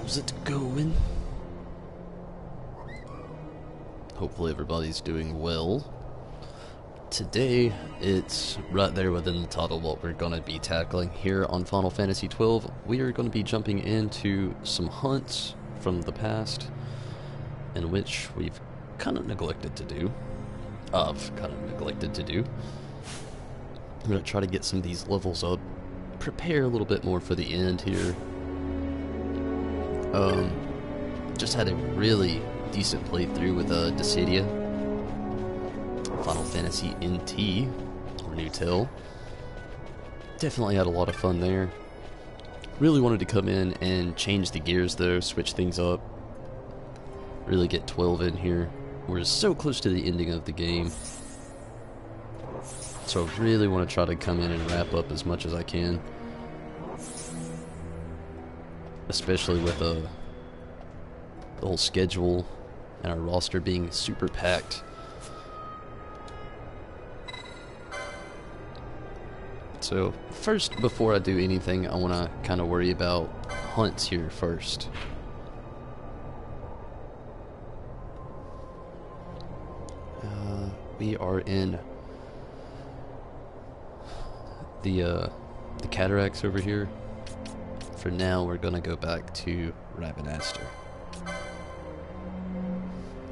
How's it going? Hopefully everybody's doing well. Today, it's right there within the title what we're going to be tackling here on Final Fantasy XII. We are going to be jumping into some hunts from the past, in which we've kind of neglected to do. I'm going to try to get some of these levels up, prepare a little bit more for the end here. Just had a really decent playthrough with Zodiac, Final Fantasy NT, or New Tale. Definitely had a lot of fun there. Really wanted to come in and change the gears though, switch things up. Really get 12 in here. We're so close to the ending of the game. So I really want to try to come in and wrap up as much as I can. Especially with the whole schedule and our roster being super packed. So first, before I do anything, I want to kind of worry about hunts here first. We are in the cataracts over here. For now, we're gonna go back to Ravenaster.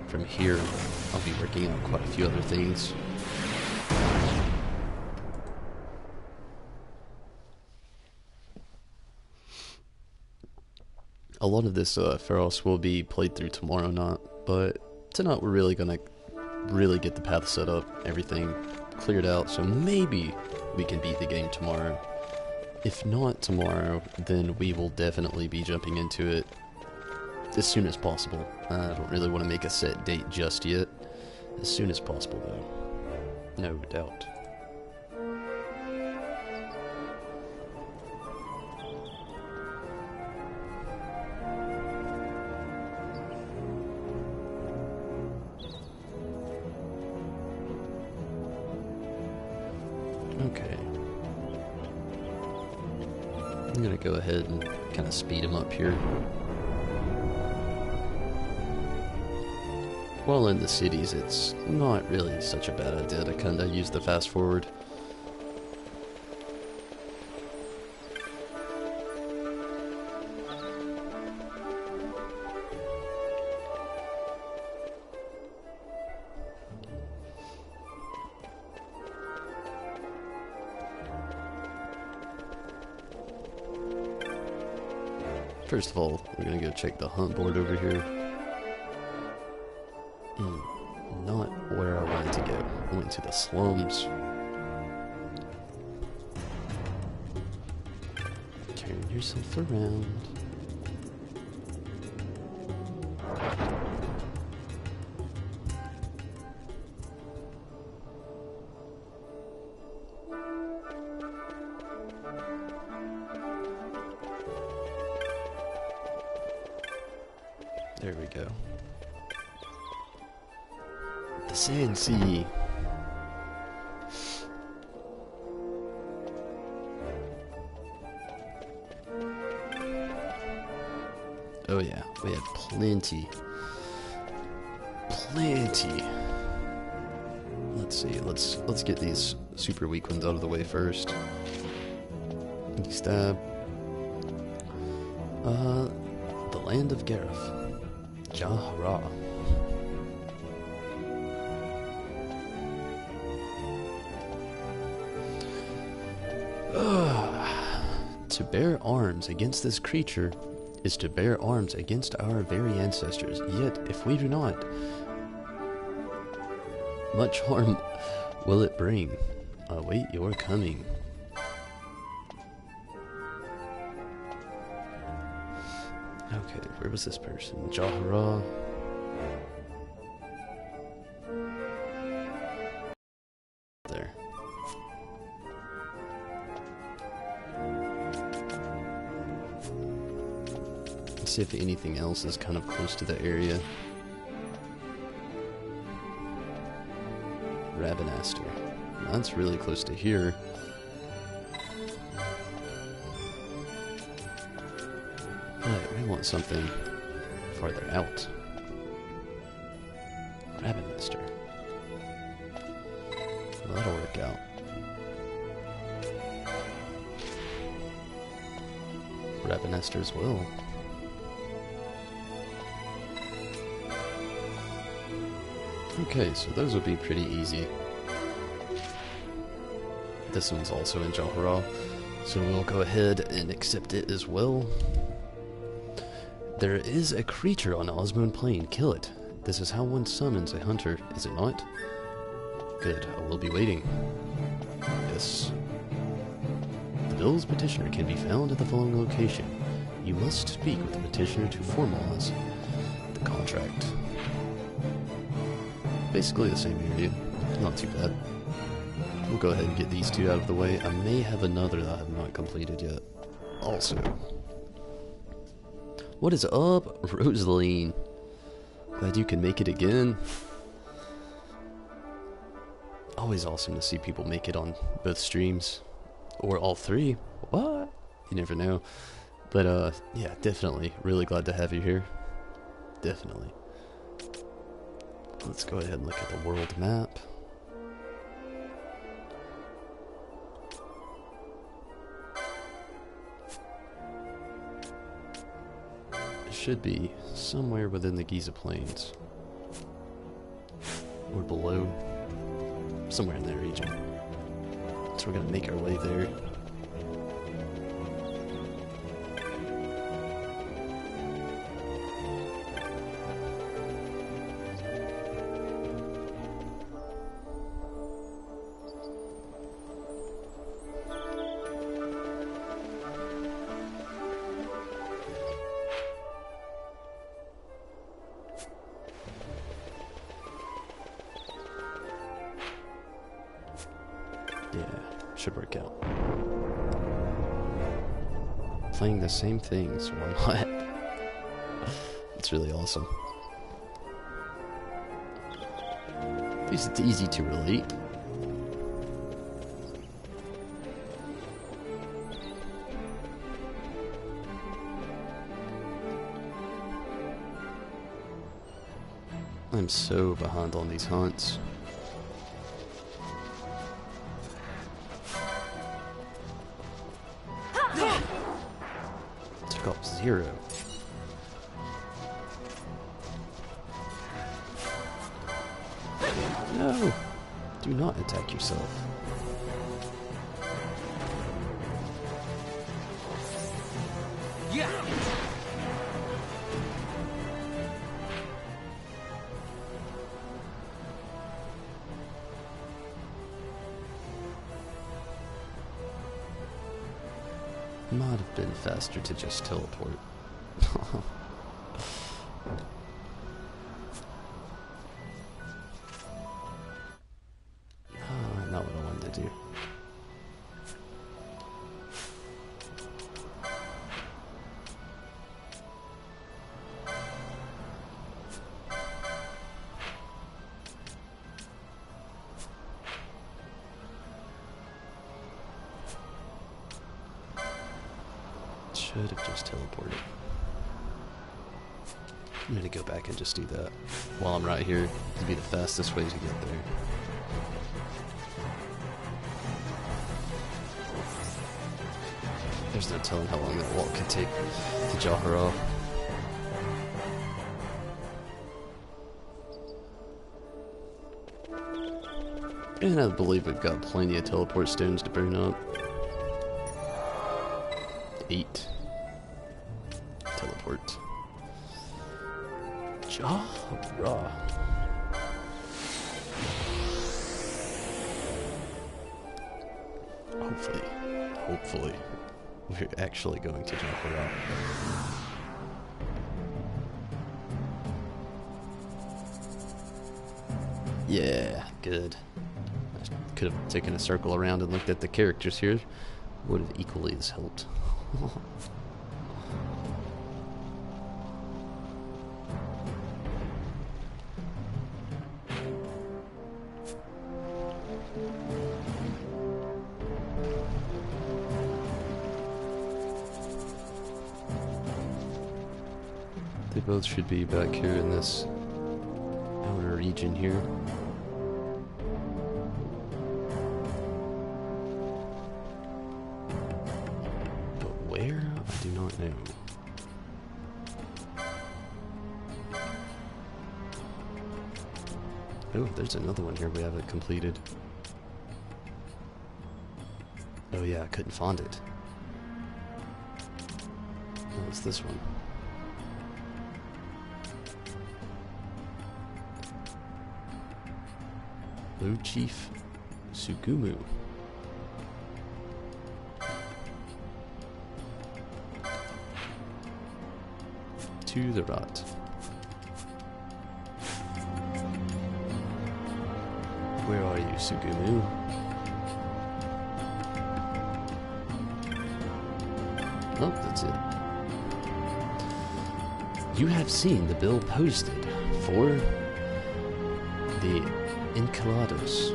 From here, I'll be working on quite a few other things. A lot of this Pharos will be played through tomorrow night, but tonight we're really gonna get the path set up, everything cleared out, so maybe we can beat the game tomorrow. If not tomorrow, then we will definitely be jumping into it as soon as possible. I don't really want to make a set date just yet. As soon as possible, though. No doubt. Okay. I'm gonna go ahead and kind of speed him up here. While in the cities, it's not really such a bad idea to kind of use the fast forward. First of all, we're gonna go check the hunt board over here. Not where I wanted to go. I went to the slums. Turn yourself around. There we go. The Sand Sea. Oh yeah, we have plenty. Let's see, let's get these super weak ones out of the way first. Stab. The land of Gareth. Jahra. To bear arms against this creature is to bear arms against our very ancestors. Yet, if we do not, much harm will it bring. Await your coming. Okay, where was this person? Jahra. There. Let's see if anything else is kind of close to the area. Ravenaster. That's really close to here. But we want something farther out. Rabbit Mister. Well, that'll work out. Rabbit Nester as well. Okay, so those would be pretty easy. This one's also in Jahara, so we'll go ahead and accept it as well. There is a creature on Osmoon Plain. Kill it. This is how one summons a hunter, is it not? Good, I will be waiting. Yes. The bill's petitioner can be found at the following location. You must speak with the petitioner to formalize the contract. Basically the same area. Not too bad. We'll go ahead and get these two out of the way. I may have another that I have not completed yet. Also. What is up, Rosaline? Glad you can make it again. Always awesome to see people make it on both streams. Or all three. What? You never know. But, yeah, definitely. Really glad to have you here. Definitely. Let's go ahead and look at the world map. It should be somewhere within the Giza Plains. Or below. Somewhere in that region. So we're gonna make our way there. Yeah, should work out. Playing the same things, why not? It's really awesome. At least it's easy to relate. I'm so behind on these hunts. Took off 0. No! Do not attack yourself. Yeah. Might have been faster to just teleport. Not what I wanted to do. Should have just teleported. I'm gonna go back and just do that while I'm right here. It'd be the fastest way to get there. There's no telling how long that walk could take to Jahara. And I believe we've got plenty of teleport stones to burn up. 8. Teleport. Jahara. Hopefully, we're actually going to Jahara. Yeah, good. I could have taken a circle around and looked at the characters here. Would have equally as helped. They both should be back here in this outer region here. But where? I do not know. Oh, there's another one here we haven't completed. Oh yeah, I couldn't find it. Oh, it's this one. Lord Chief Sugumu. To the right. Where are you, Sugumu? Oh, that's it. You have seen the bill posted for the Enchilados.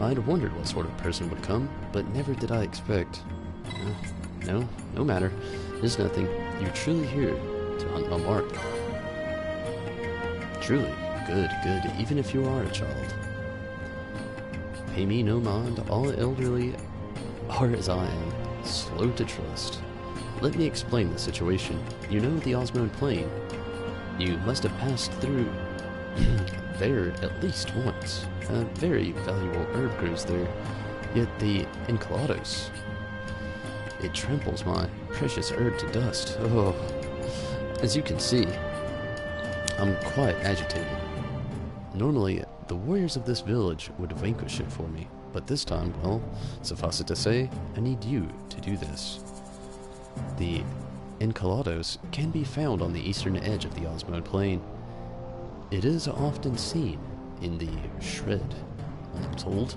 I'd wondered what sort of person would come, but never did I expect. No matter. There's nothing. You're truly here to hunt my mark. Truly. Good. Even if you are a child. Pay me no mind. All elderly are as I am. Slow to trust. Let me explain the situation. You know the Osmond Plain. You must have passed through there at least once. A very valuable herb grows there. Yet the Enchilados, it tramples my precious herb to dust. Oh, as you can see, I'm quite agitated. Normally, the warriors of this village would vanquish it for me, but this time, well, suffice it to say, I need you to do this. The Enchilados can be found on the eastern edge of the Osmond Plain. It is often seen in the shred, I am told.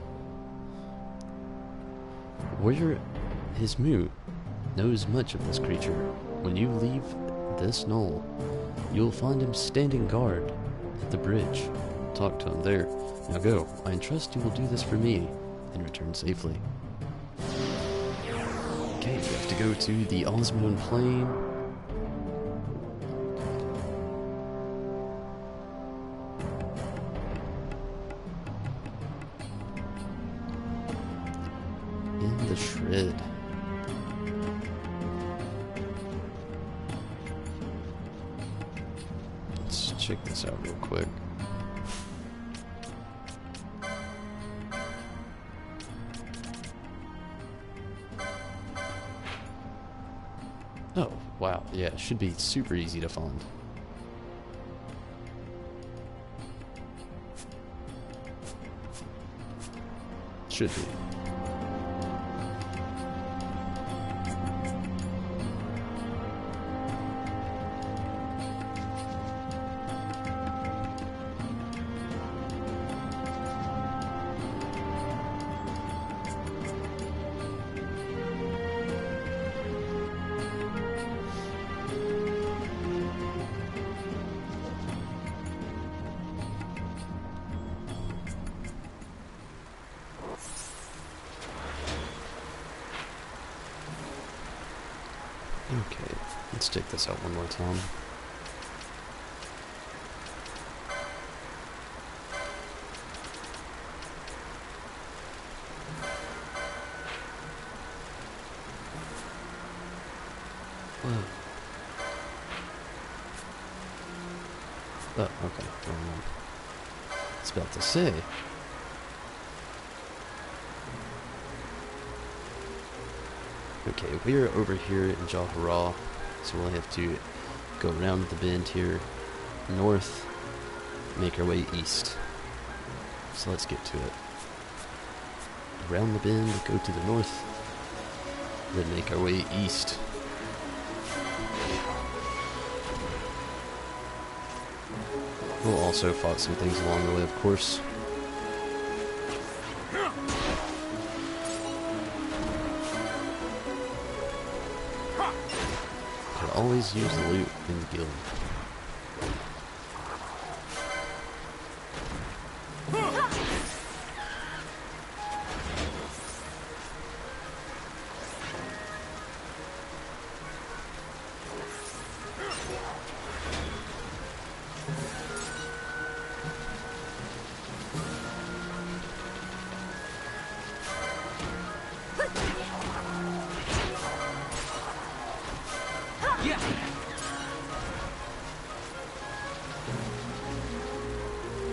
Warrior Hismu knows much of this creature. When you leave this knoll, you'll find him standing guard at the bridge. Talk to him there. Now go. I entrust you will do this for me and return safely. Okay, we have to go to the Osmond Plain. In the shred. Let's check this out real quick. Oh, wow. Yeah, it should be super easy to find. Should be. Okay, let's check this out one more time. Whoa. Oh, okay. I was about to say. Okay, we're over here in Jahara, so we'll have to go around the bend here, north, make our way east. So let's get to it. Around the bend, go to the north, then make our way east. We'll also fight some things along the way, of course. Always use the loot in the guild.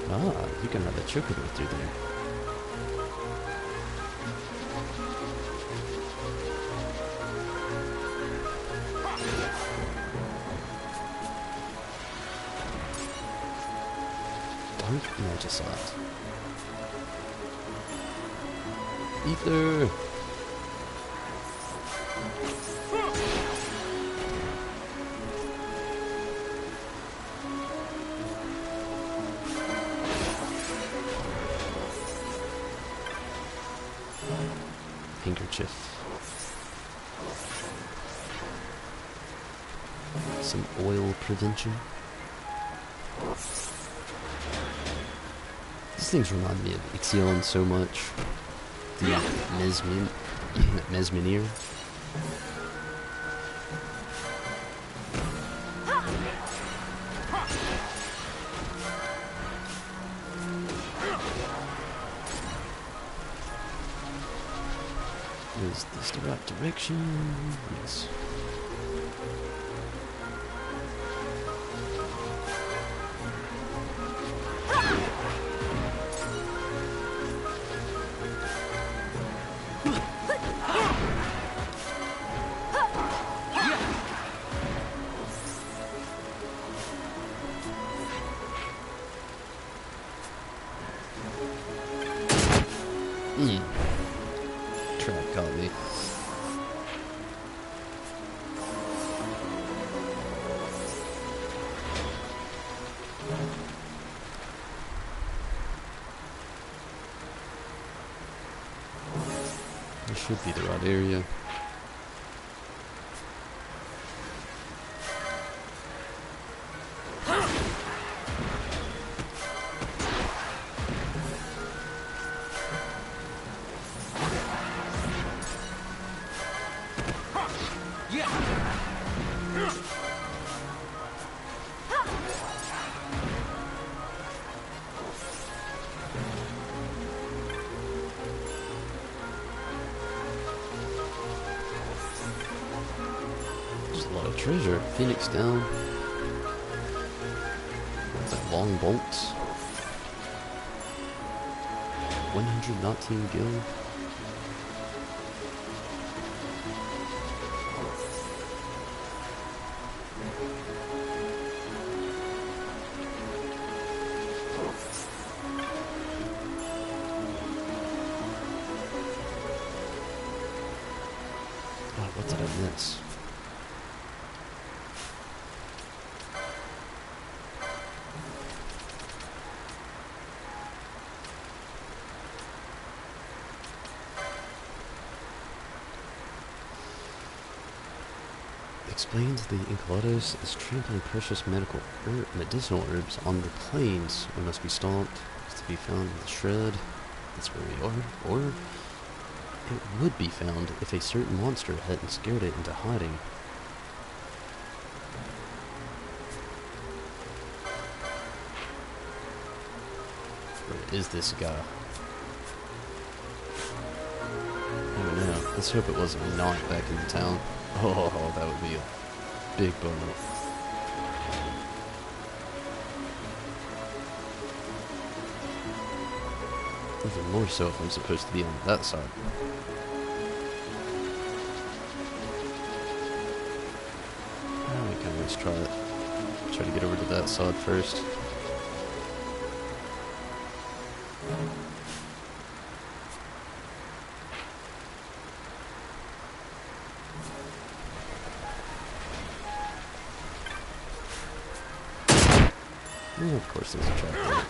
Ah, you can have a chocobo through there. Dark Magisot. Ether! Handkerchief. Some oil prevention. These things remind me of XII so much. The Mesmenier. Is this the right direction? Yes. Trap caught me. This should be the right area. Treasure. Phoenix down. What's that? Long bolts. 119 gil. Oh, what did I miss? Explains the Enceladus is trampling precious medicinal herbs on the plains. It must be stomped. It's to be found in the shred. That's where we are. Or it would be found if a certain monster hadn't scared it into hiding. Where is this guy? Oh no. Let's hope it wasn't not back in the town. Oh, that would be a big bummer. Even more so if I'm supposed to be on that side. Oh, we can always try it. Try to get over to that side first. Oh, of course there's a trap there.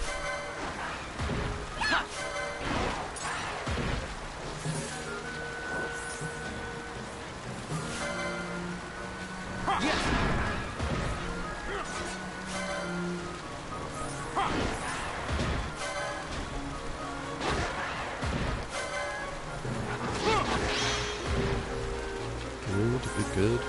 Good.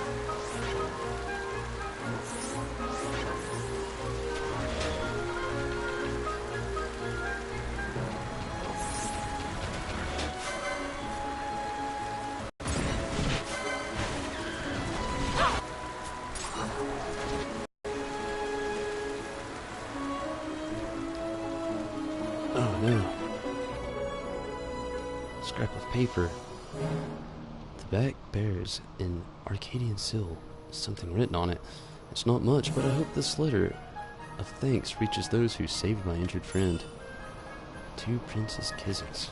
paper. The back bears an Arcadian seal, something written on it. It's not much, but I hope this letter of thanks reaches those who saved my injured friend. To Princess Kisses.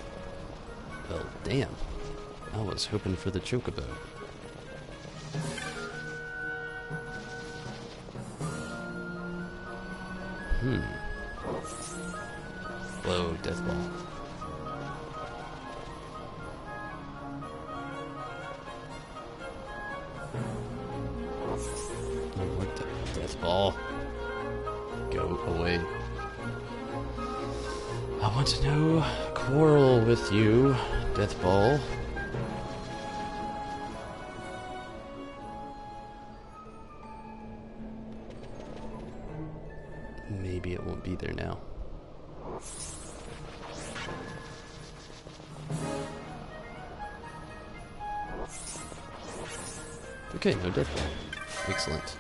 Well, damn. I was hoping for the chocobo. Whoa, death ball. Oh, what the death ball? Go away. I want to no quarrel with you, death ball. Maybe it won't be there now. Okay, no death ball. Excellent.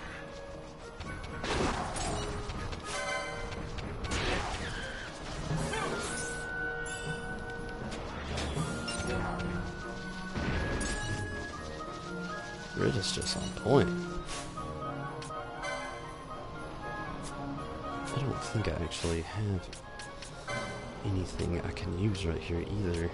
Red is just on point. I don't think I actually have anything I can use right here either.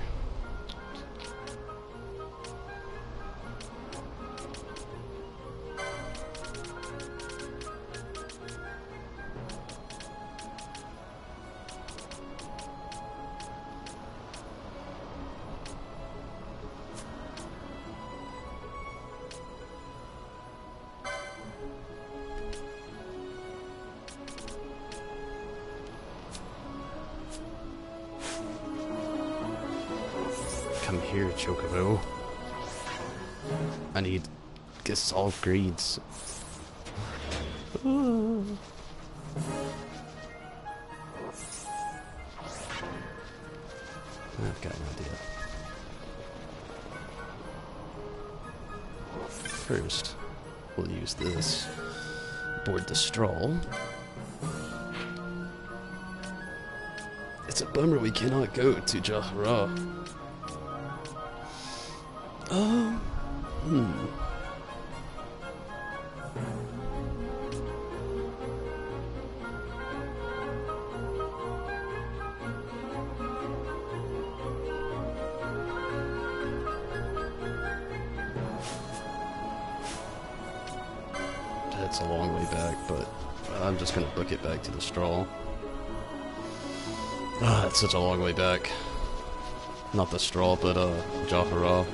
Come here, Chocobo. I need Gasol greeds. Oh. I've got an idea. First, we'll use this. Board the straw. It's a bummer we cannot go to Jahara. That's a long way back, but I'm just gonna book it back to the straw. Ah, it's such a long way back. Not the straw, but Jahara.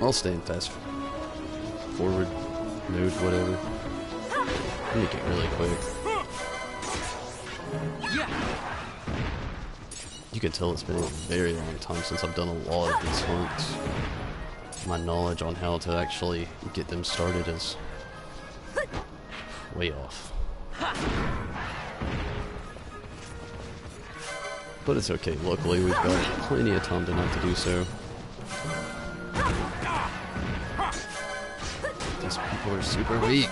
I'll stay in fast forward mode, whatever. Make it really quick. You can tell it's been a very long time since I've done a lot of these hunts. My knowledge on how to actually get them started is way off. But it's okay, luckily we've got plenty of time to not to do so. These people are super weak.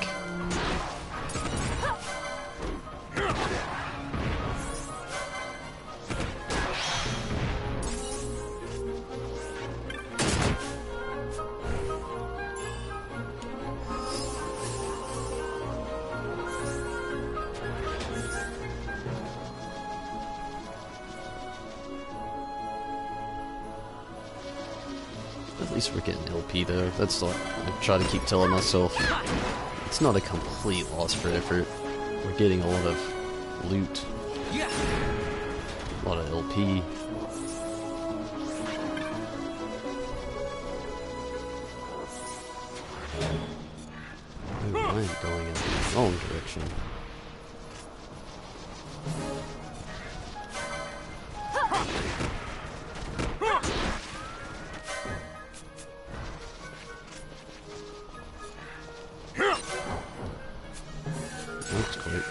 At least we're getting LP though. That's like I try to keep telling myself. It's not a complete loss for effort. We're getting a lot of loot. A lot of LP. Oh, I am going in the wrong direction. That's quick.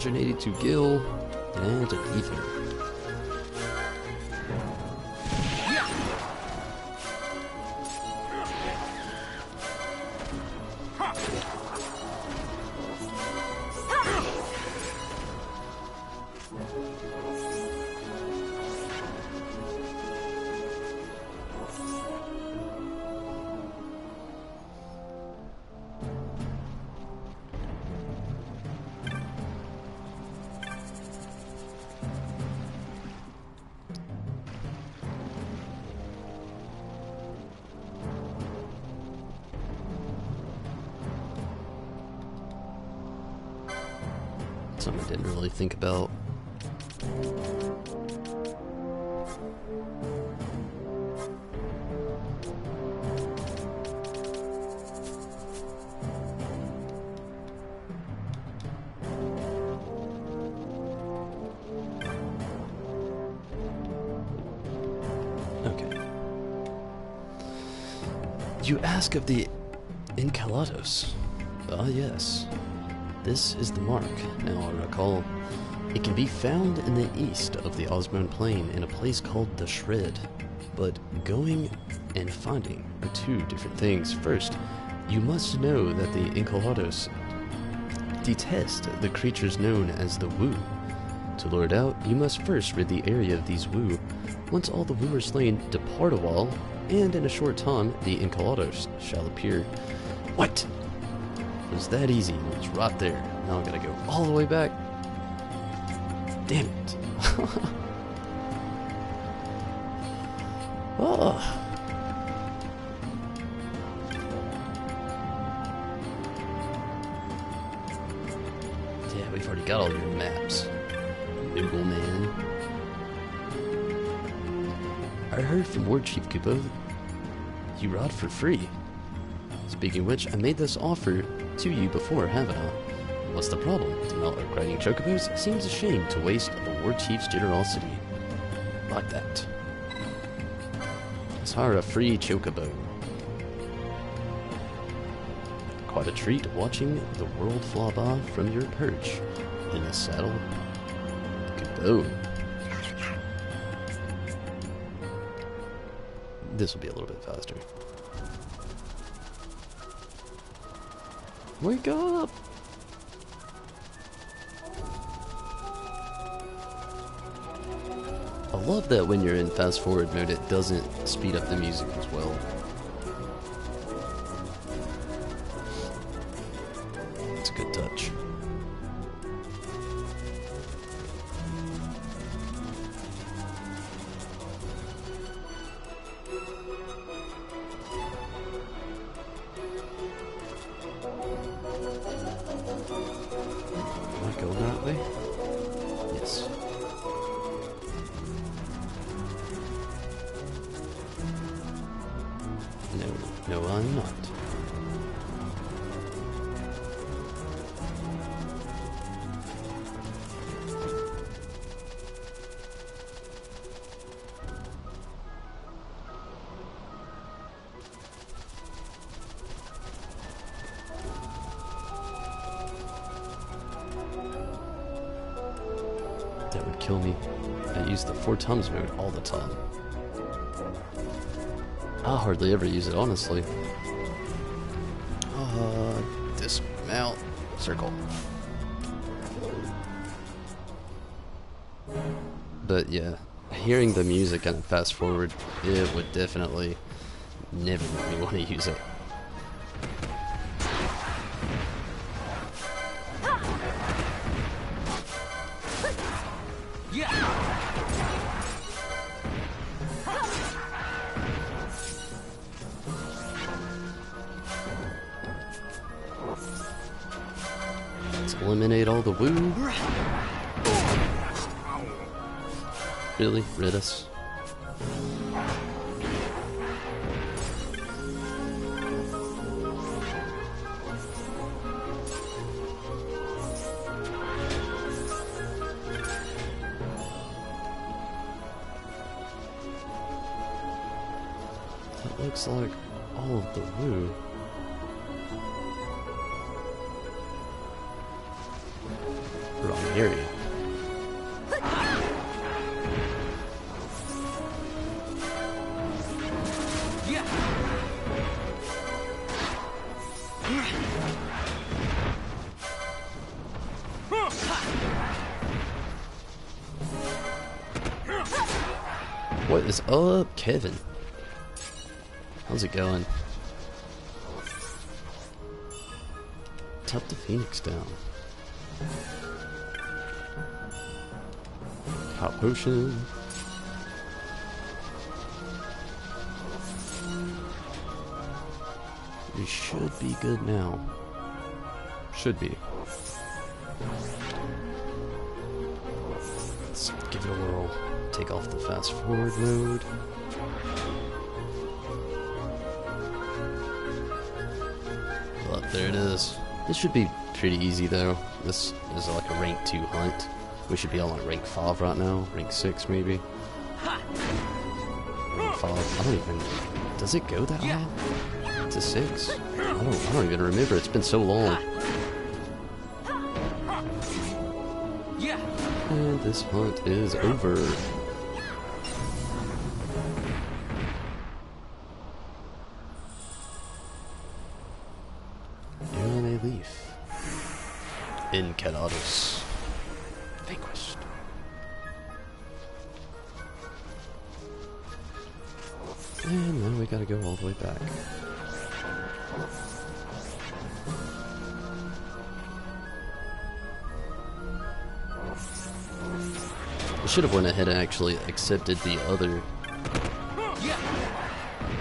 182 gil, and an ether. Something I didn't really think about. Okay. You ask of the Enceladus. Ah, yes. This is the mark. Now I recall, it can be found in the east of the Osmond Plain in a place called the Shred. But going and finding are two different things. First, you must know that the Enceladus detest the creatures known as the Wu. To lure it out, you must first rid the area of these Wu. Once all the Wu are slain, depart a while, and in a short time, the Enceladus shall appear. What? It was that easy. It was right there. Now I gotta go all the way back. Damn it. Oh. Yeah, we've already got all your maps. Noodle man. I heard from War Chief Kubo you ride for free. Speaking of which, I made this offer to you before, haven't I? What's the problem? Do not like riding chocobos? Seems a shame to waste a war chief's generosity. Like that. Let's hire a free chocobo. Quite a treat watching the world fly by from your perch. In the saddle. Kubo. This will be a little bit faster. Wake up! I love that when you're in fast forward mode it doesn't speed up the music as well. It's a good touch. Am I going that way? Yes. No, I'm not. That would kill me. I use the 4x mode all the time. I hardly ever use it, honestly. Dismount. Circle. But yeah, hearing the music and fast forward, it would definitely never make me want to use it. Let's eliminate all the woo. Really? Ridus? That looks like all of the woo. Wrong. scary. What is up, Kevin? How's it going? Top the Phoenix down. Hot potion. We should be good now. Should be. Let's give it a whirl. Take off the fast forward mode. Well, there it is. This should be pretty easy though. This is like a rank 2 hunt. We should be on like rank 5 right now. Rank 6 maybe. Rank 5. I don't even... Does it go that high? To 6? I don't even remember. It's been so long. And this hunt is over. And a leaf. Incanatus. Vanquished. And then we gotta go all the way back. I should have went ahead and actually accepted the other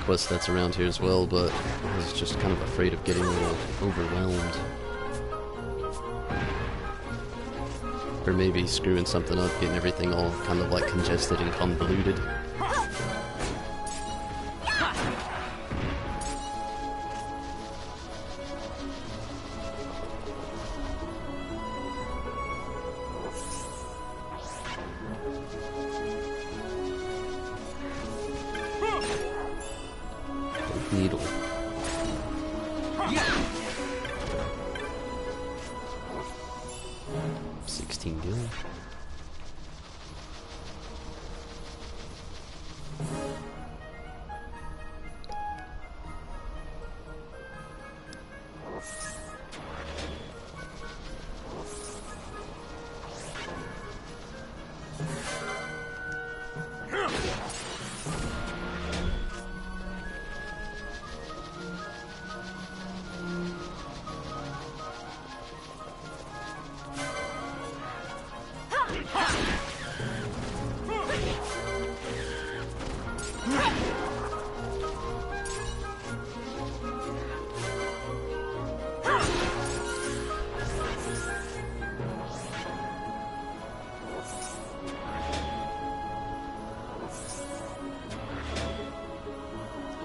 quest that's around here as well, but I was just kind of afraid of getting a little overwhelmed. Or maybe screwing something up, getting everything all kind of like congested and convoluted. Needle. 16 gil.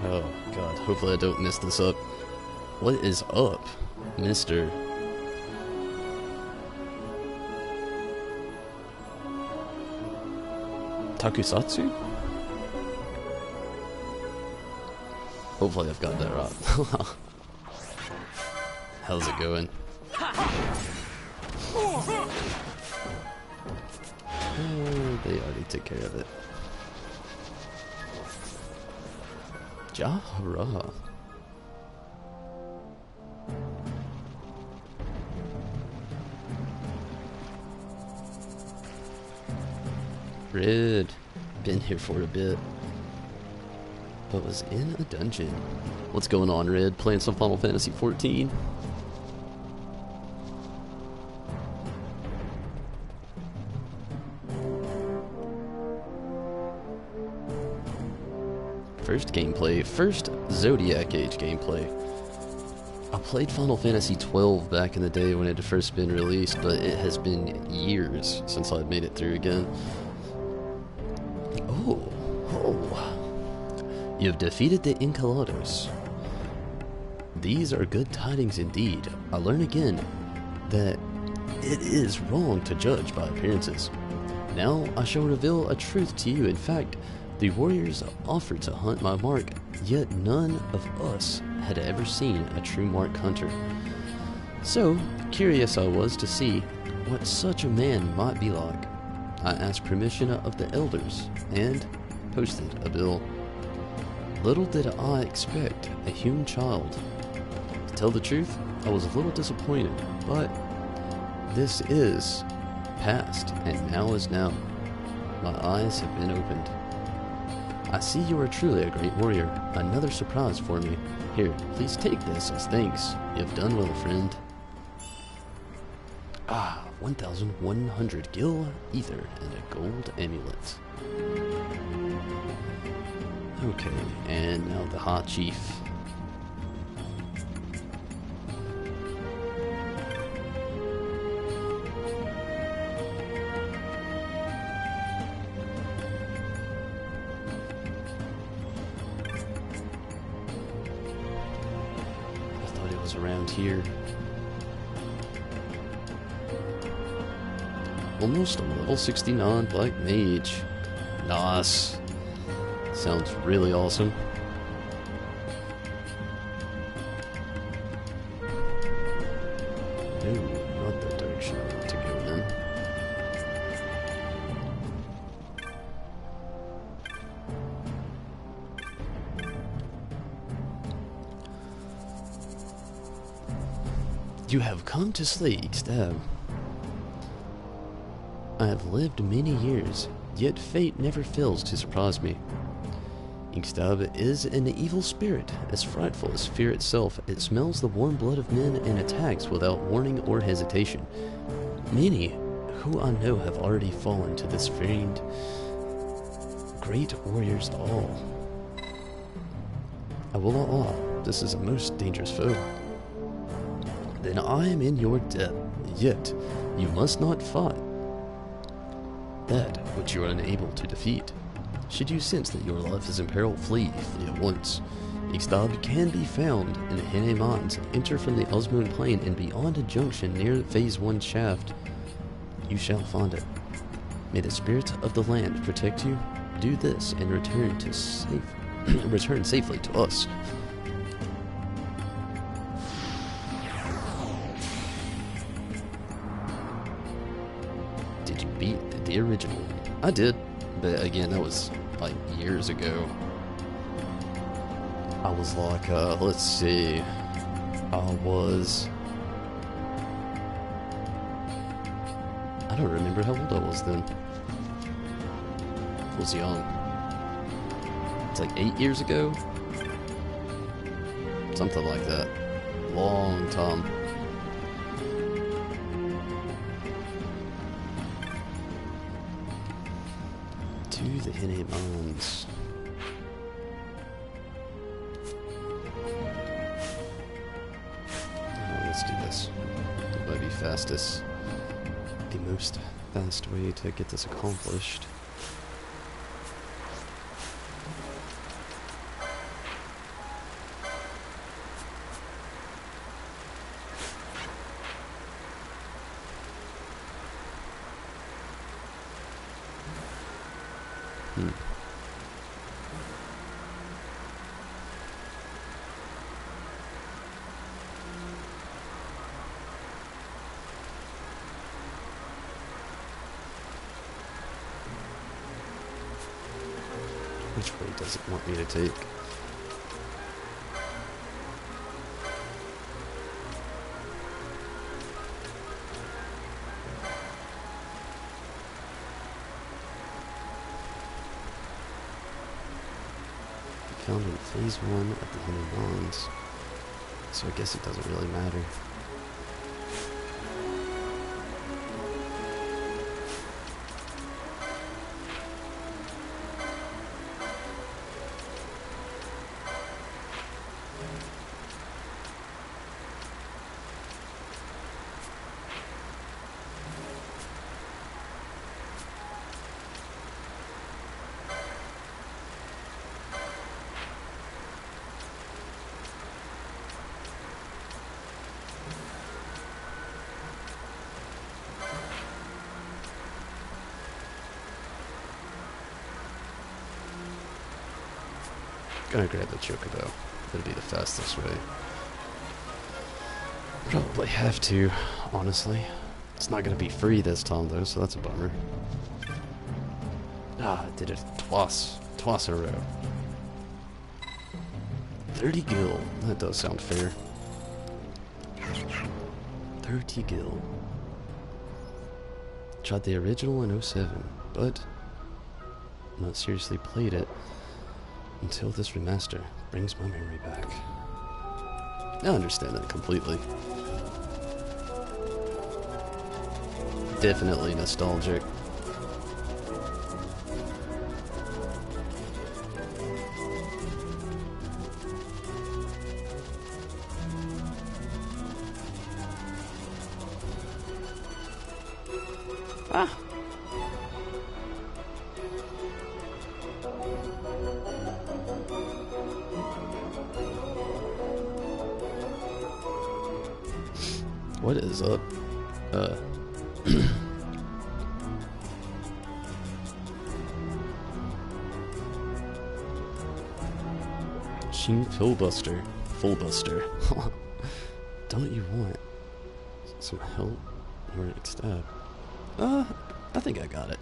Oh god, hopefully I don't mess this up. What is up, Mr. Takusatsu? Hopefully I've got that right. How's it going? Oh, they already took care of it. Jahra. Red. Been here for a bit. But was in a dungeon. What's going on, Red? Playing some Final Fantasy XIV? First gameplay, first Zodiac Age gameplay. I played Final Fantasy XII back in the day when it had first been released, but it has been years since I'd made it through again. Oh. You've defeated the Incalados. These are good tidings indeed. I learn again that it is wrong to judge by appearances. Now I shall reveal a truth to you. In fact, the warriors offered to hunt my mark, yet none of us had ever seen a true mark hunter. So, curious I was to see what such a man might be like. I asked permission of the elders and posted a bill. Little did I expect a human child. To tell the truth, I was a little disappointed, but this is past, and now is now. My eyes have been opened. I see you are truly a great warrior. Another surprise for me. Here, please take this as thanks. You have done well, friend. 1,100 gil ether and a gold amulet. Okay, and now the High Chief. I thought it was around here. Almost a level 69 Black Mage. Nice. Sounds really awesome. No, not the direction I want to go in. You have come to slay XII. I have lived many years, yet fate never fails to surprise me. XII is an evil spirit, as frightful as fear itself. It smells the warm blood of men and attacks without warning or hesitation. Many who I know have already fallen to this fiend. Great warriors all. Allah, this is a most dangerous foe. Then I am in your debt, yet you must not fight that which you are unable to defeat. Should you sense that your life is in peril, flee at once. XII can be found in the Hene Mines. Enter from the Osmoon Plain and beyond a junction near Phase 1 shaft. You shall find it. May the spirit of the land protect you. Do this and return safely to us. Did you beat the original? I did, but again, that was like years ago. I was like, let's see, I don't remember how old I was then. I was young. It's like 8 years ago? Something like that. Long time. To the Hene Mines. Let's do this. It might be fastest. The most fast way to get this accomplished. Which way does it want me to take? Found in Phase 1 at the Hene Mines, so I guess it doesn't really matter. Gonna grab the chocobo. It'll be the fastest way. Probably have to, honestly. It's not gonna be free this time though, so that's a bummer. Ah, I did it twice in a row. 30 gil, that does sound fair. 30 gil. Tried the original in 07, but not seriously played it until this remaster brings my memory back. I understand that completely. Definitely nostalgic. Ah. What is up? Sheen Fullbuster. Fullbuster. Don't you want some help or next stab? I think I got it.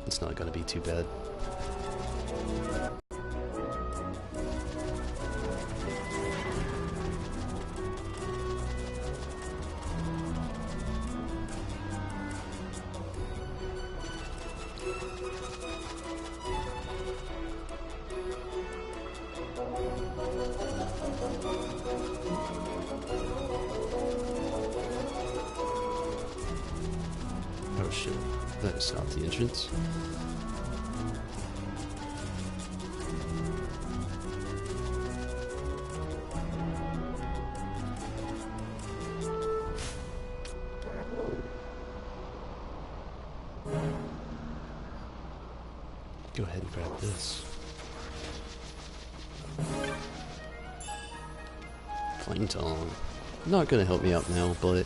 It's not gonna be too bad. Oh shit, that is not the entrance. Go ahead and grab this. Flame Tongue. Not gonna help me out now, but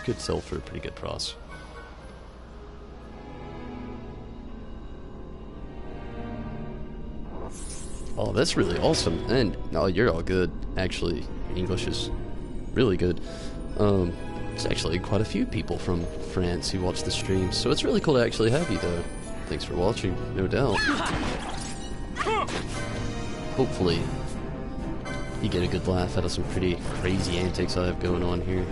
could sell for a pretty good price. Oh, that's really awesome. And no, you're all good. Actually, English is really good. There's actually quite a few people from France who watch the stream, so it's really cool to actually have you though. Thanks for watching, no doubt. Hopefully, you get a good laugh out of some pretty crazy antics I have going on here.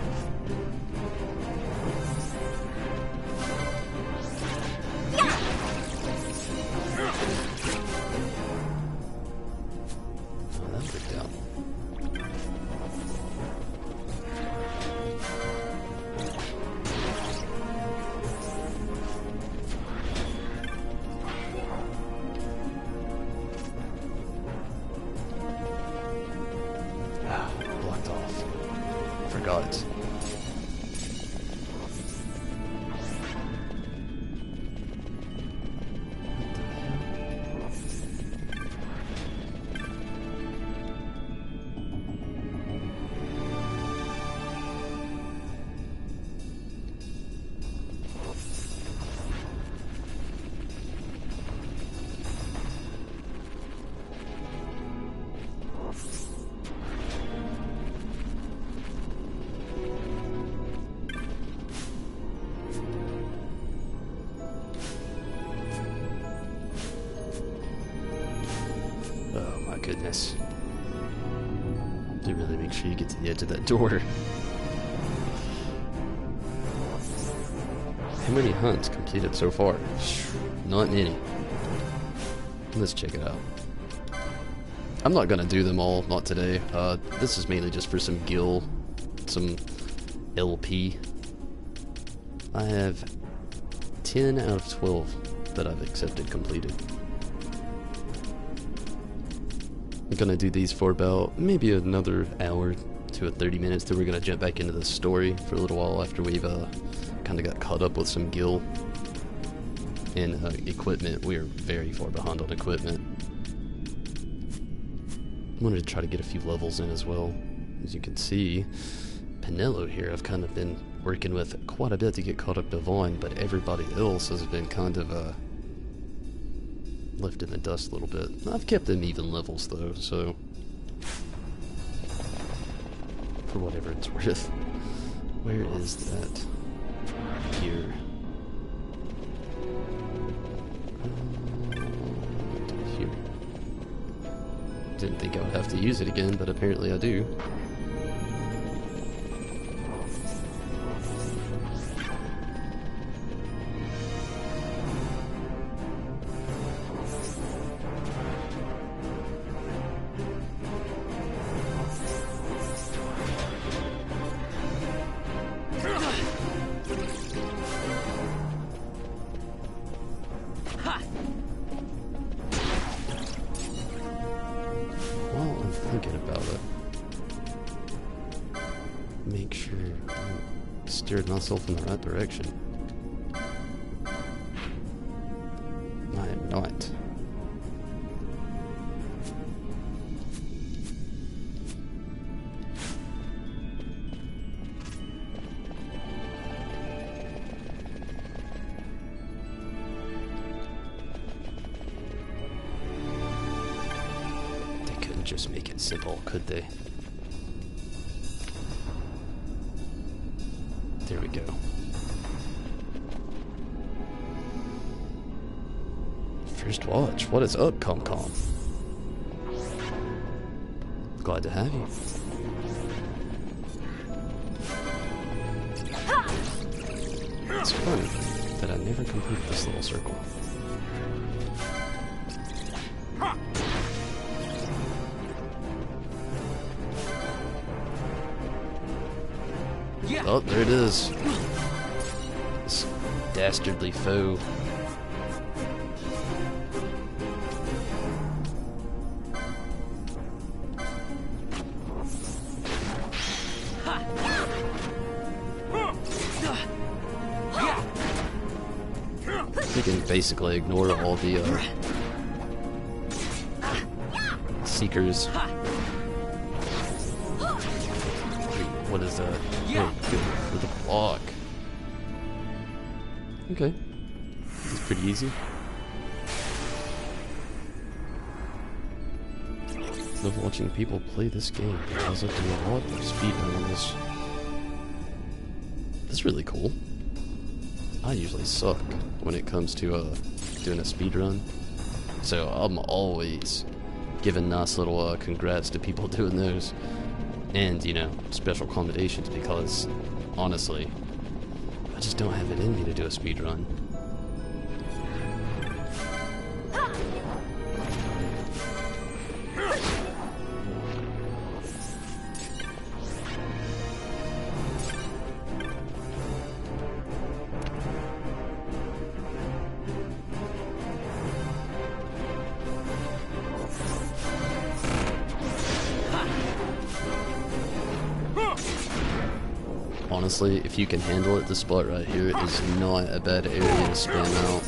Blocked off. Forgot. Goodness. Do really make sure you get to the edge of that door. How many hunts completed so far? Not many. Let's check it out. I'm not gonna do them all, not today. This is mainly just for some gil, some LP. I have 10 out of 12 that I've accepted completed. I'm gonna do these for about maybe another hour to 30 minutes, then we're gonna jump back into the story for a little while after we've kind of got caught up with some gil and equipment. We are very far behind on equipment. I wanted to try to get a few levels in as well. As you can see, Pinello here I've kind of been working with quite a bit to get caught up to Vaughn, but everybody else has been kind of left in the dust a little bit. I've kept them even levels though, so for whatever it's worth. Where is that? Here. Here. Didn't think I would have to use it again, but apparently I do. While I'm thinking about it, make sure I steered myself in the right direction. I am not. Just make it simple, could they? There we go. First watch. What is up, ComCom? Glad to have you. It's funny that I never completed this little circle. Oh, there it is. This dastardly foe. You can basically ignore all the seekers. What is that? Oh, good for the block. Okay. It's pretty easy. Love watching people play this game because I do a lot of speedrun on this. That's really cool. I usually suck when it comes to doing a speedrun. So I'm always giving nice little congrats to people doing those. And, you know, special accommodations because, honestly, I just don't have it in me to do a speedrun. Honestly, if you can handle it, this spot right here is not a bad area to spam out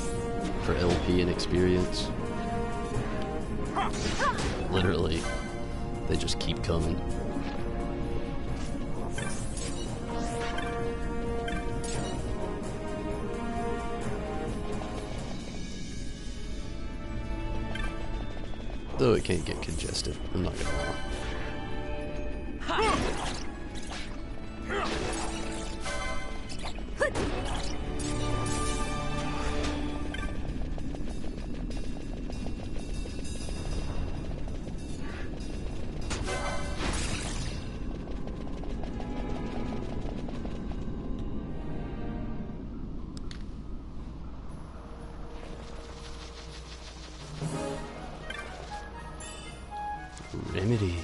for LP and experience. Literally, they just keep coming. Though it can get congested, I'm not gonna lie. Remedy.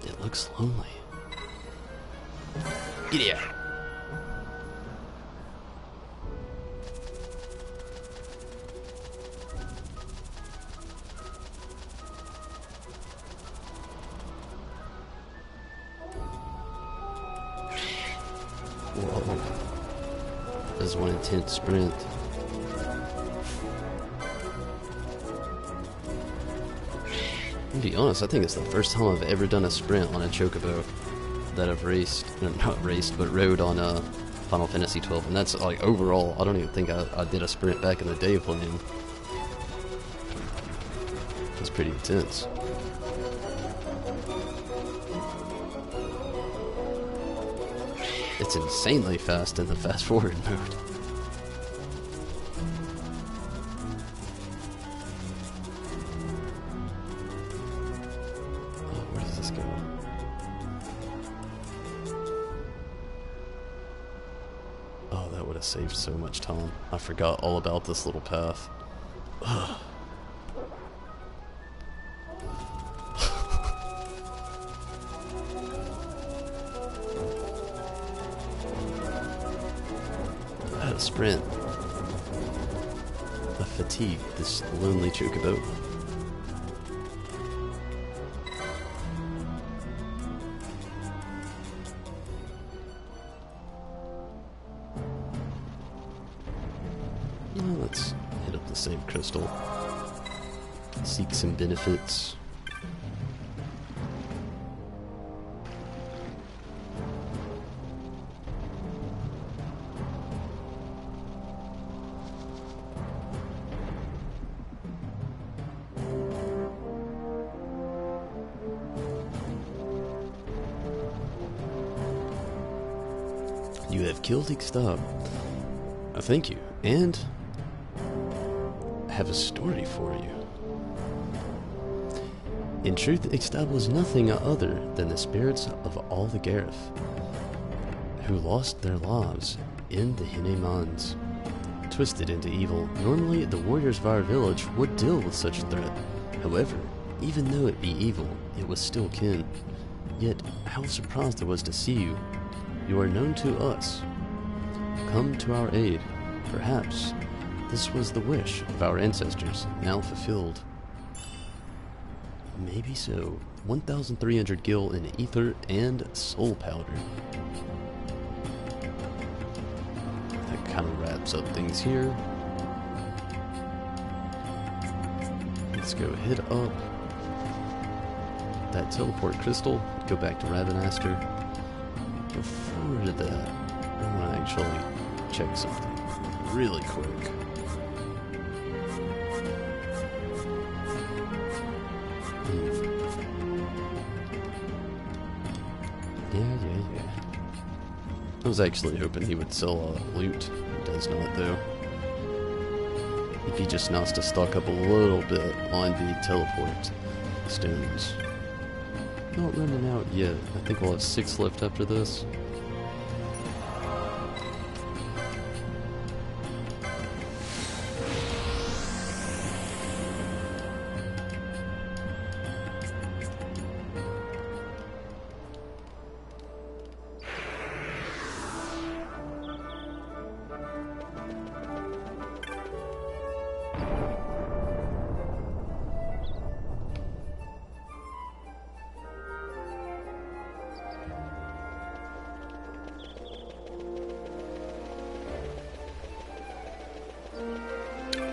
It looks lonely. Get here. Whoa. This is one intense sprint. To be honest, I think it's the first time I've ever done a sprint on a chocobo that I've raced, not raced, but rode on Final Fantasy XII, and that's like overall. I don't even think I did a sprint back in the day playing. It's pretty intense. It's insanely fast in the fast forward mode. Oh, where does this go? Oh, that would have saved so much time. I forgot all about this little path. Ugh. A sprint. A fatigue, this lonely chocobo. Well, let's hit up the save crystal. Seek some benefits. You have killed XII. Thank you, and I have a story for you. In truth, XII was nothing other than the spirits of all the Gareth, who lost their lives in the Hine Mines. Twisted into evil, normally the warriors of our village would deal with such a threat. However, even though it be evil, it was still kin. Yet, how surprised I was to see you. You are known to us. Come to our aid. Perhaps this was the wish of our ancestors, now fulfilled. Maybe so. 1,300 gil in ether and soul powder. That kind of wraps up things here. Let's go hit up that teleport crystal, go back to Ravenaster. Before that, I want to actually check something really quick. Yeah. I was actually hoping he would sell loot. He does not, though. It'd be just nice to stock up a little bit on the teleport stones. Not running out yet. I think we'll have 6 left after this.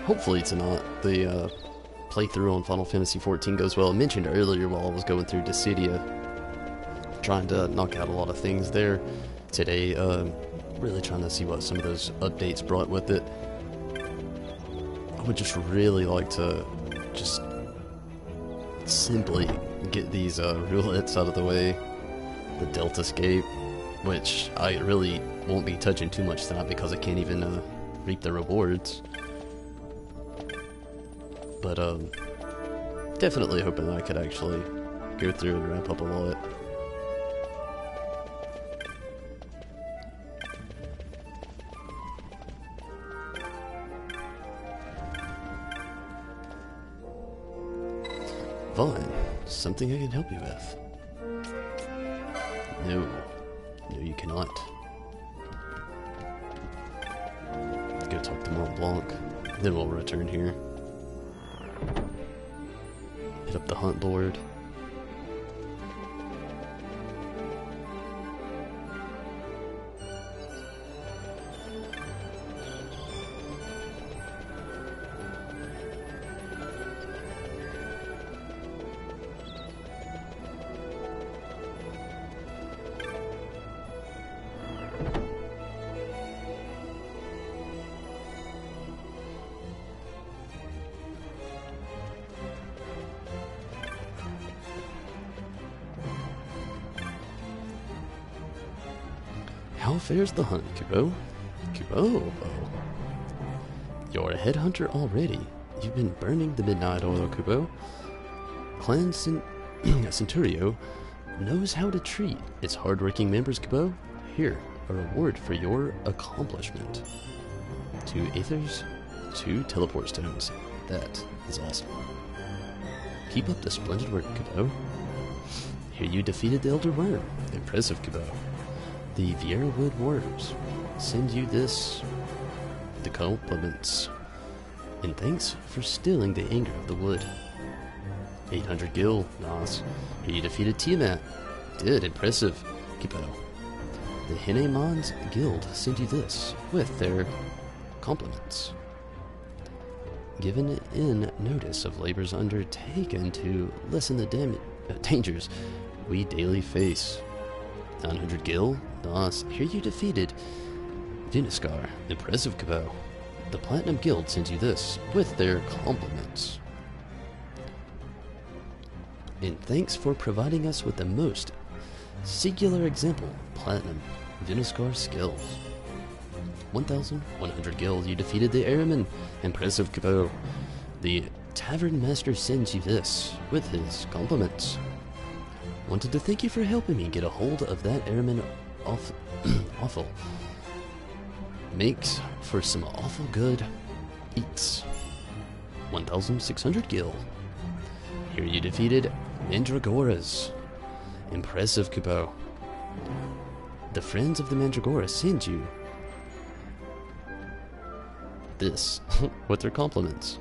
Hopefully tonight the playthrough on Final Fantasy XIV goes well. I mentioned earlier while I was going through Dissidia, trying to knock out a lot of things there. Today, really trying to see what some of those updates brought with it. I would just really like to just simply get these roulettes out of the way. The Delta Scape, which I really won't be touching too much tonight because I can't even reap the rewards. But definitely hoping that I could actually go through and wrap up a lot. Vaughn, something I can help you with? No, you cannot. Go talk to Mont Blanc, then we'll return here. Hit up the Hunt Lord. How fares the hunt, Kubo? Kubo? Oh. You're a headhunter already. You've been burning the midnight oil, Kubo. Clan Centurio knows how to treat its hardworking members, Kubo. Here, a reward for your accomplishment. 2 ethers, 2 teleport stones. That is awesome. Keep up the splendid work, Kubo. Here you defeated the Elder Worm. Impressive, Kubo. The Vieira Wood Worms send you this, the compliments, and thanks for stilling the anger of the wood. 800 gil, nice. Here you defeated Tiamat. Did, impressive, Kubo. The Hinemons Guild sent you this, with their compliments. Given in notice of labors undertaken to lessen the dangers we daily face. 900 gil, nice. Here you defeated Dinaskar. Impressive, Kubo. The Platinum Guild sends you this, with their compliments. And thanks for providing us with the most singular example, Platinum Dinaskar skills. 1,100 gil, you defeated the Airman. Impressive, Kubo. The Tavern Master sends you this, with his compliments. Wanted to thank you for helping me get a hold of that Airman awful. Makes for some awful good eats. 1,600 gil. Here you defeated Mandragoras. Impressive, Kubo. The Friends of the Mandragora send you this, with their compliments.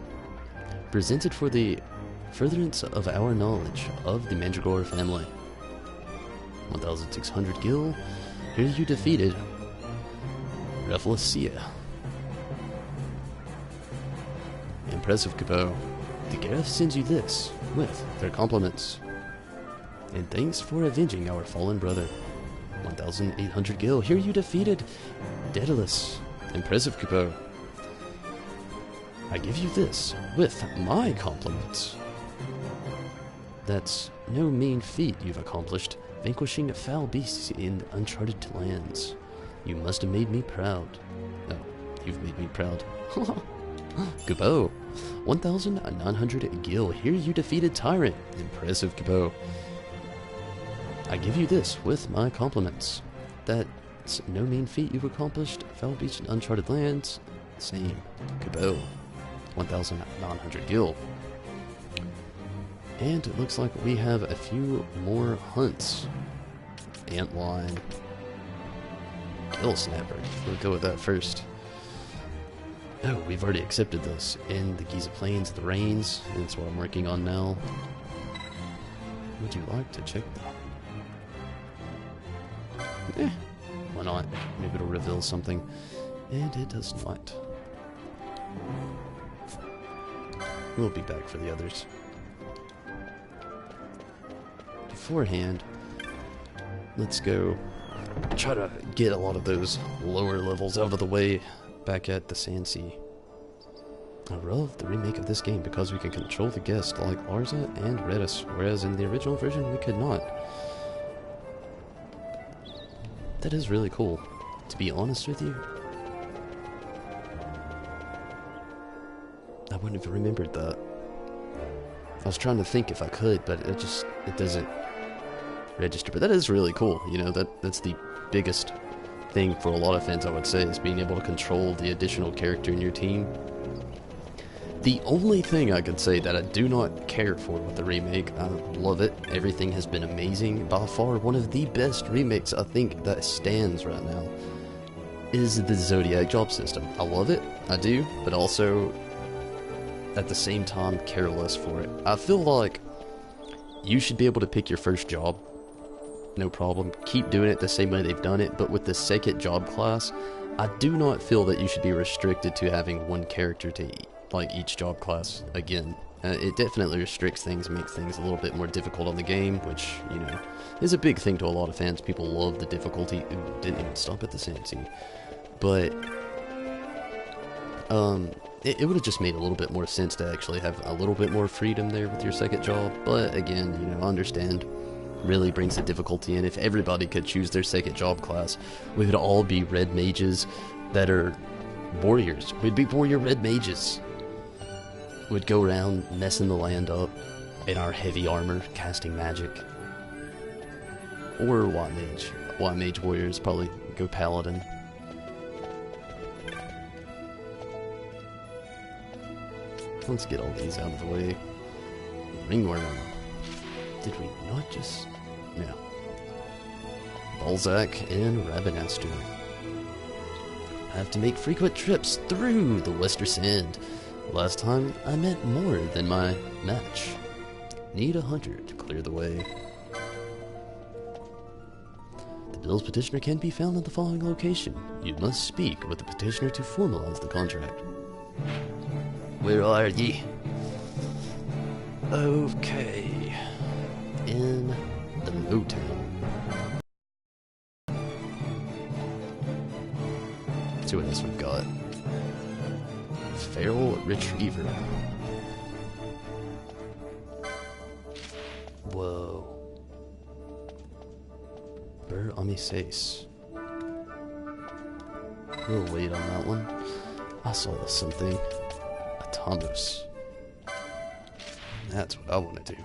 Presented for the furtherance of our knowledge of the Mandragora family. 1,600 gil. Here you defeated Rafflesia. Impressive, Kubo. The Gareth sends you this, with their compliments. And thanks for avenging our fallen brother. 1,800 gil. Here you defeated Daedalus. Impressive, Kubo. I give you this, with my compliments. That's no mean feat you've accomplished, vanquishing foul beasts in uncharted lands. You must have made me proud. Oh, you've made me proud. Kubo. 1,900 gil. Here you defeated Tyrant. Impressive, Kubo. I give you this, with my compliments. That's no mean feat you've accomplished, foul beasts in uncharted lands. Same. Kubo. 1,900 gil. And it looks like we have a few more hunts. Antline. Gill Snapper. We'll go with that first. Oh, we've already accepted this in the Giza Plains, the Rains. And that's what I'm working on now. Would you like to check that? Why not? Maybe it'll reveal something. And it does not. We'll be back for the others. Beforehand, let's go try to get a lot of those lower levels out of the way back at the Sandsea. I love the remake of this game because we can control the guests like Larza and Redis, whereas in the original version we could not. That is really cool, to be honest with you. I wouldn't have remembered that. I was trying to think if I could, but it doesn't register. But that is really cool, you know, that's the biggest thing for a lot of fans, I would say, is being able to control the additional character in your team. The only thing I could say that I do not care for with the remake, I love it, everything has been amazing, by far one of the best remakes I think that stands right now, is the Zodiac job system. I love it, I do, but also at the same time care less for it. I feel like you should be able to pick your first job, no problem, keep doing it the same way they've done it, but with the second job class, I do not feel that you should be restricted to having one character to like each job class again. It definitely restricts things, makes things a little bit more difficult on the game, which, you know, is a big thing to a lot of fans. People love the difficulty. Ooh, didn't even stop at the Sandsea. But it would have just made a little bit more sense to actually have a little bit more freedom there with your second job. But again, you know, I understand really brings the difficulty in. If everybody could choose their second job class, we would all be red mages that are warriors. We'd be warrior red mages. We'd go around messing the land up in our heavy armor, casting magic. Or white mage. White mage warriors probably go paladin. Let's get all these out of the way. Ringworm. Did we not just... No. Balzac and Rabanastor. I have to make frequent trips through the Western Sand. Last time, I met more than my match. Need a hunter to clear the way. The bill's petitioner can be found at the following location. You must speak with the petitioner to formalize the contract. Where are ye? Okay. In the Motown. Let's see what else we've got. Feral Retriever. Whoa. Burr Amisace. We'll wait on that one. I saw something. Thomas. That's what I want to do.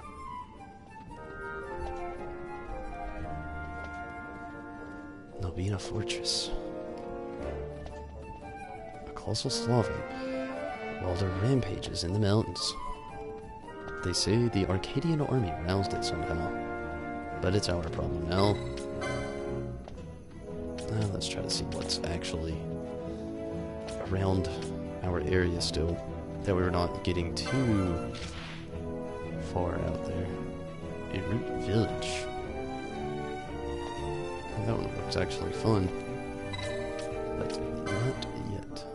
Novena Fortress. A colossal Slavic. While there rampages in the mountains. They say the Arcadian army roused it somehow. But it's our problem now. Now let's try to see what's actually around our area still. That we're not getting too far out there. A root village. That one looks actually fun. But not yet.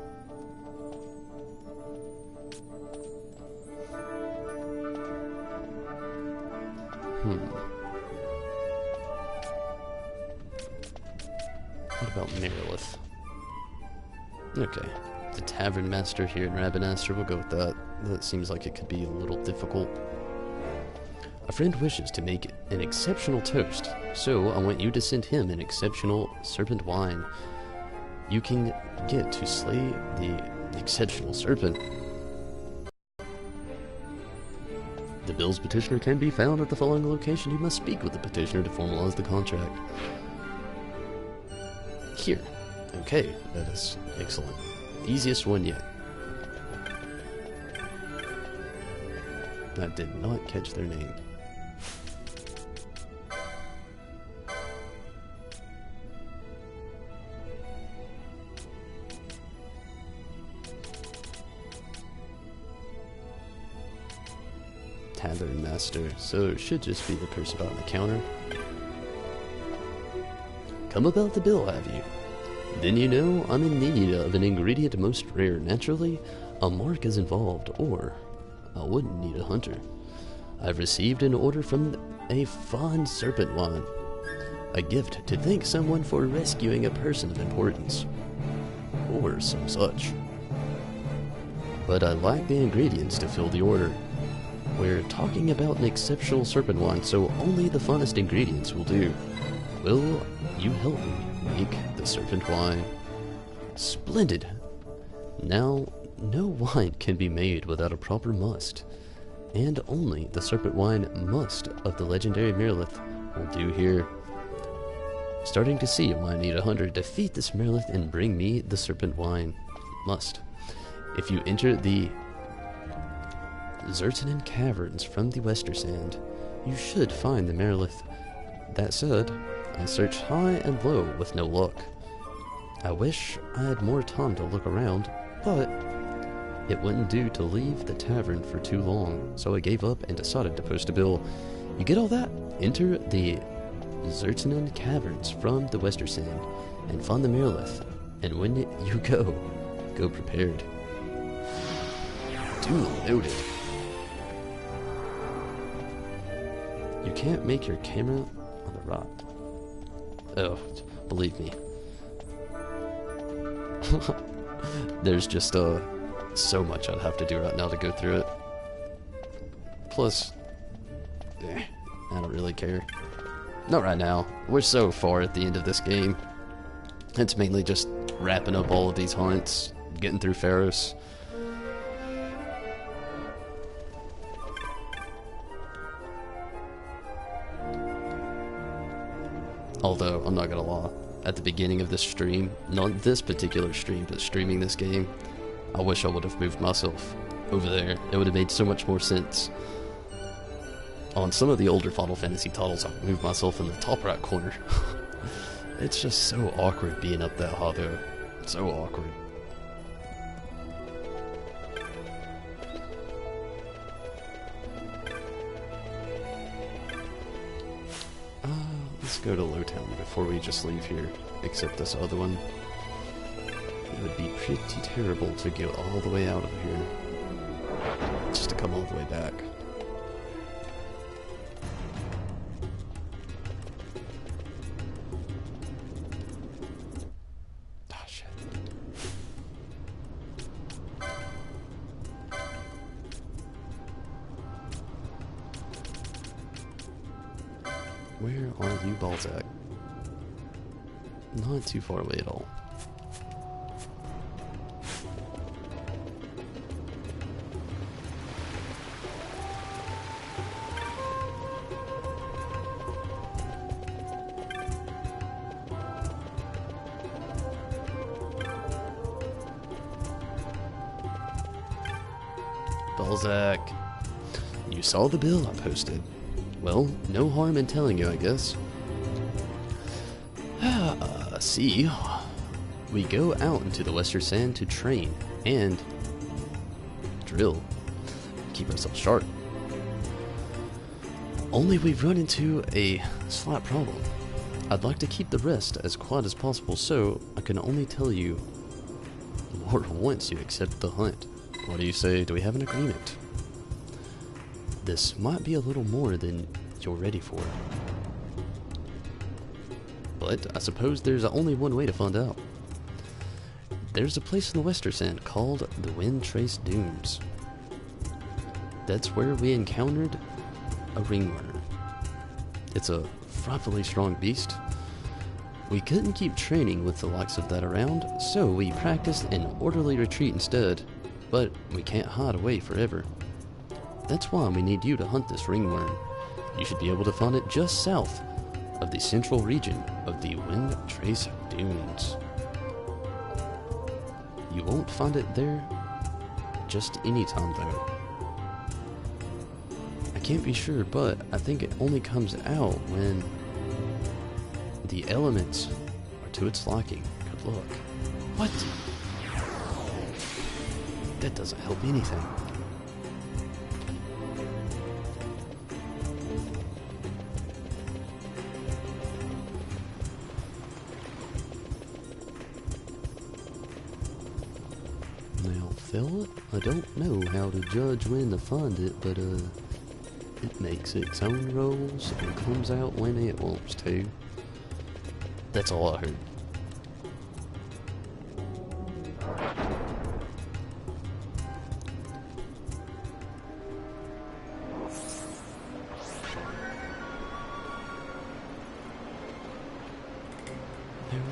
What about Marilith? Okay. The Tavern Master here in Rabanastor, we'll go with that. That seems like it could be a little difficult. A friend wishes to make an exceptional toast, so I want you to send him an exceptional serpent wine. You can get to slay the exceptional serpent. The bill's petitioner can be found at the following location. You must speak with the petitioner to formalize the contract. Here. Okay, that is excellent. Easiest one yet. I did not catch their name. Tavern Master, so it should just be the person behind the counter. Come about the bill, have you? Then you know I'm in need of an ingredient most rare. Naturally, a mark is involved, or I wouldn't need a hunter. I've received an order from a fine serpent wine. A gift to thank someone for rescuing a person of importance. Or some such. But I lack the ingredients to fill the order. We're talking about an exceptional serpent wine, so only the funnest ingredients will do. Will you help me make the serpent wine? Splendid! Now, no wine can be made without a proper must, and only the serpent wine must of the legendary Marilith will do here. Starting to see why I need a hunter. Defeat this Marilith and bring me the serpent wine. Must. If you enter the XII caverns from the Western Sand, you should find the Marilith. That said, I searched high and low with no luck. I wish I had more time to look around, but it wouldn't do to leave the tavern for too long, so I gave up and decided to post a bill. You get all that? Enter the XII caverns from the Western Sand and find the Marilith, and when you go prepared. Duly noted. You can't make your camera on the right. Oh, believe me. There's just so much I'd have to do right now to go through it. Plus, I don't really care. Not right now. We're so far at the end of this game. It's mainly just wrapping up all of these hunts, getting through Pharos. Although, I'm not gonna lie, at the beginning of this stream, not this particular stream, but streaming this game, I wish I would have moved myself over there. It would have made so much more sense. On some of the older Final Fantasy titles, I moved myself in the top right corner. It's just so awkward being up that high though. So awkward. Let's go to Lowtown before we just leave here. Except this other one. It would be pretty terrible to go all the way out of here. Just to come all the way back. Ah, shit. Where are you, Balzac? Not too far away at all. Balzac, you saw the bill I posted. Well, no harm in telling you, I guess. See, we go out into the Western Sand to train and drill, keep ourselves sharp. Only we've run into a slight problem. I'd like to keep the rest as quiet as possible, so I can only tell you more once you accept the hunt. What do you say? Do we have an agreement? This might be a little more than you're ready for. But I suppose there's only one way to find out. There's a place in the Western Sand called the Wind Trace Dunes. That's where we encountered a ringworm. It's a frightfully strong beast. We couldn't keep training with the likes of that around, so we practiced an orderly retreat instead. But we can't hide away forever. That's why we need you to hunt this ringworm. You should be able to find it just south of the central region of the Wind Trace Dunes. You won't find it there just any time though. I can't be sure, but I think it only comes out when the elements are to its liking. Good luck. What? That doesn't help anything. Now, fella, I don't know how to judge when to find it, but it makes its own rolls and comes out when it wants to. That's all I heard.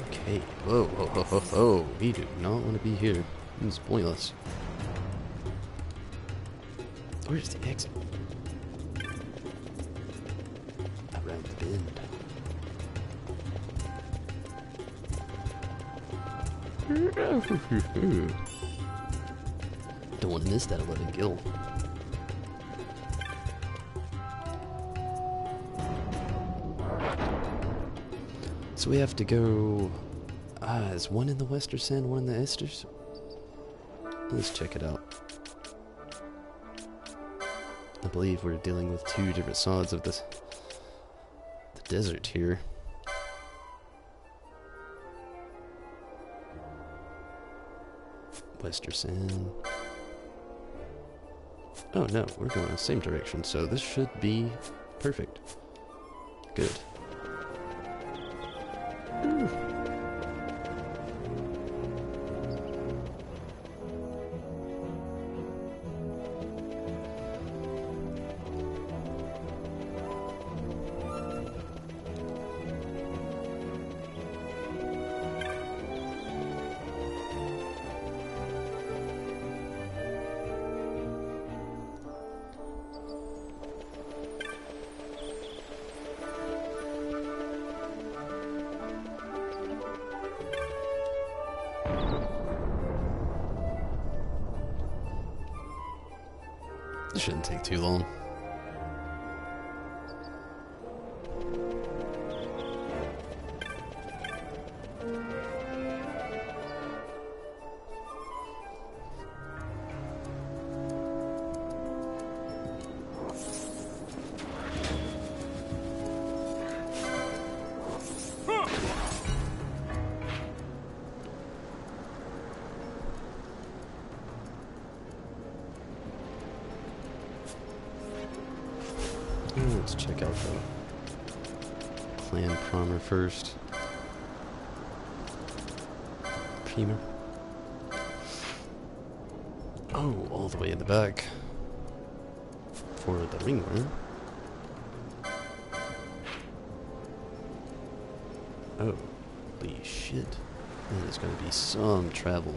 Okay. Whoa, whoa, whoa, whoa, whoa. We do not want to be here. It's pointless. Where's the exit? Around the bend. Don't want to miss that 11 kill. So we have to go... is one in the Western Sand, one in the Esters? Let's check it out. I believe we're dealing with two different sides of the desert here. Western Sand. Oh no, we're going in the same direction, so this should be perfect. Good. Shouldn't take too long. Let's check out the clan primer first. Primer. Oh, all the way in the back for the ring room. Oh, holy shit. That is going to be some travel.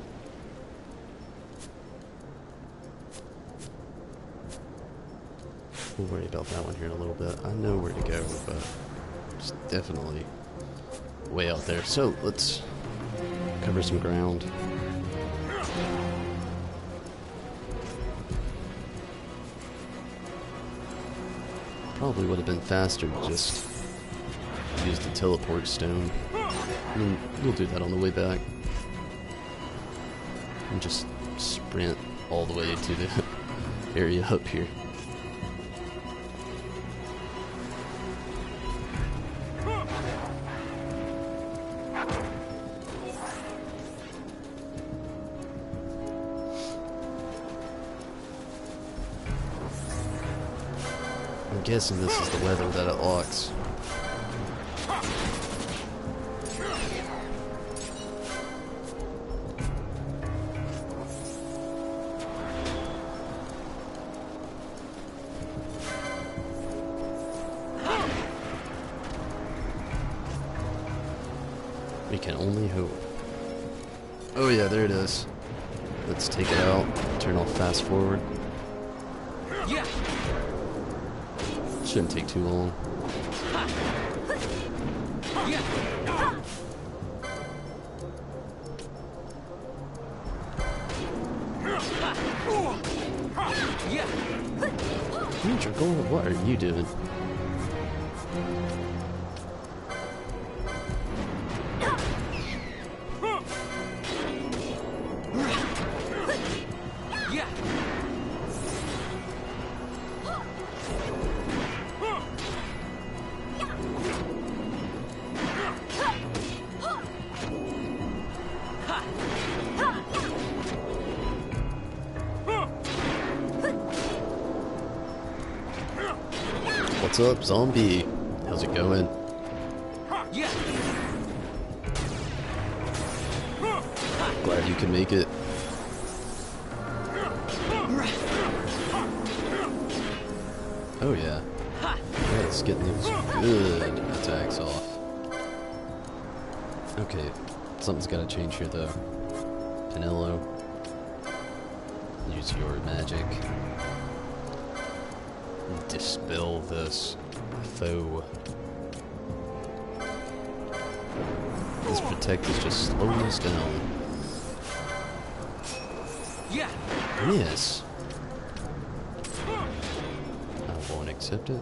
We'll worry about that one here in a little bit. I know where to go, but it's definitely way out there. So let's cover some ground. Probably would have been faster to just use the teleport stone. And we'll do that on the way back. And just sprint all the way to the area up here. I'm guessing this is the weather that it locks. We can only hope. Oh yeah, there it is. Let's take it out, turn off fast forward. Yeah. Shouldn't take too long. Yeah. Ninja Gold, what are you doing? What's up, zombie? How's it going? Glad you can make it. Oh yeah. Let's get those good attacks off. Okay, something's gotta change here though. Pinello, use your magic. Dispel this foe. This protect is just slowing us down. Yeah. Yes. I won't accept it.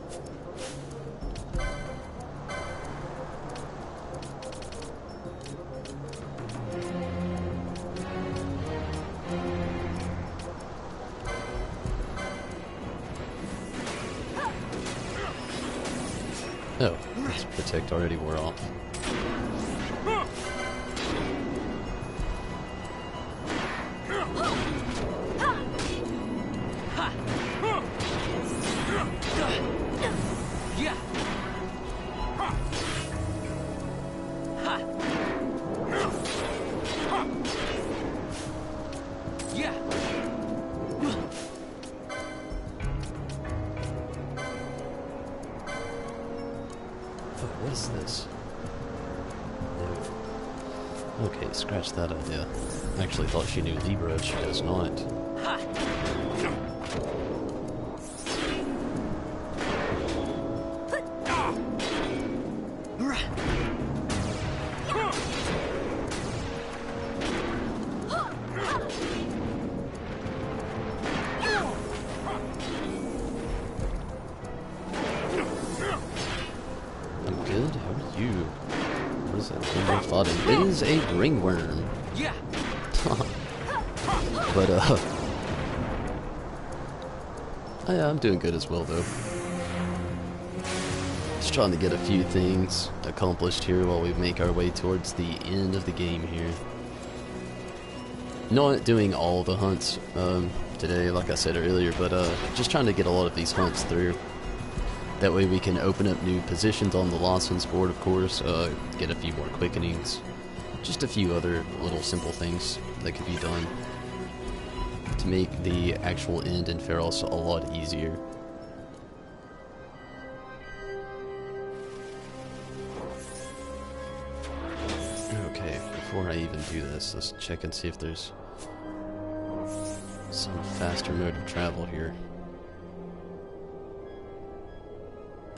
Oh, this protect already wore off. What is this? Okay, scratch that idea. I actually thought she knew Libra, she does not. What is that thing we're fighting? It is a ringworm. Yeah. But, yeah, I'm doing good as well, though. Just trying to get a few things accomplished here while we make our way towards the end of the game here. Not doing all the hunts today, like I said earlier, but just trying to get a lot of these hunts through. That way we can open up new positions on the license board, of course, get a few more quickenings, just a few other little simple things that could be done to make the actual end in Pharos a lot easier. Okay, before I even do this, let's check and see if there's some faster mode of travel here.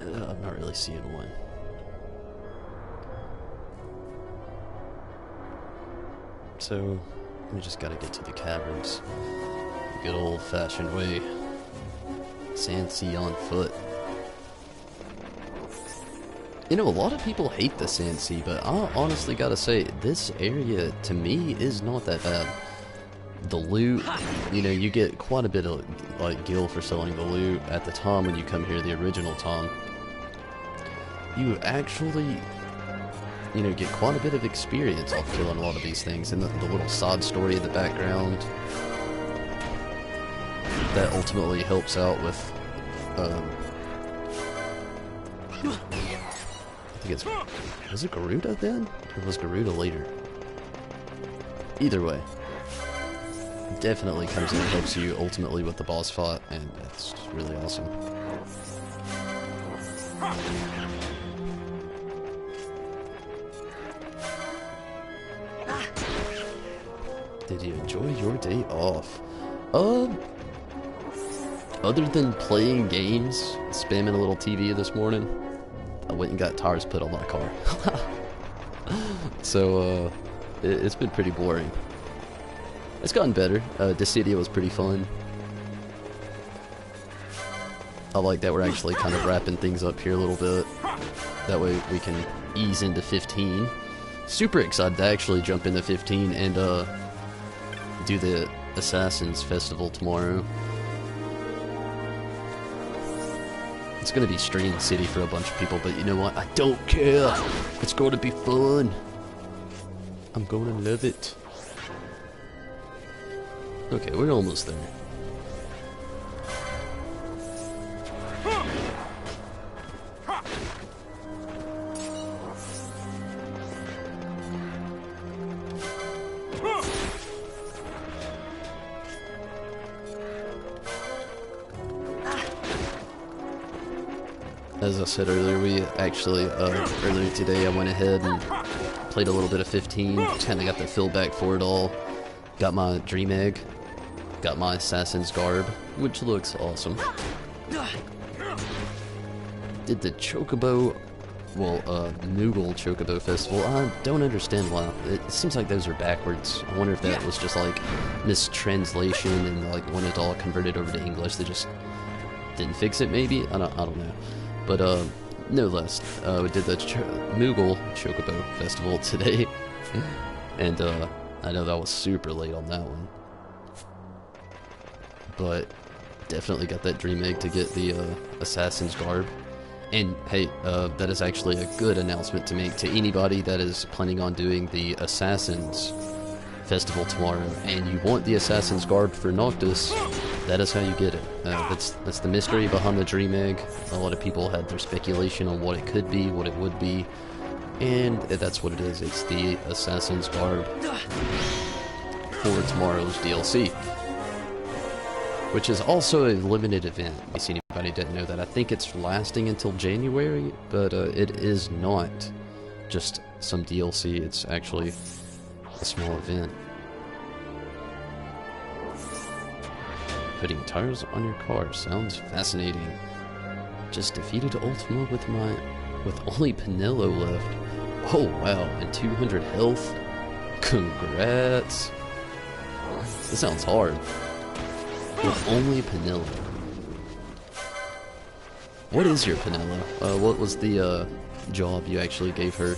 I'm not really seeing one. So, we just gotta get to the caverns. Good old-fashioned way. Sand sea on foot. You know, a lot of people hate the Sand Sea, but I honestly gotta say, this area, to me, is not that bad. The loot, you know, you get quite a bit of, like, gil for selling the loot at the time when you come here, the original time. You actually, you know, get quite a bit of experience off killing a lot of these things, and the little side story in the background that ultimately helps out with, I think it's, was it Garuda then? Or was Garuda later? Either way, definitely comes in and helps you ultimately with the boss fight, and it's really awesome. Did you enjoy your day off? Other than playing games, spamming a little TV this morning, I went and got tires put on my car. So, it's been pretty boring. It's gotten better. Dissidia was pretty fun. I like that we're actually kind of wrapping things up here a little bit. That way we can ease into 15. Super excited to actually jump into 15 and do the Assassin's Festival tomorrow. It's gonna be Stream City for a bunch of people, but you know what? I don't care! It's going to be fun! I'm gonna love it. Okay, we're almost there. As I said earlier, we actually, earlier today I went ahead and played a little bit of 15, kinda got the feel back for it all, got my Dream Egg, got my Assassin's Garb, which looks awesome. Did the Chocobo, well, Moogle Chocobo Festival. I don't understand why. It seems like those are backwards. I wonder if that was just like mistranslation and like when it's all converted over to English, they just didn't fix it maybe? I don't know. But, no less, we did the Moogle Chocobo Festival today, and, I know that was super late on that one, but definitely got that Dream Egg to get the, Assassin's Garb, and, hey, that is actually a good announcement to make to anybody that is planning on doing the Assassin's Festival tomorrow, and you want the Assassin's Garb for Noctis. That is how you get it. That's the mystery behind the Dream Egg. A lot of people had their speculation on what it could be, what it would be, and that's what it is. It's the Assassin's Garb for tomorrow's DLC, which is also a limited event. In case anybody didn't know that, I think it's lasting until January, but it is not just some DLC. It's actually a small event. Putting tires on your car sounds fascinating. Just defeated Ultima with only Pinello left. Oh wow, and 200 health. Congrats. This sounds hard. With only Pinello. What is your Pinello? What was the job you actually gave her?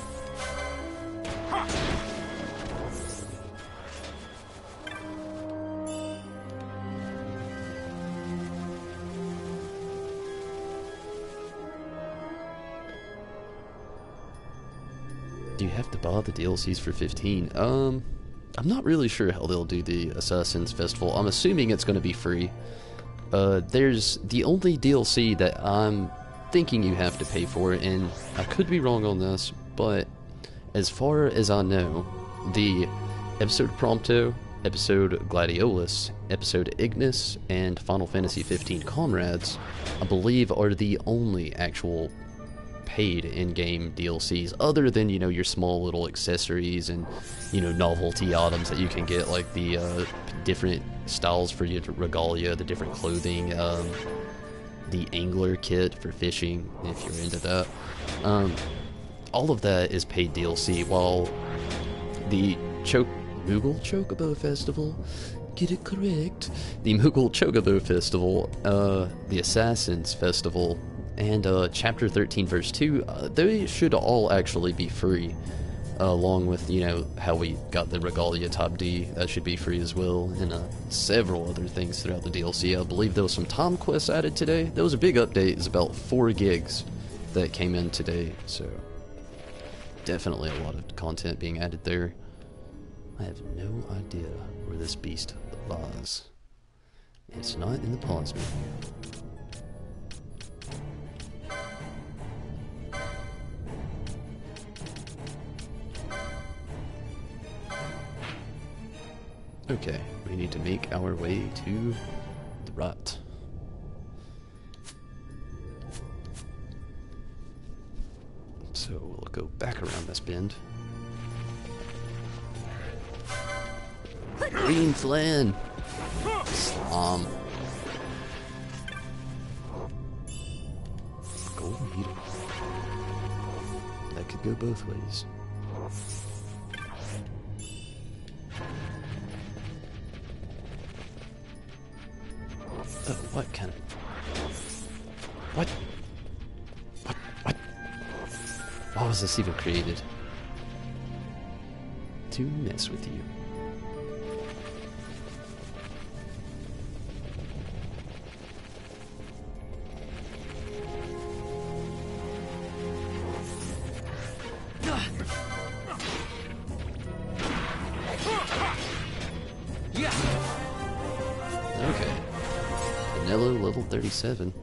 Do you have to buy the DLCs for 15? I'm not really sure how they'll do the Assassin's Festival. I'm assuming it's going to be free. There's the only DLC that I'm thinking you have to pay for, and I could be wrong on this, but as far as I know, the episode Prompto, episode Gladiolus, episode Ignis, and Final Fantasy 15 Comrades, I believe are the only actual paid in-game DLCs, other than, you know, your small little accessories and, you know, novelty items that you can get, like the different styles for your regalia, the different clothing, the angler kit for fishing, if you're into that. All of that is paid DLC, while the Moogle Chocobo Festival, get it correct, the Moogle Chocobo Festival, the Assassin's Festival, and Chapter 13 Verse 2, they should all actually be free, along with, you know, how we got the Regalia Top D, that should be free as well, and several other things throughout the DLC. I believe there was some time quests added today. There was a big update. It's about 4 gigs that came in today, so definitely a lot of content being added there. I have no idea where this beast lies. It's not in the pawns menu. Okay, we need to make our way to the right. So we'll go back around this bend. Green Flan! Slom. Golden needle. That could go both ways. What kind of... What? What? Why was this even created? To mess with you. Level 37.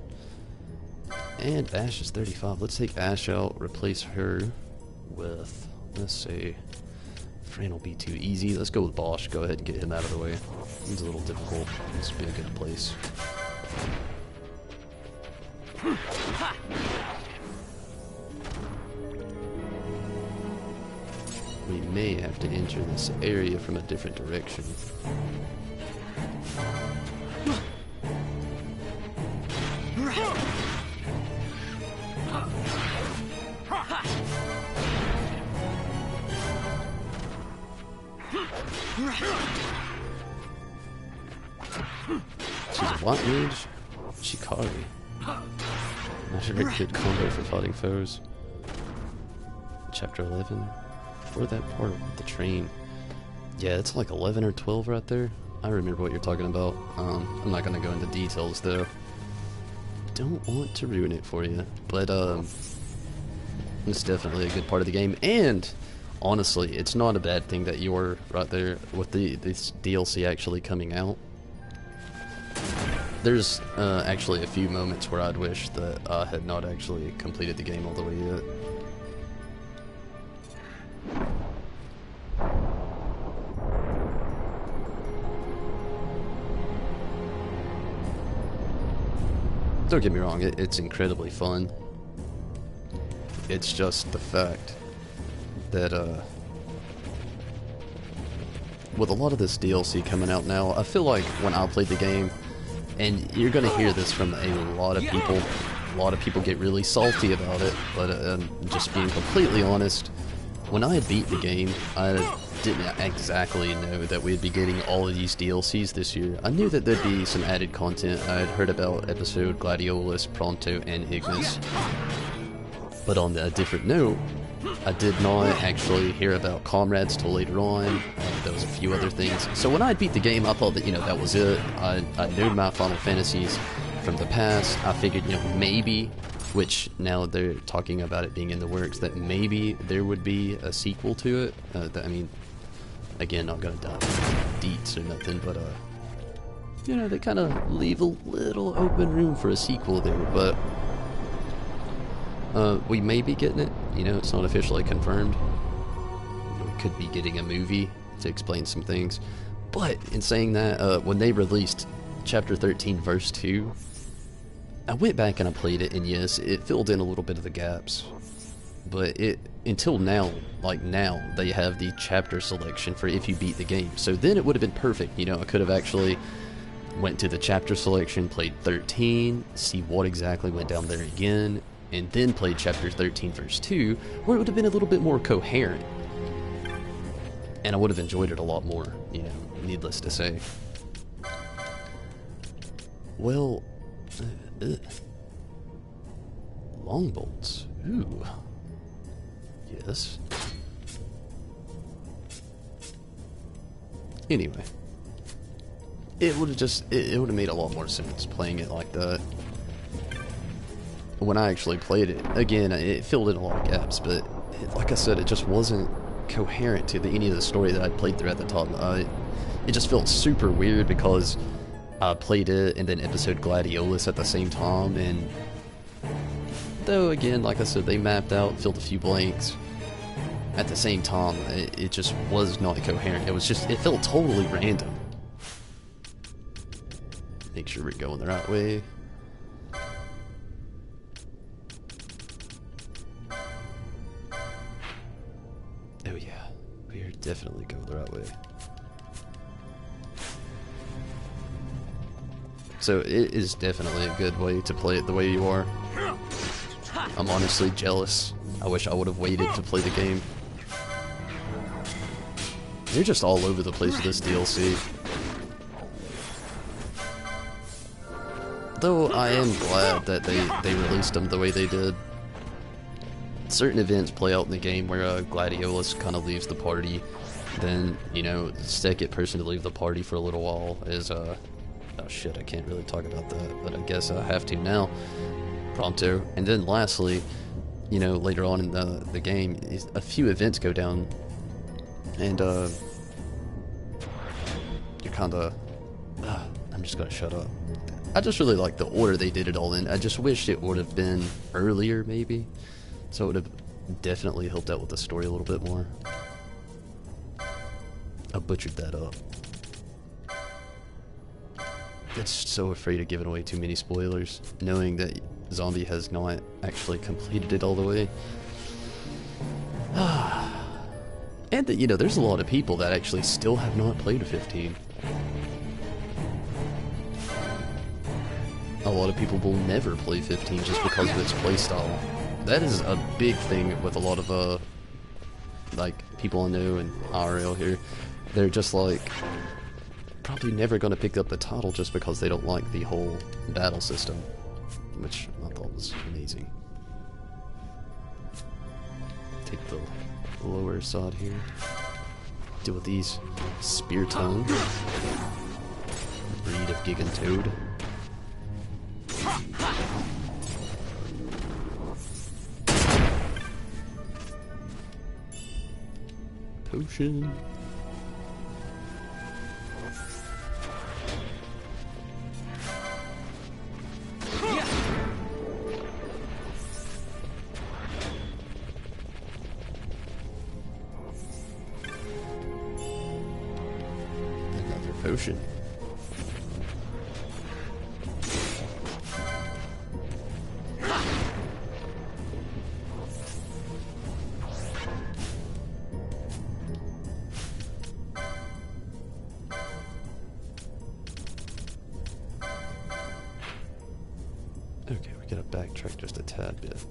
And Ash is 35. Let's take Ash out, replace her with, let's say, Fran will be too easy. Let's go with Bosch. Go ahead and get him out of the way. He's a little difficult. This would be a good place. We may have to enter this area from a different direction. She's a white mage, Shikari. Not a very good combo for fighting foes. Chapter 11. For that part with the train. Yeah, it's like 11 or 12 right there. I remember what you're talking about. I'm not gonna go into details though. Don't want to ruin it for you, but it's definitely a good part of the game. And honestly, it's not a bad thing that you're right there with this DLC actually coming out. There's actually a few moments where I'd wish that I had not actually completed the game all the way yet. Don't get me wrong, it's incredibly fun. It's just the fact that with a lot of this DLC coming out now, I feel like when I played the game, and you're gonna hear this from a lot of people get really salty about it, but just being completely honest, when I had beat the game, I didn't exactly know that we'd be getting all of these DLCs this year. I knew that there'd be some added content. I had heard about episode Gladiolus, Prompto, and Ignis. But on a different note, I did not actually hear about Comrades till later on. There was a few other things. So when I beat the game, I thought that, you know, that was it. I knew my Final Fantasies from the past. I figured, you know, maybe which now they're talking about it being in the works, that maybe there would be a sequel to it. I mean, again, not gonna dive into deets or nothing, but you know, they kind of leave a little open room for a sequel there, but we may be getting it. You know, it's not officially confirmed. We could be getting a movie to explain some things. But in saying that, when they released Chapter 13, Verse 2, I went back and I played it, and yes, it filled in a little bit of the gaps. But until now, like now, they have the chapter selection for if you beat the game. So then it would have been perfect. You know, I could have actually went to the chapter selection, played 13, see what exactly went down there again, and then played Chapter 13, Verse 2, where it would have been a little bit more coherent. And I would have enjoyed it a lot more, you know, needless to say. Well, long bolts. Ooh. Yes. Anyway. It would have just, it would have made a lot more sense playing it like that. When I actually played it, again, it filled in a lot of gaps, but like I said, it just wasn't coherent to any of the story that I played through at the time. It just felt super weird because I played it and then episode Gladiolus at the same time, and though again, like I said, they mapped out, filled a few blanks at the same time, it just was not coherent. It was just, it felt totally random. Make sure we're going the right way. Oh yeah, we are definitely going the right way. So it is definitely a good way to play it the way you are. I'm honestly jealous. I wish I would have waited to play the game. They're just all over the place with this DLC. Though I am glad that they released them the way they did. Certain events play out in the game where Gladiolus kind of leaves the party. Then, you know, the second person to leave the party for a little while is, oh shit, I can't really talk about that, but I guess I have to now. Pronto. And then lastly, you know, later on in the game, a few events go down, and you're kinda... I'm just gonna shut up. I just really like the order they did it all in. I just wish it would have been earlier, maybe. So it would have definitely helped out with the story a little bit more. I butchered that up. I'm so afraid of giving away too many spoilers, knowing that Zombie has not actually completed it all the way. And that, you know, there's a lot of people that actually still have not played a 15. A lot of people will never play 15 just because of its playstyle. That is a big thing with a lot of, like, people I know in IRL here. They're just like, probably never going to pick up the title just because they don't like the whole battle system, which I thought was amazing. Take the lower side here. Deal with these spear tongue. Breed of Gigantoad. Potion. Another potion. Okay, we gotta backtrack just a tad bit.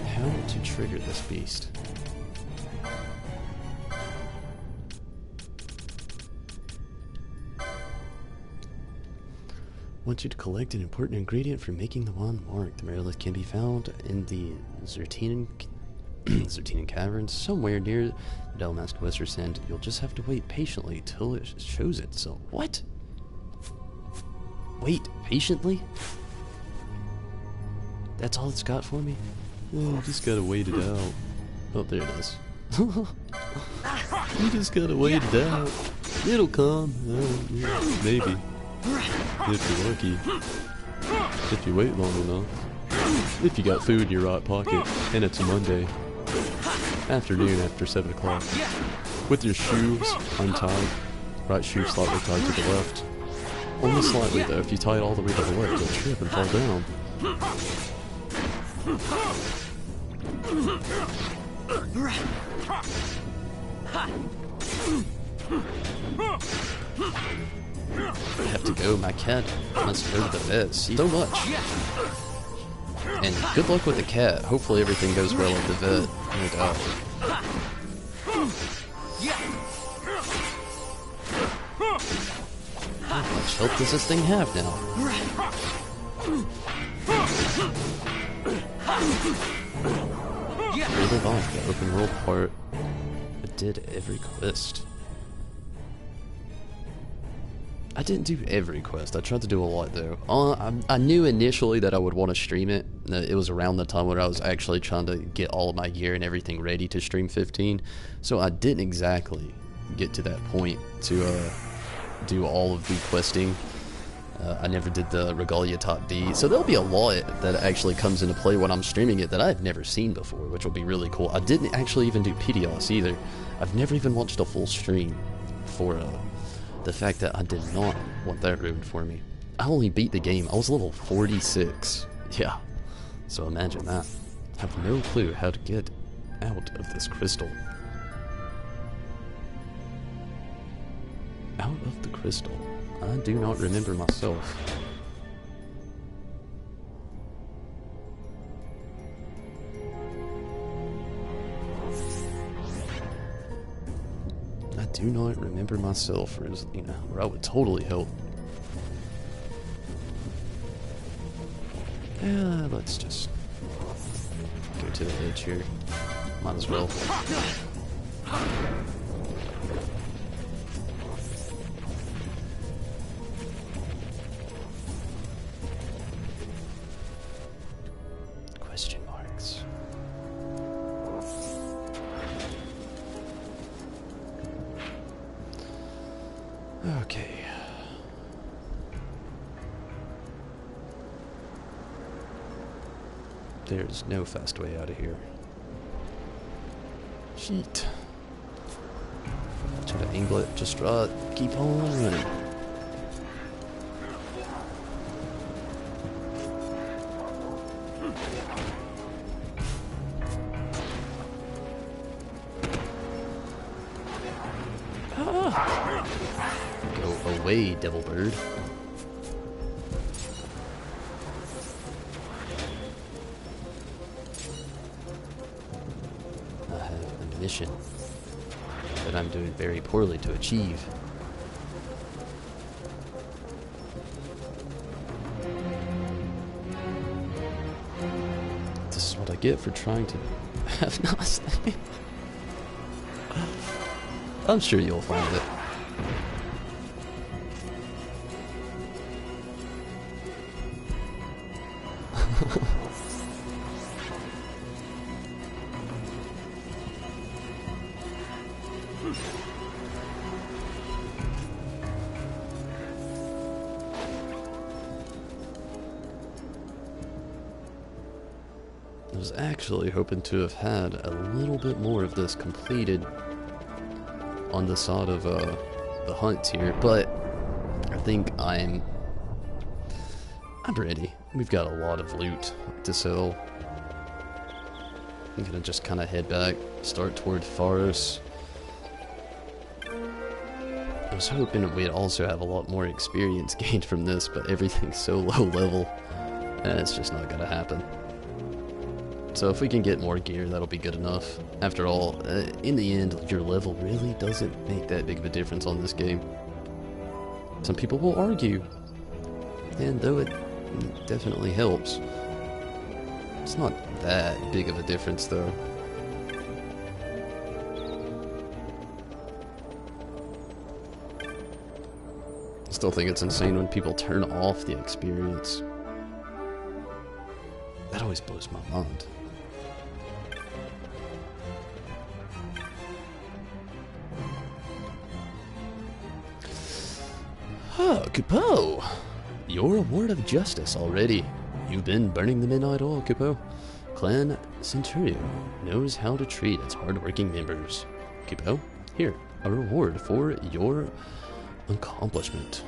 How to trigger this beast? want you to collect an important ingredient for making the wand mark. The Merilith can be found in the Zertinan Caverns, somewhere near the Dalmask Western Sand. You'll just have to wait patiently till it shows itself. What? Wait patiently? That's all it's got for me? Oh, just gotta wait it out. Oh, there it is. You just gotta wait it out. It'll come. Yeah, maybe. If you're lucky. If you wait long enough. If you got food in your right pocket, and it's a Monday afternoon after 7 o'clock. With your shoes untied, right shoe slightly tied to the left. Only slightly though, if you tie it all the way to the left, you'll trip and fall down. I have to go, my cat must go to the vet. See so much. And good luck with the cat. Hopefully everything goes well at the vet. No doubt. How much health does this thing have now? Really like the open world part. I did every quest. I didn't do every quest. I tried to do a lot though. I knew initially that I would want to stream it. It was around the time where I was actually trying to get all of my gear and everything ready to stream 15. So I didn't exactly get to that point to do all of the questing. I never did the Regalia Top D. So there'll be a lot that actually comes into play when I'm streaming it that I've never seen before, which will be really cool. I didn't actually even do Piteos either. I've never even watched a full stream for the fact that I did not want that ruined for me. I only beat the game. I was level 46. Yeah. So imagine that. I have no clue how to get out of this crystal. Out of the crystal. I do not remember myself. I do not remember myself, or I would totally help. Yeah, let's just go to the edge here. Might as well. Question marks. Okay. There's no fast way out of here. Sheet. Try to angle it, just keep on running. Go away, devil bird. I have a mission that I'm doing very poorly to achieve. This is what I get for trying to have nothing. I'm sure you'll find it. I was actually hoping to have had a little bit more of this completed on the side of the hunt here, but I think I'm ready. We've got a lot of loot to sell. I'm gonna just kind of head back, start toward Pharos. I was hoping we'd also have a lot more experience gained from this, but everything's so low level, and it's just not gonna happen. So if we can get more gear, that'll be good enough. After all, in the end, your level really doesn't make that big of a difference on this game. Some people will argue, And though it definitely helps, it's not that big of a difference though. I still think it's insane when people turn off the experience. That always blows my mind. Oh, Kupo! Your award of justice already. You've been burning the midnight oil, Kupo. Clan Centurio knows how to treat its hard-working members. Kupo, here, a reward for your accomplishment.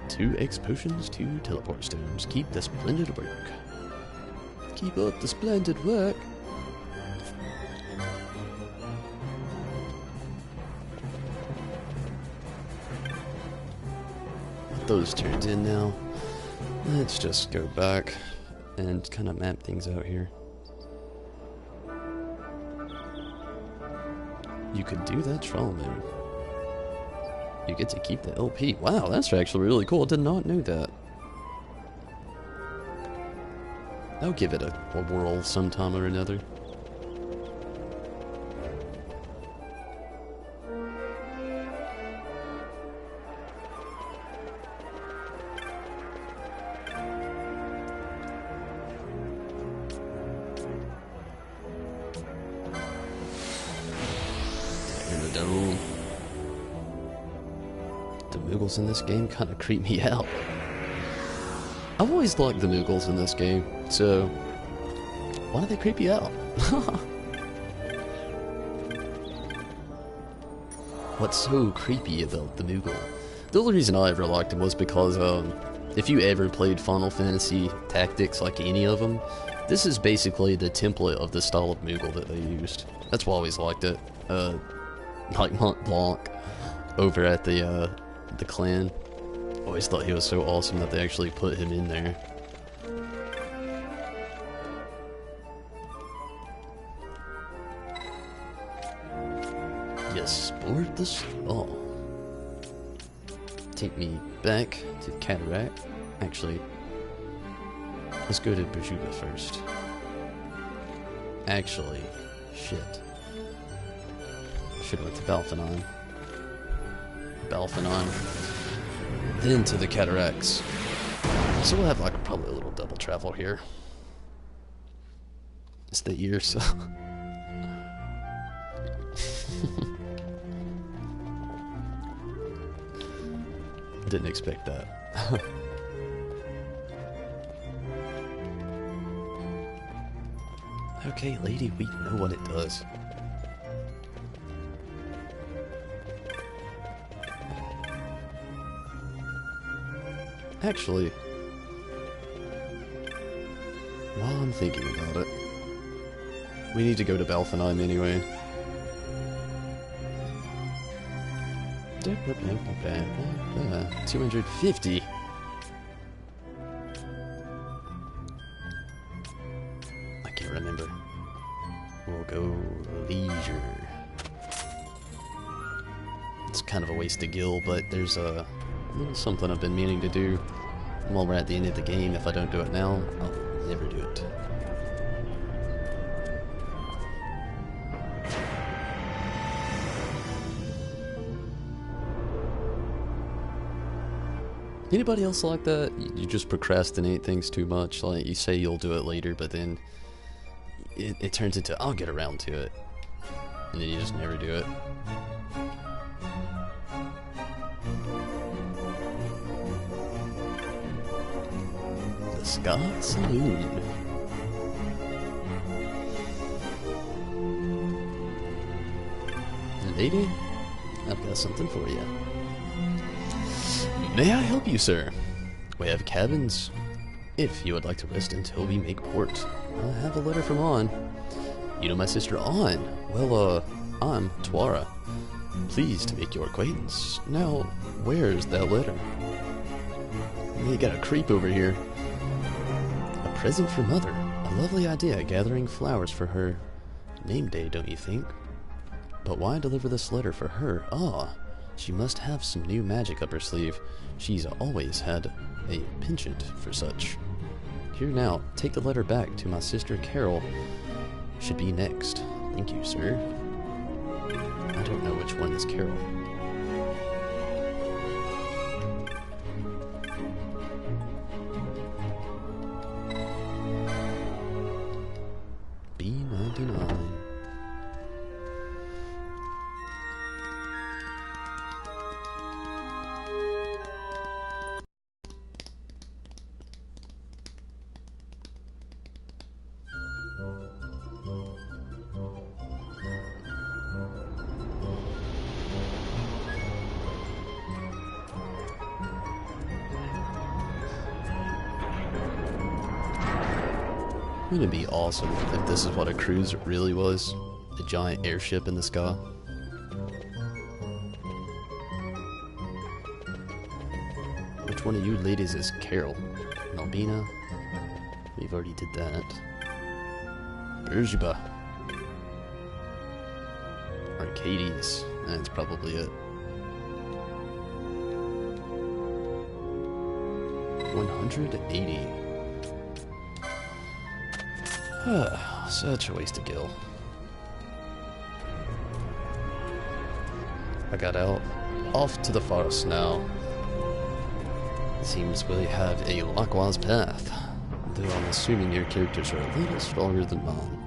2 X potions, 2 teleport stones. Keep the splendid work. Keep up the splendid work. Put those turns in now. Let's just go back and kind of map things out here. You could do that trial mode. You get to keep the LP. Wow, that's actually really cool. I did not know that. I'll give it a whirl sometime or another. In the dome. The Moogles in this game kind of creep me out. I've always liked the Moogles in this game, so why do they creep you out? What's so creepy about the Moogle? The only reason I ever liked him was because if you ever played Final Fantasy Tactics, like any of them, this is basically the template of the style of Moogle that they used. That's why I always liked it. Like Mont Blanc over at the clan. Always thought he was so awesome that they actually put him in there. Yes, sport the stall. Take me back to the Cataract. Actually, let's go to Bajuga first. Actually, shit. Should've went to Balfanon. Then to the Cataracts. So we'll have like probably a little double travel here. It's the year, so. Didn't expect that. Okay, lady, we know what it does. Actually, while I'm thinking about it, we need to go to Balfanheim anyway. 250. I can't remember. We'll go leisure. It's kind of a waste of gil, but there's a little something I've been meaning to do while we're at the end of the game. If I don't do it now, I'll never do it. Anybody else like that? You just procrastinate things too much. Like, you say you'll do it later, but then it turns into, I'll get around to it. And then you just never do it. The Sky Saloon. Lady, I've got something for you. May I help you, sir? We have cabins, if you would like to rest until we make port. I have a letter from An. You know my sister An? Well, I'm Twara. Pleased to make your acquaintance. Now, where's that letter? You got a creep over here. A present for Mother. A lovely idea, gathering flowers for her name day, don't you think? But why deliver this letter for her? Ah, she must have some new magic up her sleeve. She's always had a penchant for such. Here now, take the letter back to my sister Carol. Should be next. Thank you, sir. I don't know which one is Carol. B99. Wouldn't it be awesome if this is what a cruise really was? A giant airship in the sky? Which one of you ladies is Carol? Malbina? We've already did that. Berjuba. Arcades. That's probably it. 180. Such a waste of gil. I got out. Off to the Pharos now. Seems we have a likewise path, though I'm assuming your characters are a little stronger than mine.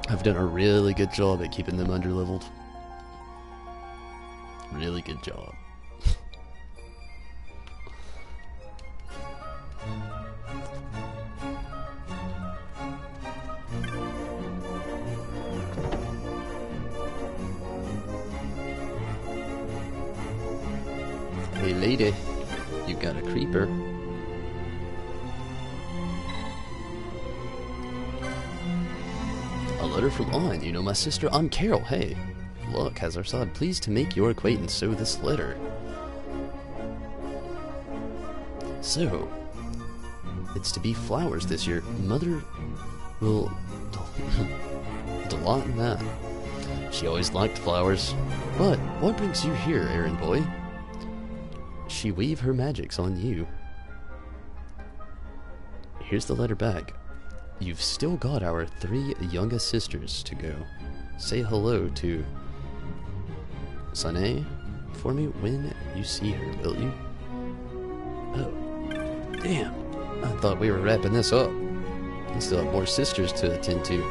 I've done a really good job at keeping them underleveled. Really good job. Hey lady, you got a creeper. A letter from Anne. You know my sister, I'm Carol. Hey, look, has our side pleased to make your acquaintance. So this letter. So, it's to be flowers this year. Mother will delight in that. She always liked flowers. But what brings you here, errand boy? She weave her magics on you. Here's the letter back. You've still got our 3 youngest sisters to go. Say hello to Sane for me when you see her, will you? Oh, damn. I thought we were wrapping this up. We still have more sisters to attend to.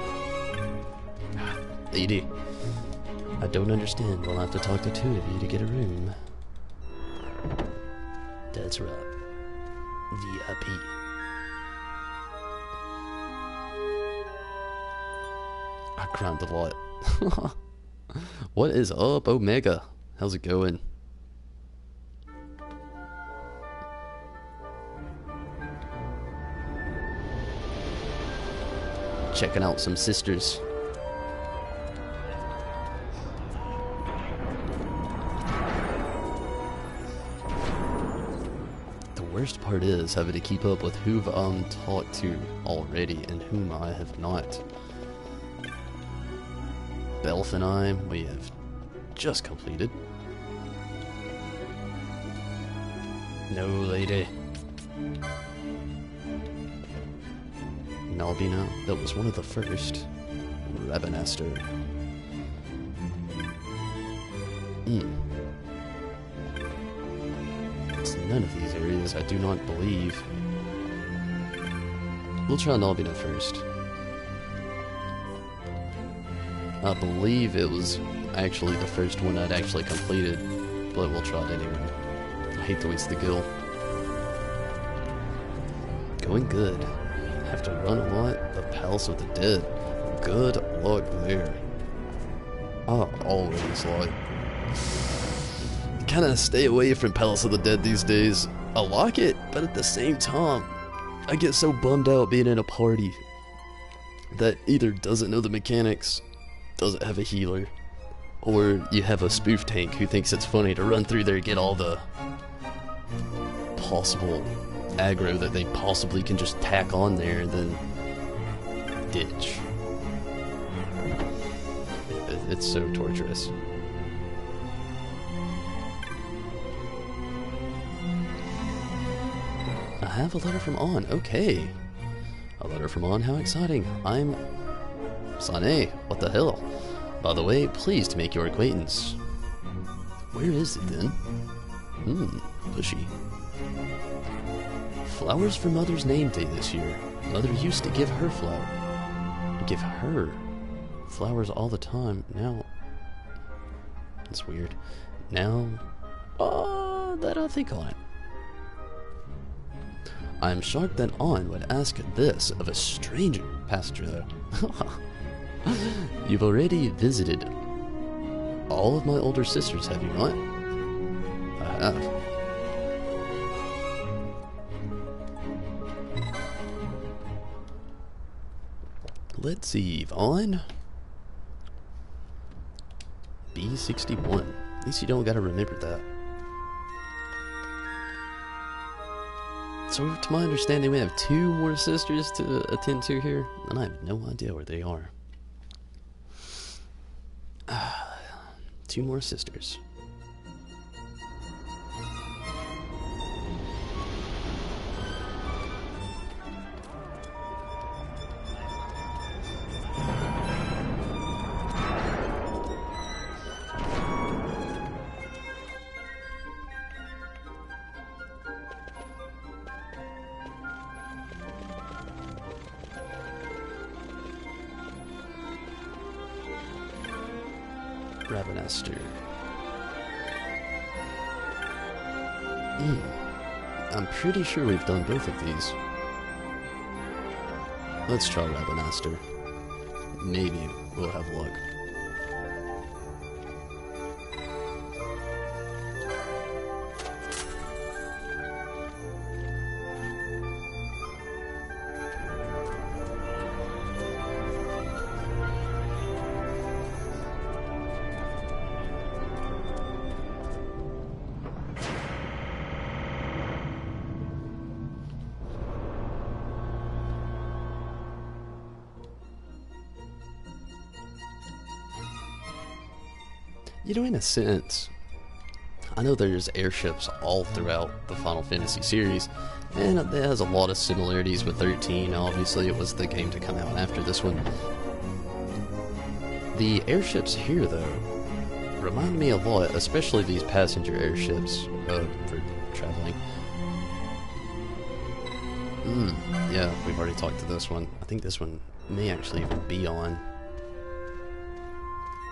Lady, I don't understand. We'll have to talk to 2 of you to get a room. That's right. VIP. I crimed a lot. What is up, Omega? How's it going? Checking out some sisters. Worst part is having to keep up with who I'm talked to already and whom I have not. Belf and I, we have just completed. No lady. Malbina, that was one of the first. Rabenaster. None of these areas, I do not believe. We'll try Nalbina first. I believe it was actually the first one I'd actually completed, but we'll try it anyway. I hate to waste the gil. Going good. Have to run a lot. The Palace of the Dead. Good luck there. I always like... kind of stay away from Palace of the Dead these days. I like it, but at the same time, I get so bummed out being in a party that either doesn't know the mechanics, doesn't have a healer, or you have a spoof tank who thinks it's funny to run through there and get all the possible aggro that they possibly can just tack on there and then ditch. It's so torturous. I have a letter from On. Okay. A letter from On. How exciting. I'm... Sane. What the hell? By the way, pleased to make your acquaintance. Where is it then? Pushy. Flowers for Mother's name day this year. Mother used to give her flowers all the time. Now... That's weird. Now... that I think on it. I am shocked that On would ask this of a stranger passenger, though. You've already visited all of my older sisters, have you not? I have. Let's see, Vaughn. B61. At least you don't gotta remember that. So, to my understanding, we have 2 more sisters to attend to here, and I have no idea where they are. 2 more sisters. Ravenester. I'm pretty sure we've done both of these. Let's try Ravenester. Maybe we'll have luck. You know, in a sense, I know there's airships all throughout the Final Fantasy series, and it has a lot of similarities with 13. Obviously, it was the game to come out after this one. The airships here, though, remind me a lot, especially these passenger airships for traveling. Yeah, we've already talked to this one. I think this one may actually even be on.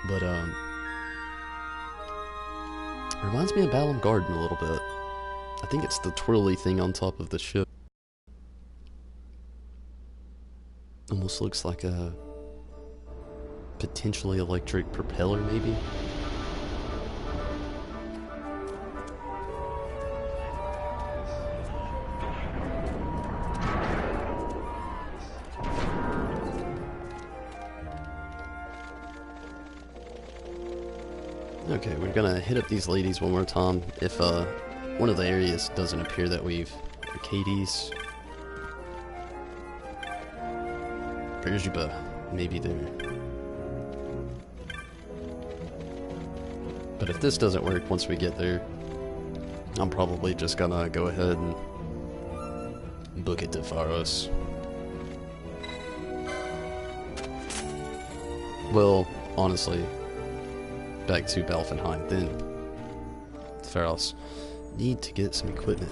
But, reminds me of Balam Garden a little bit. I think it's the twirly thing on top of the ship. Almost looks like a potentially electric propeller, maybe. Okay, we're gonna hit up these ladies one more time. If one of the areas doesn't appear that we've... Arcades... Berjuba, maybe there. But if this doesn't work once we get there, I'm probably just gonna go ahead and book it to Pharos. Well, honestly, back to Balfenheim, then Pharos. Need to get some equipment.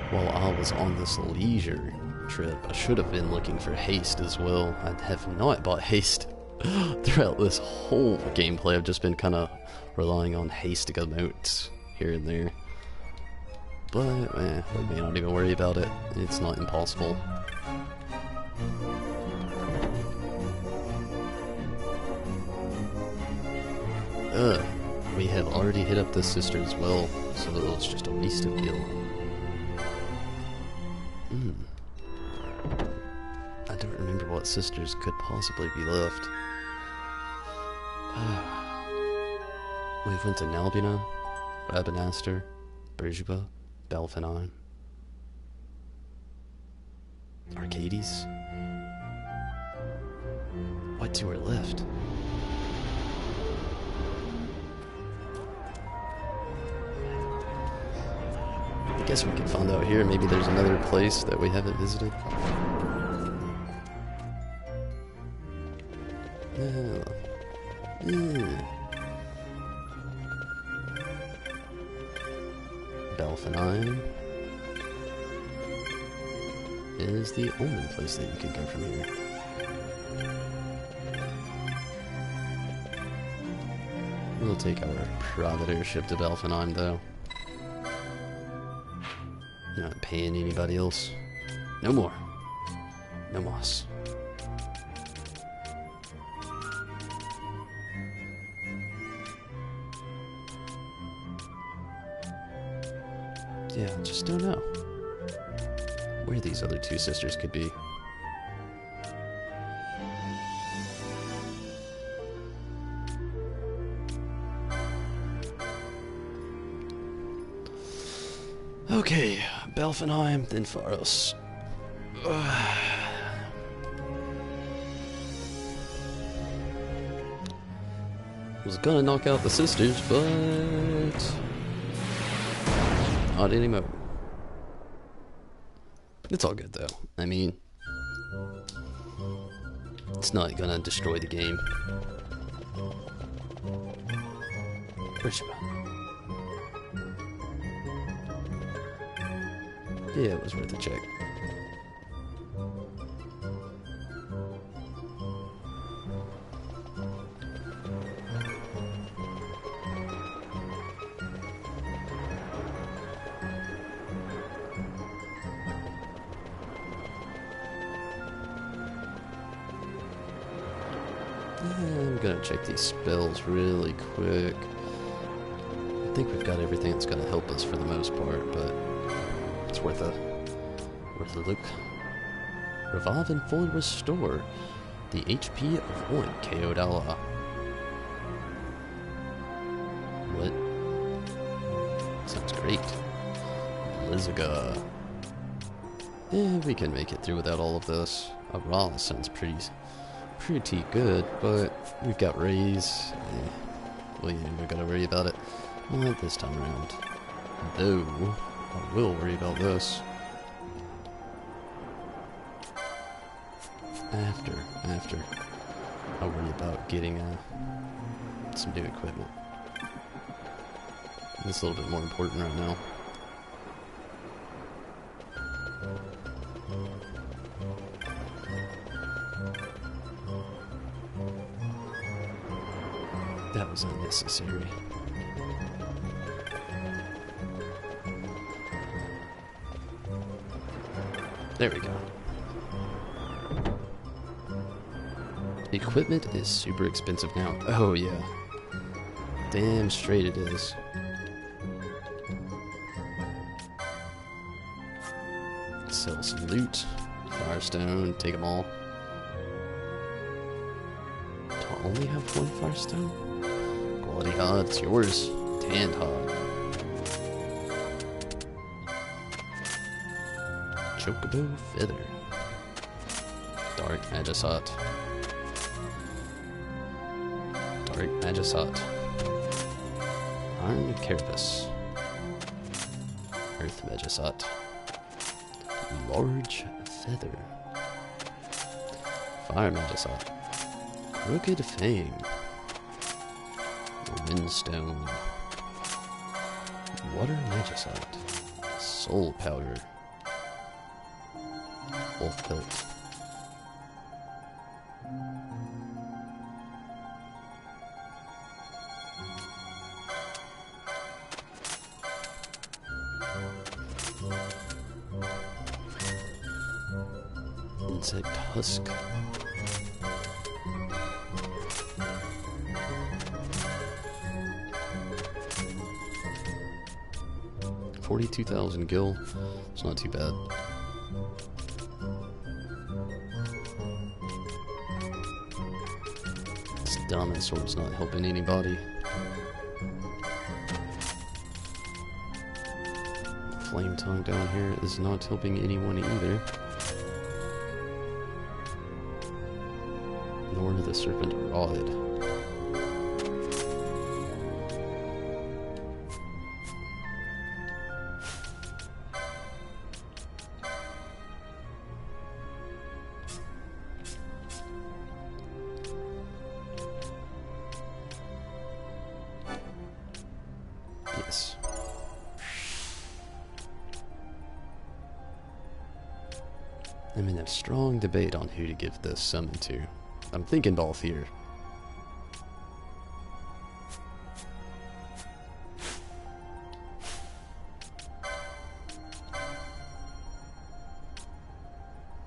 While I was on this leisure trip, I should have been looking for haste as well. I have not bought haste throughout this whole gameplay. I've just been kind of relying on haste emotes here and there. But, we may not even worry about it. It's not impossible. We have already hit up this sister as well, so it's just a waste of gil. I don't remember what sisters could possibly be left. We went to Nalbina, Rabanastor, Berjuba, Balfenheim, Arcades. What get to her left. I guess we can find out here. Maybe there's another place that we haven't visited. Belfenheim is the only place that you can go from here. We'll take our private airship to Belfenheim, though. Not paying anybody else. No more. No moss. Yeah, I just don't know where these other two sisters could be. Okay, Belfenheim, then Pharos. Was gonna knock out the sisters, but not anymore. It's all good though. I mean, it's not gonna destroy the game. Where's your mom? Yeah, it was worth a check. I'm gonna check these spells really quick. I think we've got everything that's gonna help us for the most part, but it's worth a look. Revive and fully restore the HP of one KO'd ally. What? Sounds great. Liziga. Yeah, we can make it through without all of this. A Raw sounds pretty good, but we've got Rays. We ain't even gotta worry about it. Not this time around. Though, I will worry about this. After I worry about getting some new equipment. It's a little bit more important right now. That was unnecessary. There we go. Equipment is super expensive now. Oh yeah. Damn straight it is. Sell some loot. Firestone, take them all. Do I only have one Firestone? Quality hod, it's yours. Tanned hod. Chocobo feather. Dark Magisot. Dark Magisot. Iron Carapace. Earth Magisot. Large feather. Fire Magisot. Crooked Fang. Windstone. Water Magisot. Soul Powder. Wolf Pelt. Insect Husk. $42,000 gil. It's not too bad. This dominant sword's not helping anybody. Flame tongue down here is not helping anyone either. Or the Serpent Rod. Yes. I'm in a strong debate on who to give this summon to. I'm thinking Balthier.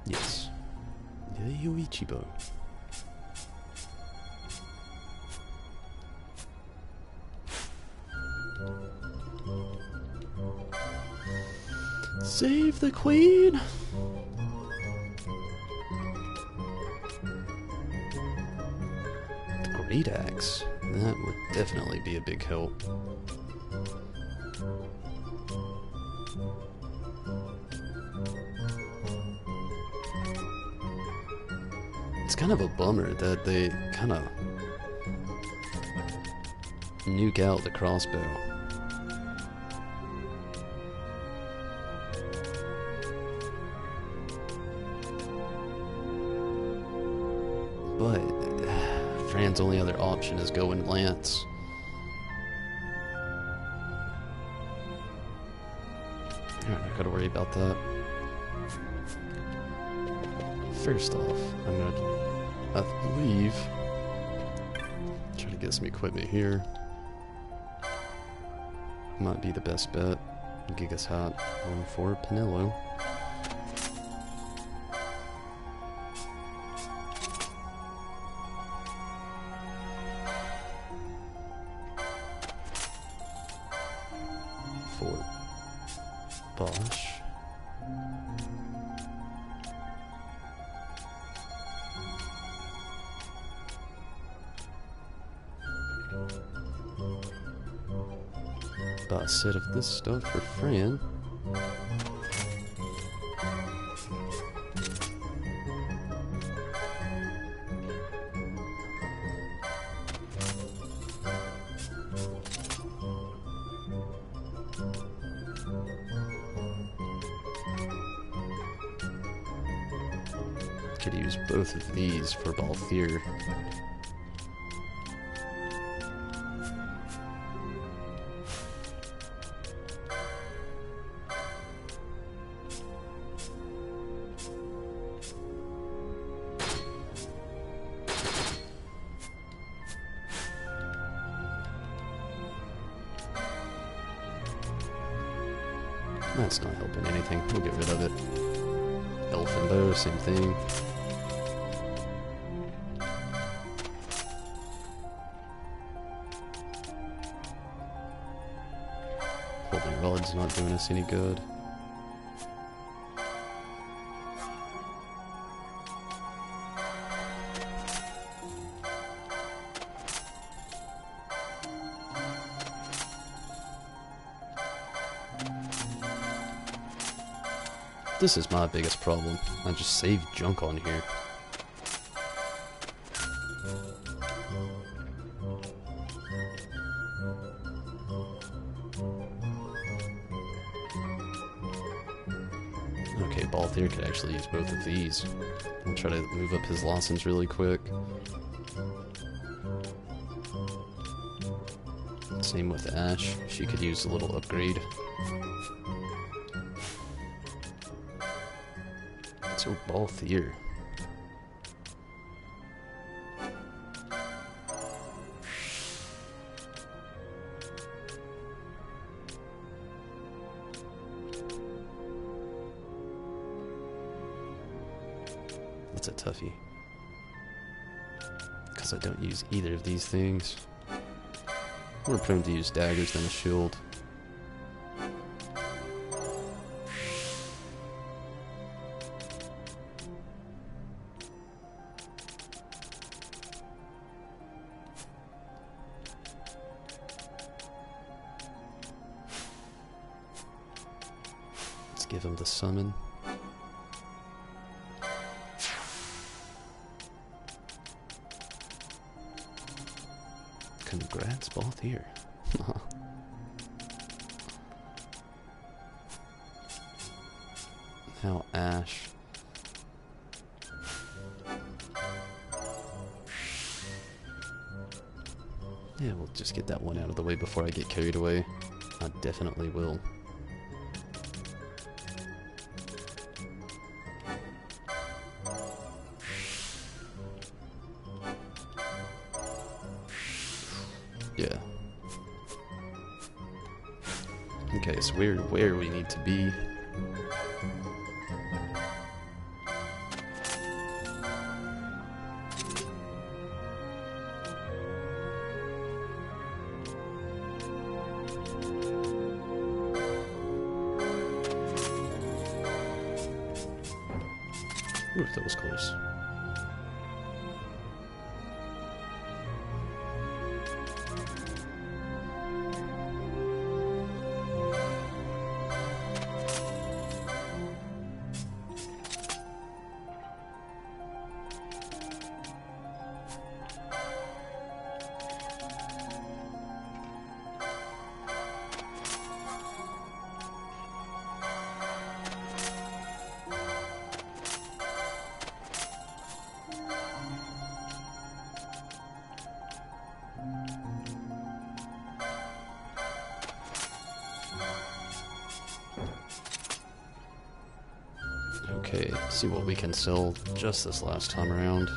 Yes. Yoichibo. Save the queen! The Great Axe. That would definitely be a big help. It's kind of a bummer that they kind of nuke out the crossbow. But Fran's only other option is going Lance. Alright, I gotta worry about that. First off, I'm gonna, I believe, try to get some equipment here. Might be the best bet. Giga's hat on for Pinello. For Bosch. Buy a set of this stuff for Fran. Could use both of these for Balthier. That's not helping anything. We'll get rid of it. Elfin bow, same thing. Holding rod's not doing us any good. This is my biggest problem. I just save junk on here. Okay, Balthier could actually use both of these. I'll try to move up his Lawsons really quick. Same with Ash. She could use a little upgrade. So Balthier. That's a toughie. Because I don't use either of these things. We're prone to use daggers than a shield. Let's give him the summon. Congrats, both here. Now Ash. Yeah, we'll just get that one out of the way before I get carried away. I definitely will. Yeah. Okay, so we're where we need to be. Ooh, that was close. Okay, see what we can sell just this last time around.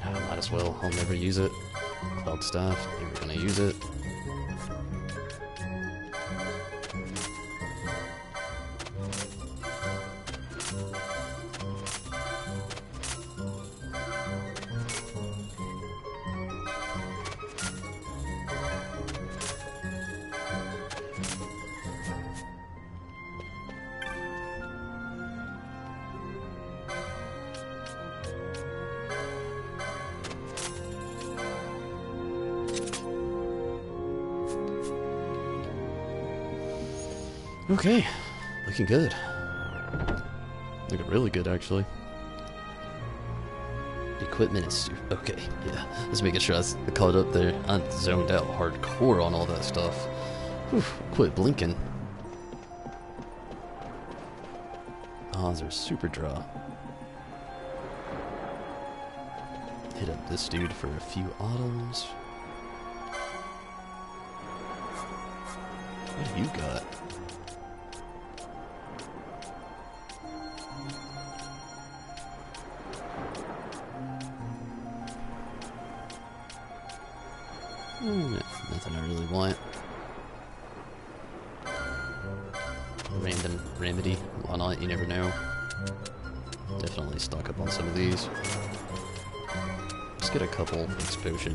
Might as well, I'll never use it. Cloud Staff, never gonna use it. Okay, looking good. Looking really good, actually. Equipment is okay. Yeah, just making sure I caught up there. I zoned out hardcore on all that stuff. Whew, quit blinking. Odds are super draw. Hit up this dude for a few autumns. What do you got? Nothing I really want. Random remedy. Why not? You never know. Definitely stock up on some of these. Just get a couple exposure.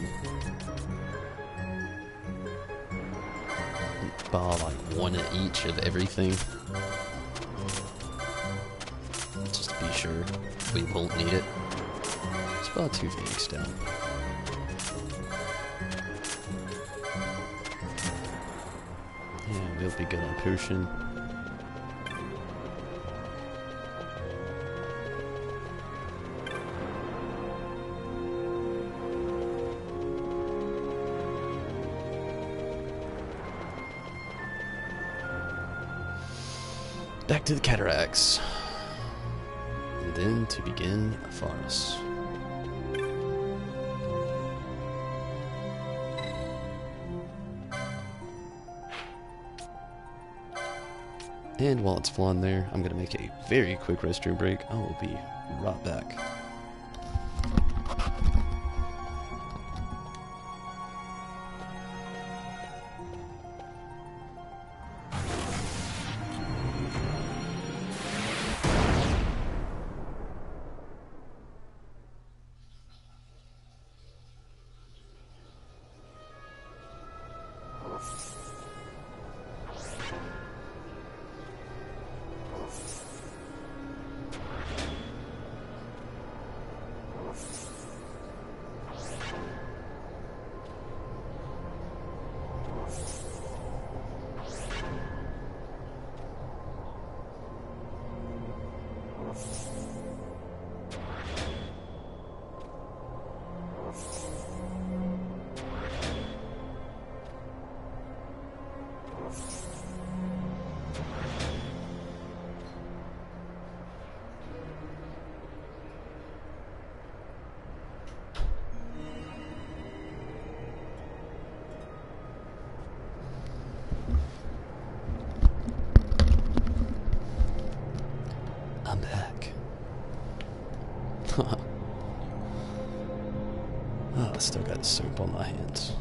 Buy like one of each of everything. Just to be sure we won't need it. Let's buy 2 Phoenix down. Yeah, we'll be good on potion. Back to the cataracts. And then to begin Pharos. And while it's flying there, I'm going to make a very quick restroom break. I will be right back. Still got soap on my hands.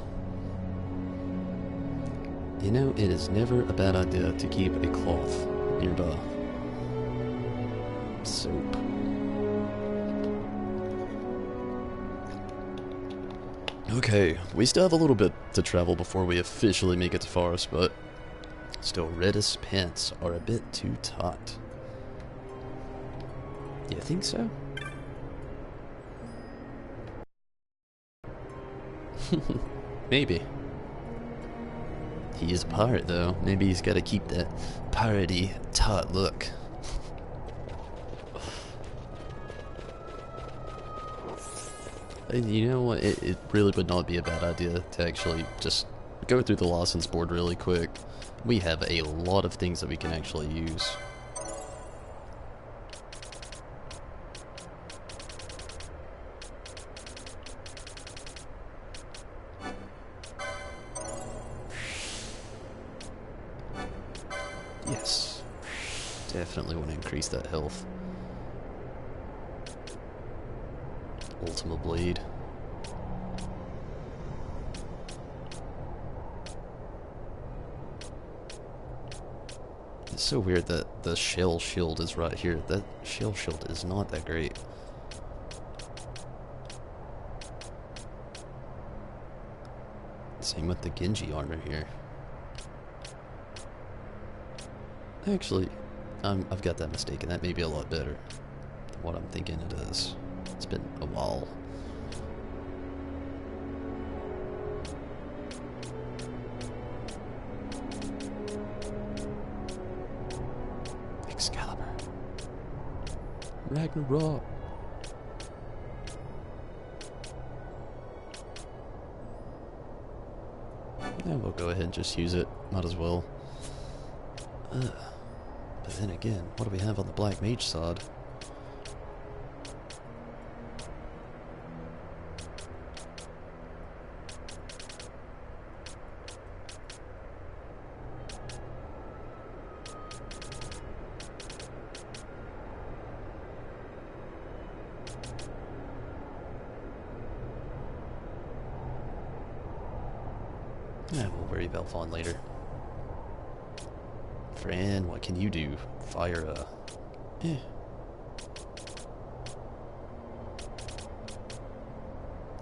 You know, it is never a bad idea to keep a cloth nearby. Soap. Okay, we still have a little bit to travel before we officially make it to Pharos, but still, Redis pants are a bit too taut. You think so? Maybe. He is a pirate, though. Maybe he's got to keep that piratey, taut look. You know what? It really would not be a bad idea to actually just go through the license board really quick. We have a lot of things that we can actually use. Yes. Definitely want to increase that health. Ultima Blade. It's so weird that the shell shield is right here. That shell shield is not that great. Same with the Genji armor here. Actually, I've got that mistaken. That may be a lot better than what I'm thinking it is. It's been a while. Excalibur. Ragnarok. Yeah, we'll go ahead and just use it. Might as well. But then again, what do we have on the Black Mage side? Yeah, we'll worry about Vaughn later. Fran, what can you do? Fire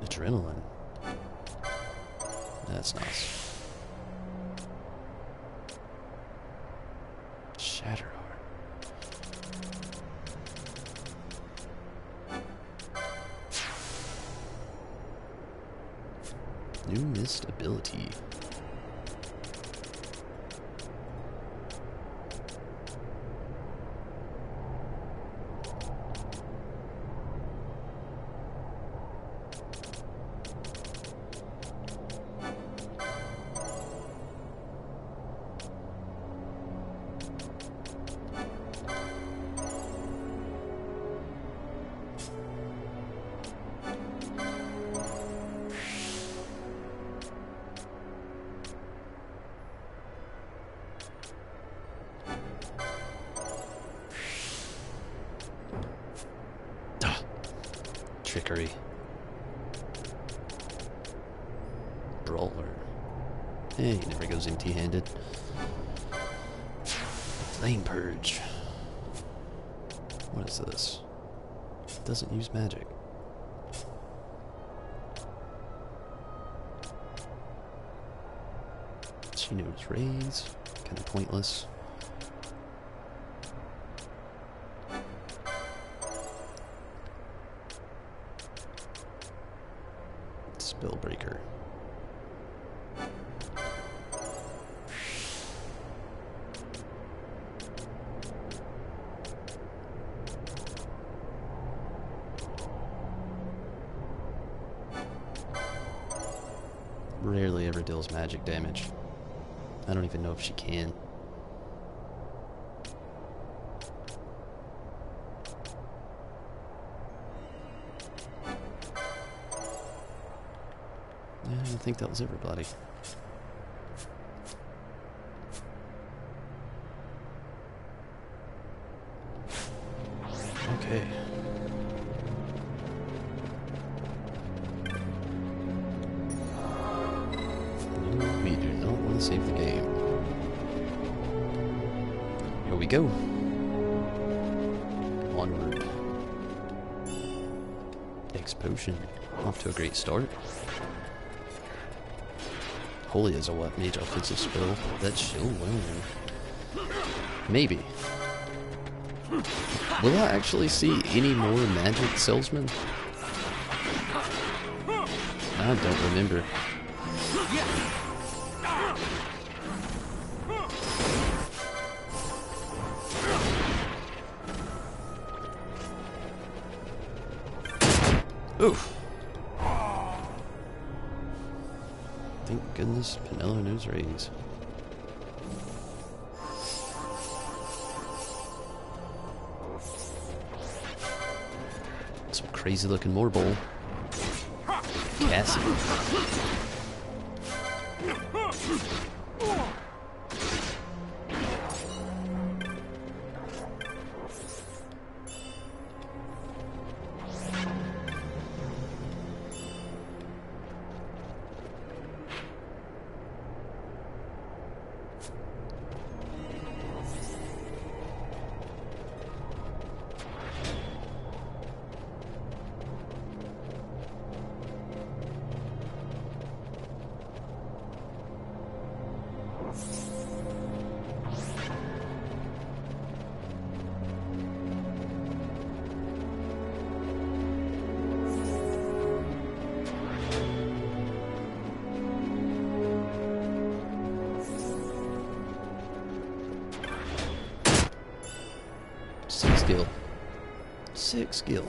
adrenaline. That's nice. Shatterheart. New mist ability. Trickery. Brawler. Hey, he never goes empty-handed. Flame Purge. What is this? It doesn't use magic. She knows rays. Kind of pointless. Spellbreaker. Rarely ever deals magic damage. I don't even know if she can. Yeah, I think that was everybody. Okay. save the game. Here we go. Onward. X potion. Off to a great start. Holy as a white mage offensive spell. That shield well. Maybe. Will I actually see any more magic salesmen? I don't remember. Oof. Thank goodness Pinello knows raise. Some crazy looking Morbol. Cassie. Skill. 6 skill.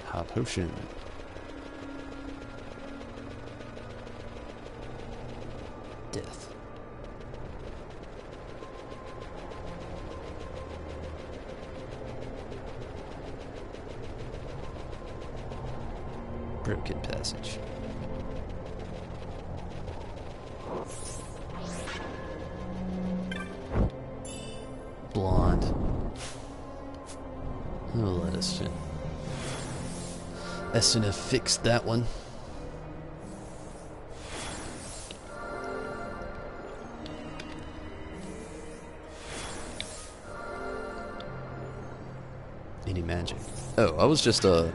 High potion. Death. Broken passage. Blonde. Oh, let us in. Essen have fixed that one. Any magic? Oh, I was just, I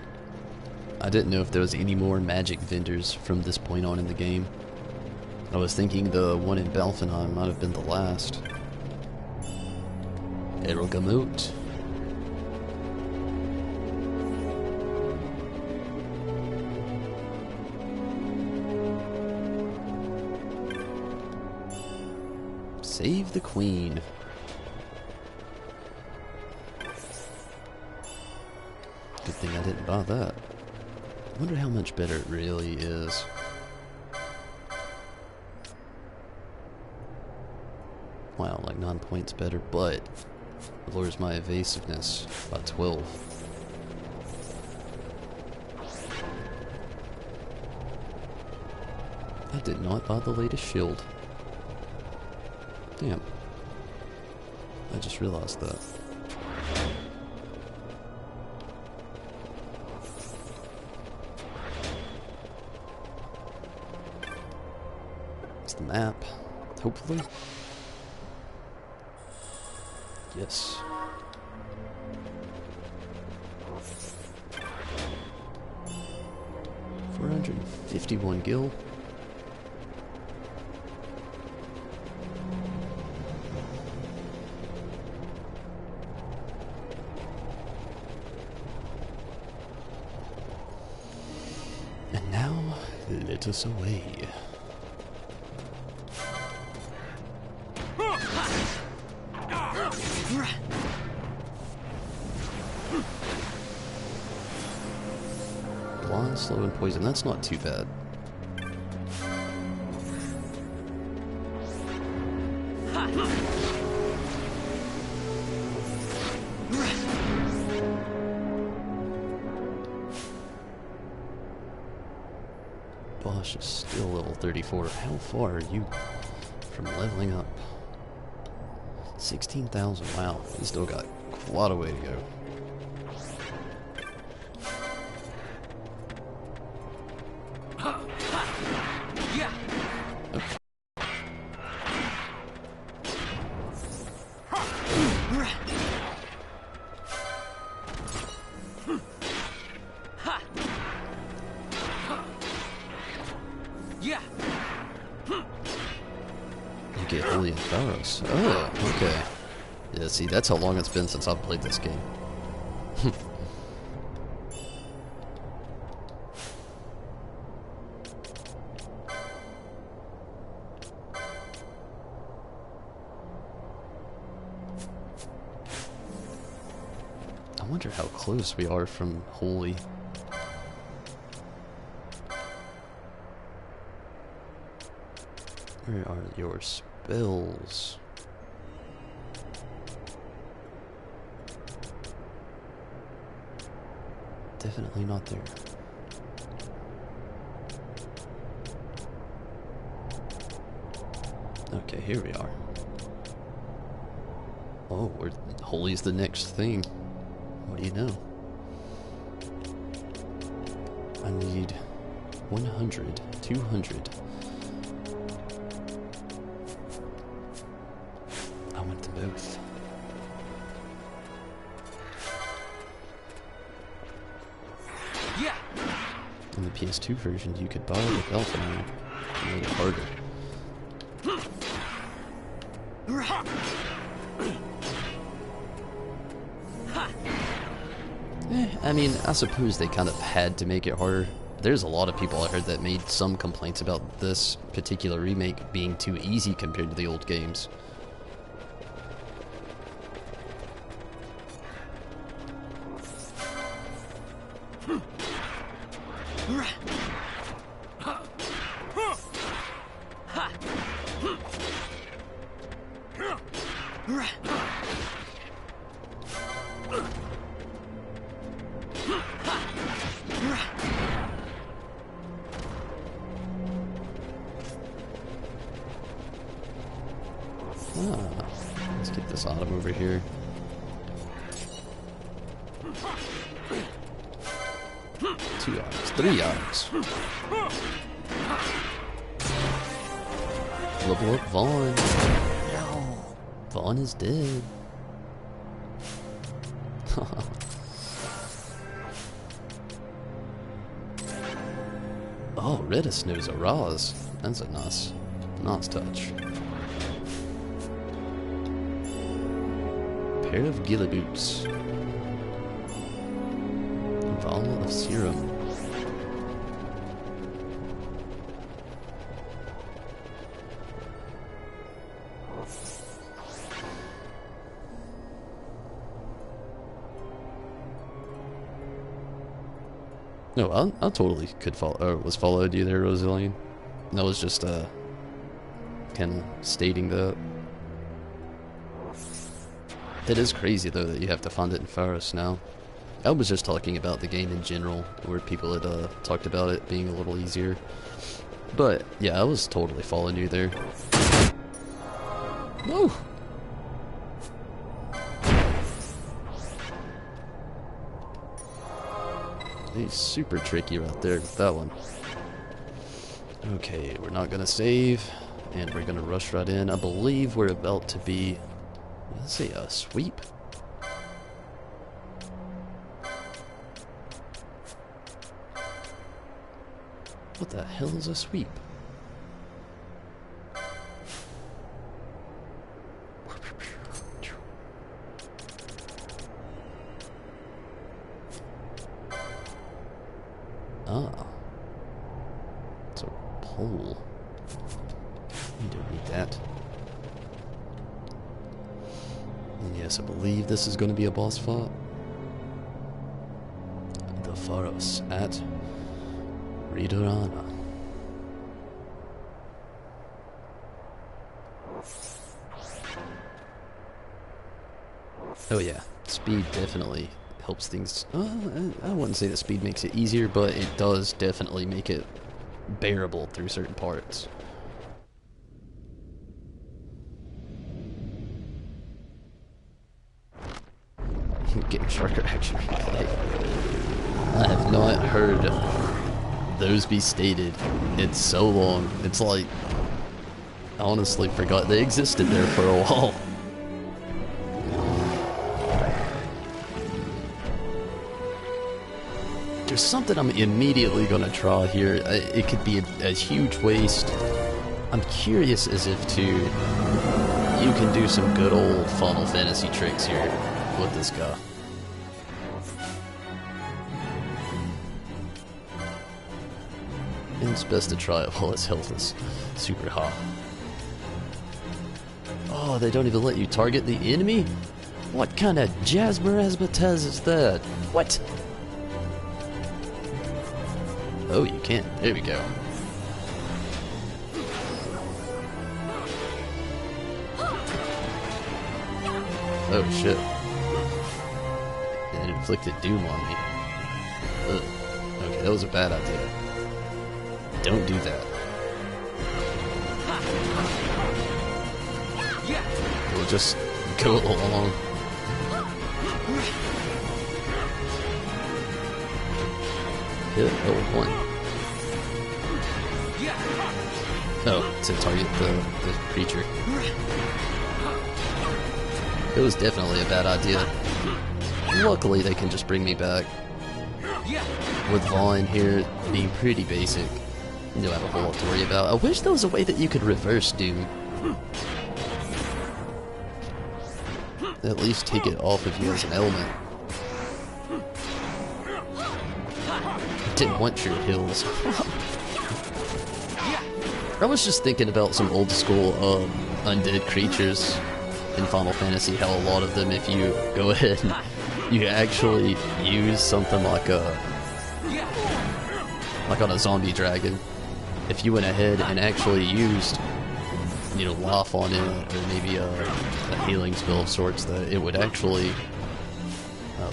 didn't know if there was any more magic vendors from this point on in the game. I was thinking the one in Balfenheim might have been the last. Ergamot. Save the Queen. Good thing I didn't buy that. I wonder how much better it really is. Wow, like 9 points better, but it lowers my evasiveness by 12. I did not buy the latest shield. Damn. I just realized that. It's the map, hopefully. Yes. $451 gil. And now, let us away. Blind, slow, and poison. That's not too bad. Josh is still level 34. How far are you from leveling up? 16,000. Wow, he's still got quite a way to go. You get holy in Pharos. Oh, okay. Yeah, see, that's how long it's been since I've played this game. I wonder how close we are from holy. Where are your spells? Definitely not there. Okay, here we are. Oh, holy's the next thing. What do you know? I need 100, 200. I want them both. Yeah. In the PS2 version, you could buy the belt iron and make it harder. I mean, I suppose they kind of had to make it harder. There's a lot of people I heard that made some complaints about this particular remake being too easy compared to the old games. Let's get this item over here. Two items, three items. Level up Vaughn. No. Vaughn is dead. Oh, Redis knows a Raz. That's a nice touch. Pair of ghillie boots. Vial of serum. No, I totally could follow, or was followed you there, Rosaline. That was just, kind of stating that. It is crazy, though, that you have to find it in Pharos now. I was just talking about the game in general, where people had, talked about it being a little easier. But, yeah, I was totally following you there. Woo! He's super tricky right there with that one. Okay, we're not gonna save, and we're gonna rush right in. I believe we're about to be, let's say, a sweep. What the hell is a sweep? Ah. It's a pole. We don't need that. And yes, I believe this is going to be a boss fight. The Pharos at Ridorana. Oh yeah, speed definitely helps things. I wouldn't say that speed makes it easier, but it does definitely make it bearable through certain parts. Game Sharker action replay. I have not heard those be stated in so long. It's like, I honestly forgot they existed there for a while. There's something I'm immediately gonna try here. It could be a huge waste. I'm curious as if to, you can do some good old Final Fantasy tricks here with this guy. And it's best to try it while his health is super high. Oh, they don't even let you target the enemy? What kind of jazzmarazmataz is that? What? Oh, you can. There we go. Oh shit. It inflicted doom on me. Ugh. Okay, that was a bad idea. Don't do that. We'll just go along. Hit L1. Oh, to target the creature. It was definitely a bad idea. Luckily, they can just bring me back. With Vaughn here being pretty basic, you don't have a whole lot to worry about. I wish there was a way that you could reverse Doom. At least take it off of you as an element. Didn't want your heals. I was just thinking about some old school undead creatures in Final Fantasy, how a lot of them, if you go ahead and you actually use something like on a zombie dragon, if you went ahead and actually used, you know, life on it, or maybe a healing spell of sorts, that it would actually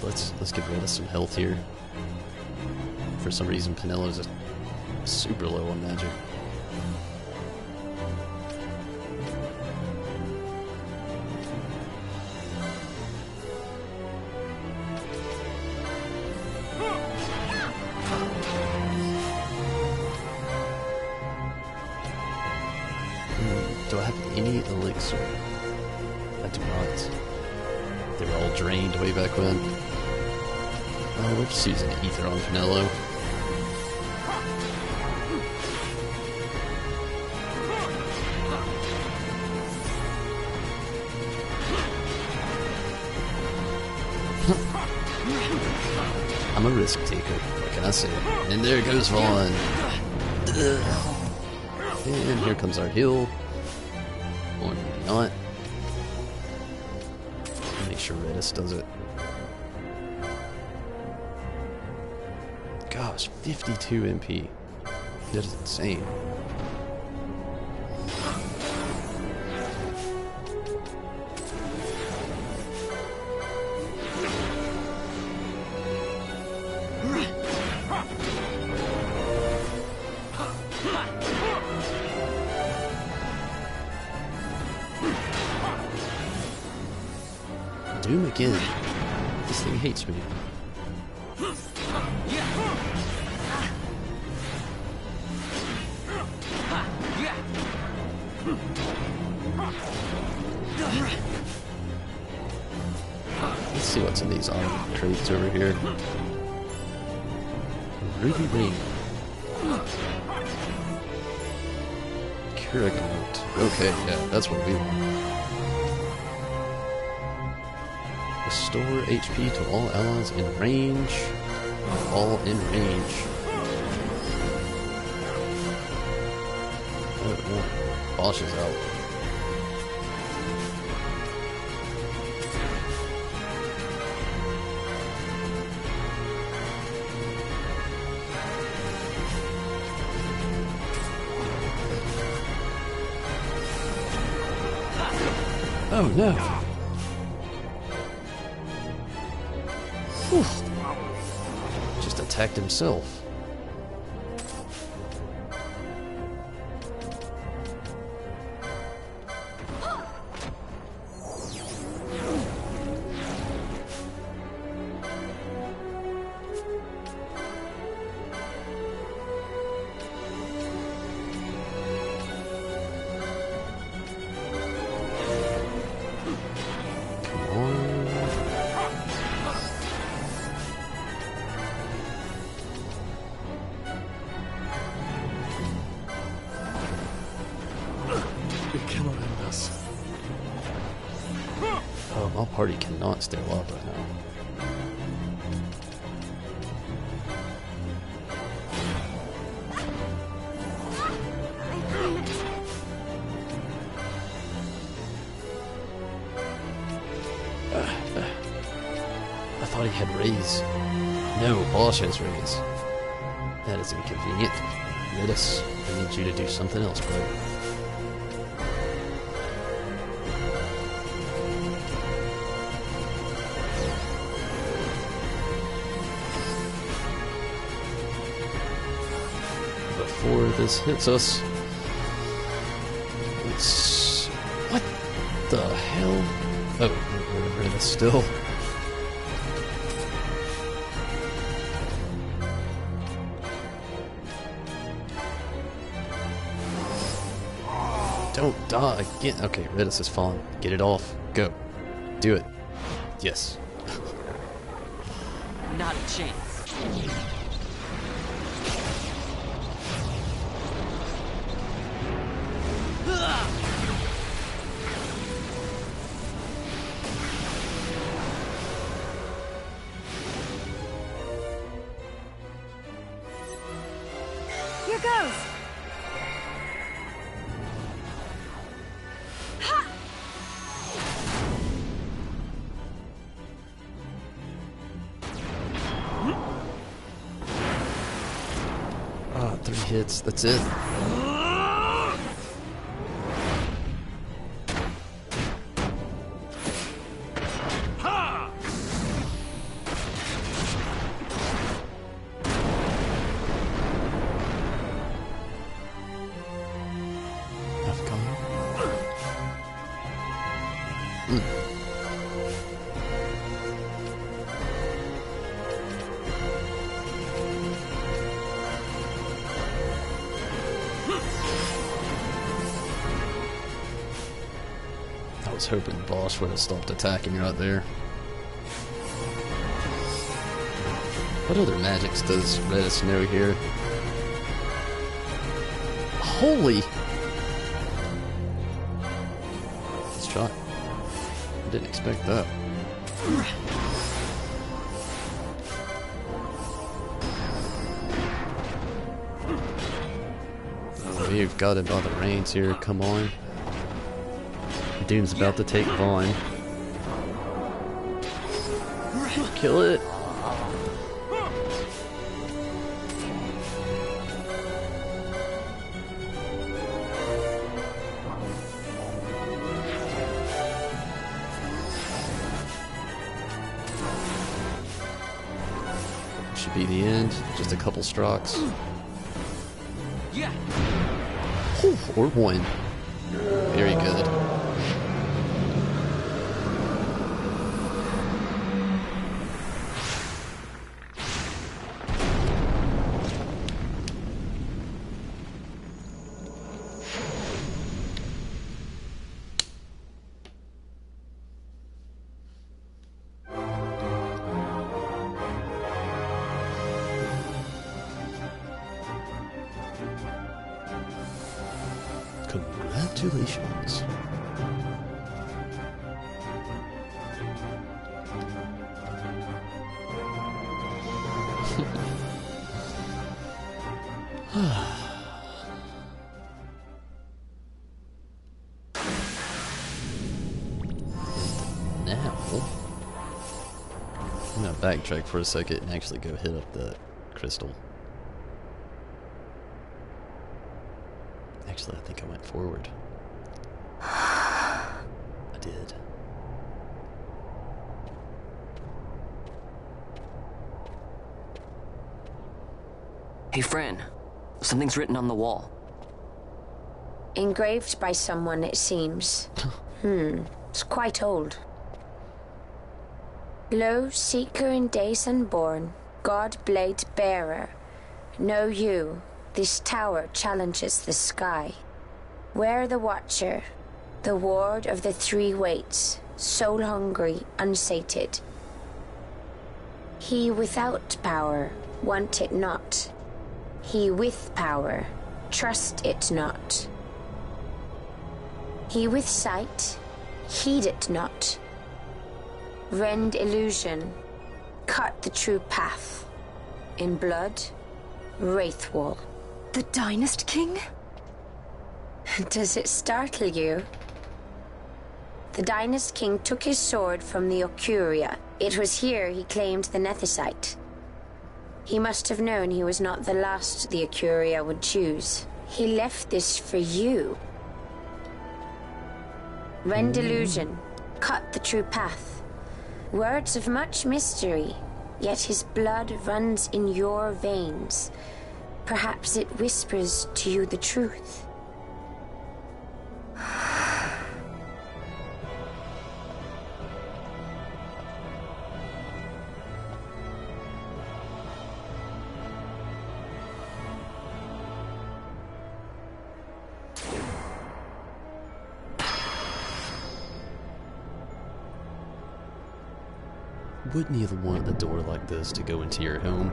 let's get rid of some health here. For some reason, Penelo's just super low on magic. Do I have any elixir? I do not. They were all drained way back when. Oh, we're just using ether on Penelo. I'm a risk taker, what can I say? And there goes Vaughn. And here comes our heal. Or maybe not. Make sure Redis does it. Gosh, 52 MP. That is insane. Doom again. This thing hates me. Let's see what's in these crates over here. Ruby ring. Keurig. Okay, yeah, that's what we want. Restore HP to all allies in range. All in range. Oh, Bosch is out. Oh no! Whew. Just attacked himself. Our party cannot stay alive right now. I thought he had raise. No, boss has raise. That is inconvenient. Redis, I need you to do something else, bro. Before this hits us, let's... What the hell? Oh, we're Redis still. Don't die again. Okay, Redis is falling. Get it off. Go. Do it. Yes. Not a chance. Here goes. Ah, 3 hits. That's it. I was hoping the boss would have stopped attacking right there. What other magics does Redis know here? Holy! Let's try. I didn't expect that. We've got it by the reins here, come on. Dune's about to take Vaughn. Kill it. Should be the end. Just a couple strokes. Yeah. Whew, or one. Very good. Congratulations. Now, I'm gonna backtrack for a second and actually go hit up the crystal. Actually, I think I went forward. I did. Hey, Fran. Something's written on the wall. Engraved by someone, it seems. It's quite old. Lo, seeker in days unborn, God blade bearer. Know you, this tower challenges the sky. Where the watcher, the ward of the 3 weights, soul hungry, unsated. He without power, want it not. He with power, trust it not. He with sight, heed it not. Rend illusion. Cut the true path. In blood, Wraithwall. The Dynast King? Does it startle you? The Dynast King took his sword from the Ocuria. It was here he claimed the Nethicite. He must have known he was not the last the Ocuria would choose. He left this for you. Rend illusion. Cut the true path. Words of much mystery, yet his blood runs in your veins. Perhaps it whispers to you the truth. Wouldn't you want a door like this to go into your home?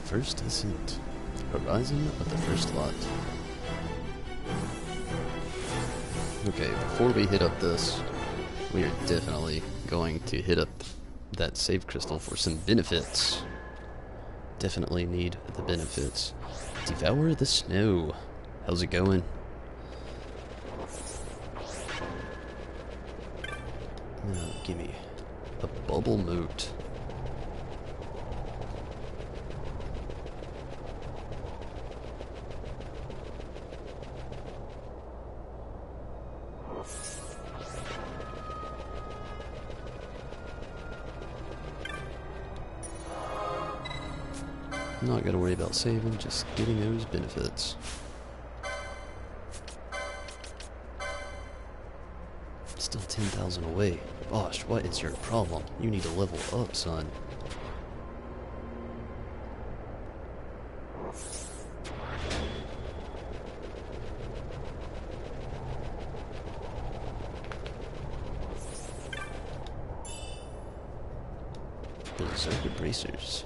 First Ascent. Horizon of the First Lot. Okay, before we hit up this, we are definitely going to hit up that save crystal for some benefits. Definitely need the benefits. Devour the Snow. How's it going? Gimme a bubble moat. Not gotta worry about saving, just getting those benefits. Still 10,000 away. Gosh, what is your problem? You need to level up, son. Berserker bracers.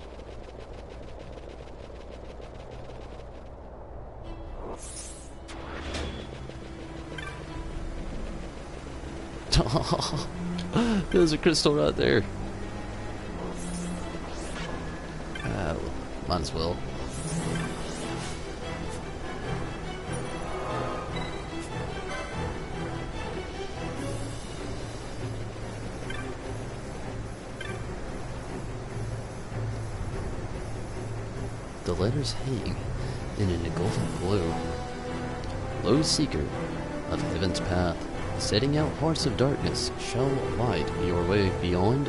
There's a crystal right there. Might as well. The letters hang in an engulfing glow. Lo Seeker of Heaven's Path, setting out hearts of darkness shall light your way beyond.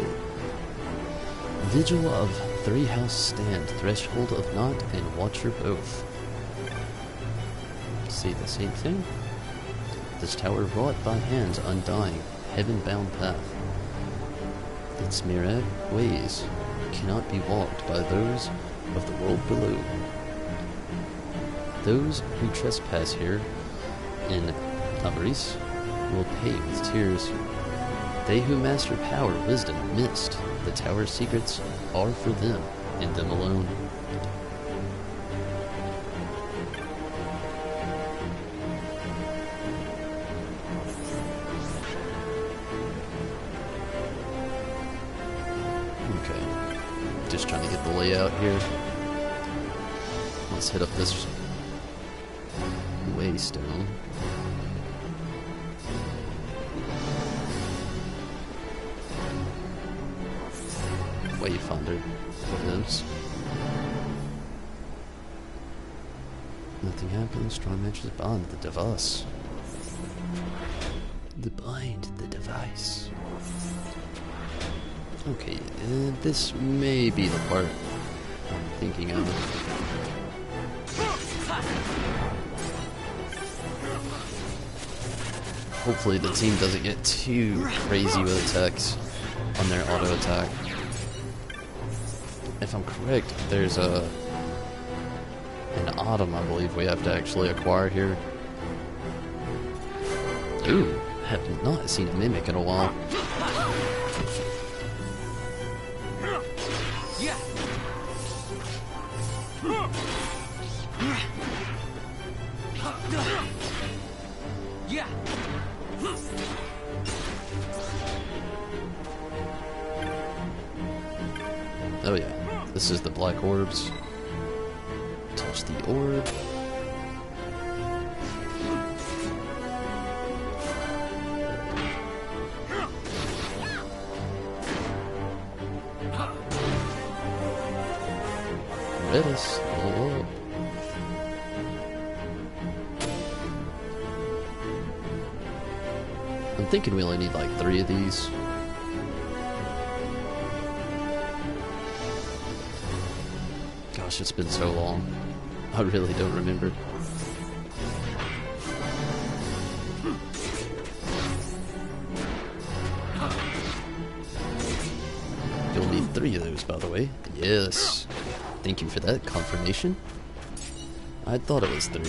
Vigil of three house stand, threshold of knot, and watcher both. See the same thing? This tower wrought by hands undying, heaven-bound path. Its myriad ways cannot be walked by those of the world below. Those who trespass here in Avarice will pay with tears. They who master power, wisdom, mist, the tower's secrets are for them and them alone. Okay, just trying to get the layout here. Let's hit up this waystone. Wayfinder lives. Nothing happens. Strong matches bond the device. Bind the device. Okay, this may be the part I'm thinking of. Hopefully the team doesn't get too crazy with attacks on their auto attack. If I'm correct, there's an autumn, I believe, we have to actually acquire here. Ooh, have not seen a mimic in a while. Oh yeah, this is the black orbs. Touch the orb. Redis, level up. I'm thinking we only need like 3 of these. Gosh, it's been so long. I really don't remember. You'll need 3 of those, by the way. Yes. Thank you for that confirmation. I thought it was 3.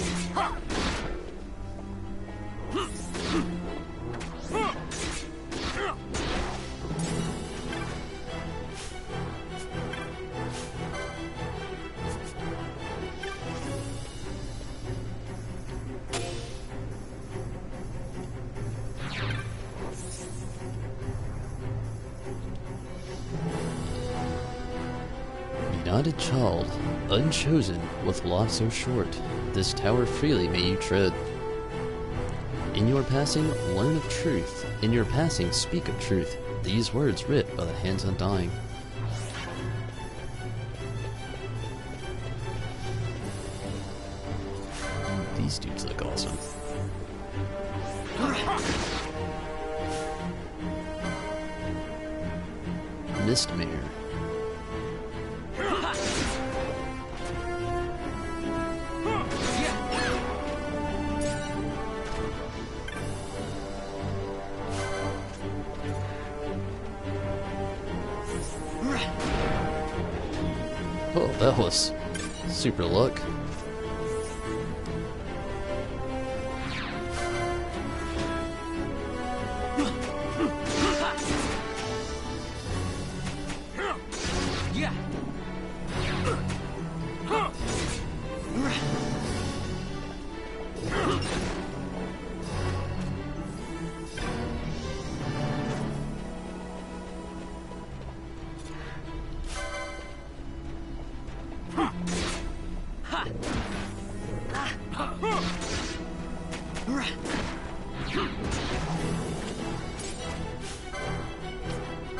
United child, unchosen, with lot so short, this tower freely may you tread. In your passing, learn of truth. In your passing, speak of truth. These words writ by the hands undying. These dudes look awesome. Mistmare. Oh, that was super luck.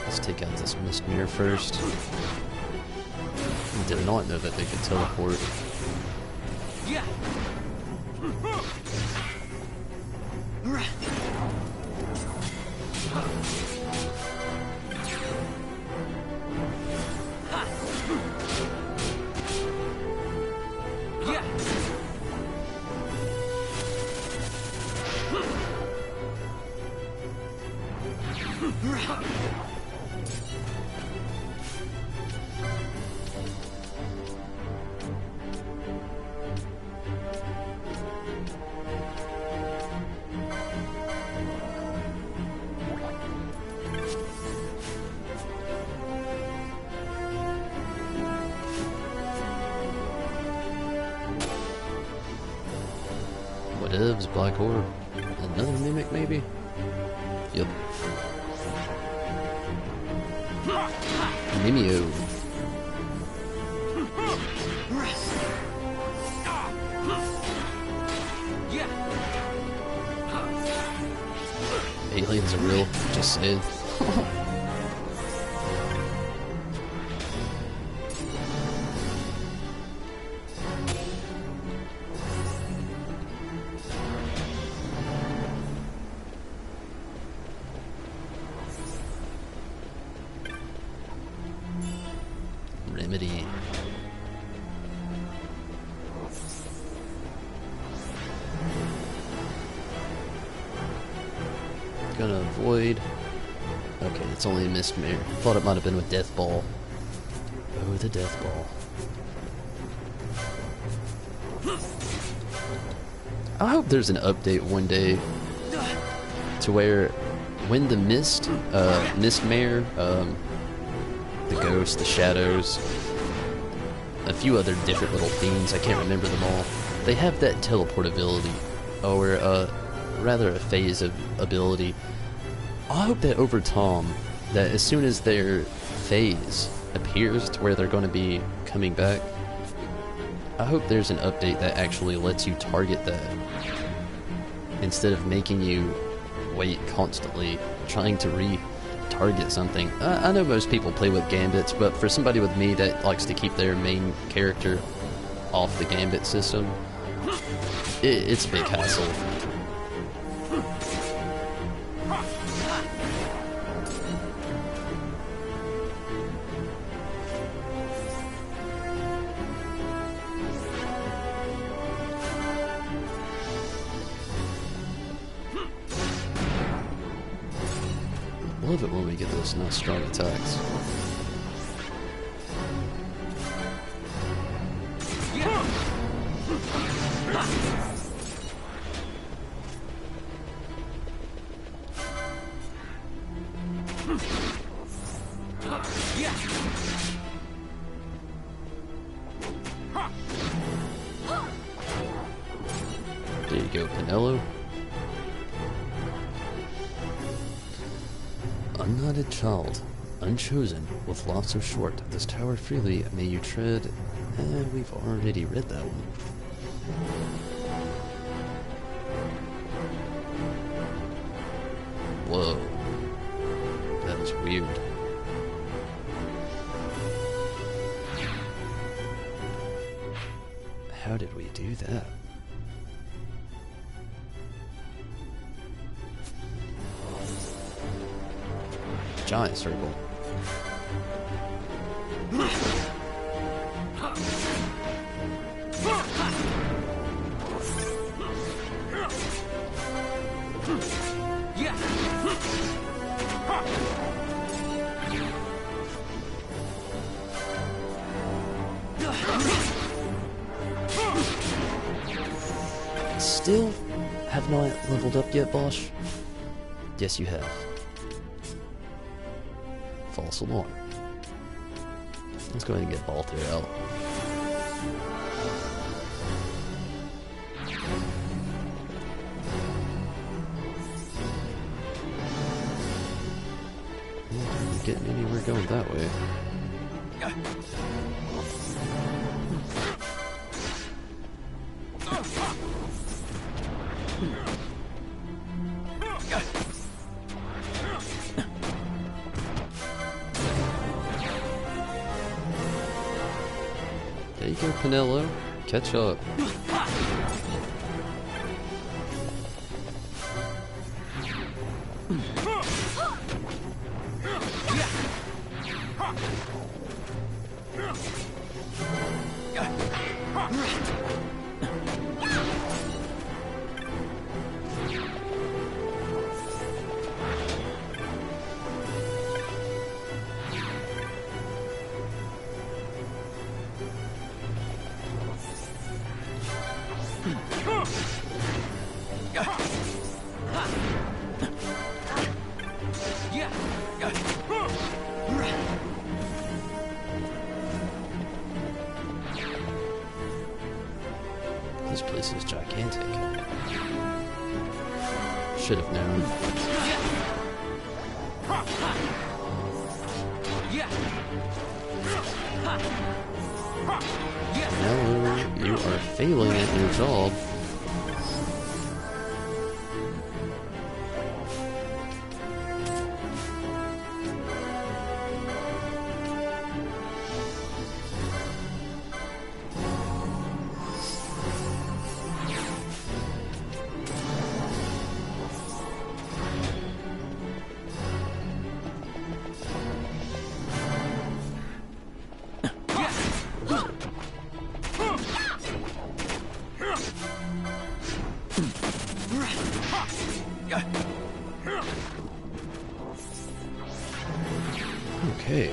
Let's take out this Mistmare first. I did not know that they could teleport. Whatevs, Black Orb. Another Mimic, maybe? Yep. Mimeo. Aliens are real, just saying. Remedy. gonna avoid. Okay, it's only a missed mare. Thought it might have been with Death Ball. Oh, the Death Ball. I hope there's an update one day to where when the mist mare, the ghost, the shadows, a few other different little fiends, I can't remember them all, they have that teleportability, or rather a phase of ability. I hope that over time, that as soon as their phase appears to where they're going to be coming back, I hope there's an update that actually lets you target that, instead of making you wait constantly trying to re-target something. I know most people play with gambits, but for somebody with me that likes to keep their main character off the gambit system, it's a big hassle. Love it when we get those nice strong attacks. There you go, Pinello. Unknighted child, unchosen, with locks so short, this tower freely may you tread. We've already read that one. Whoa. That was weird. How did we do that? Giant circle. Still have not leveled up yet, Bosch? Yes, you have. False alarm. Let's go ahead and get Balther out. Not getting anywhere going that way. There you go, Pinello. Catch up. This place is gigantic. Should have known. No, you are failing at your job. Okay.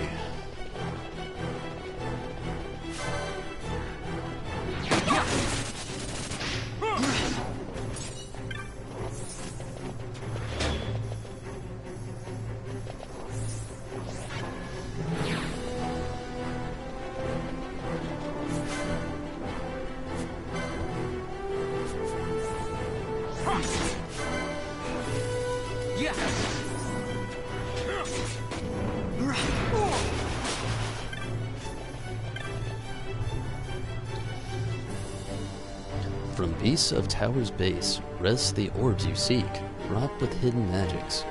From beasts of Tower's base, rest the orbs you seek, wrought with hidden magics.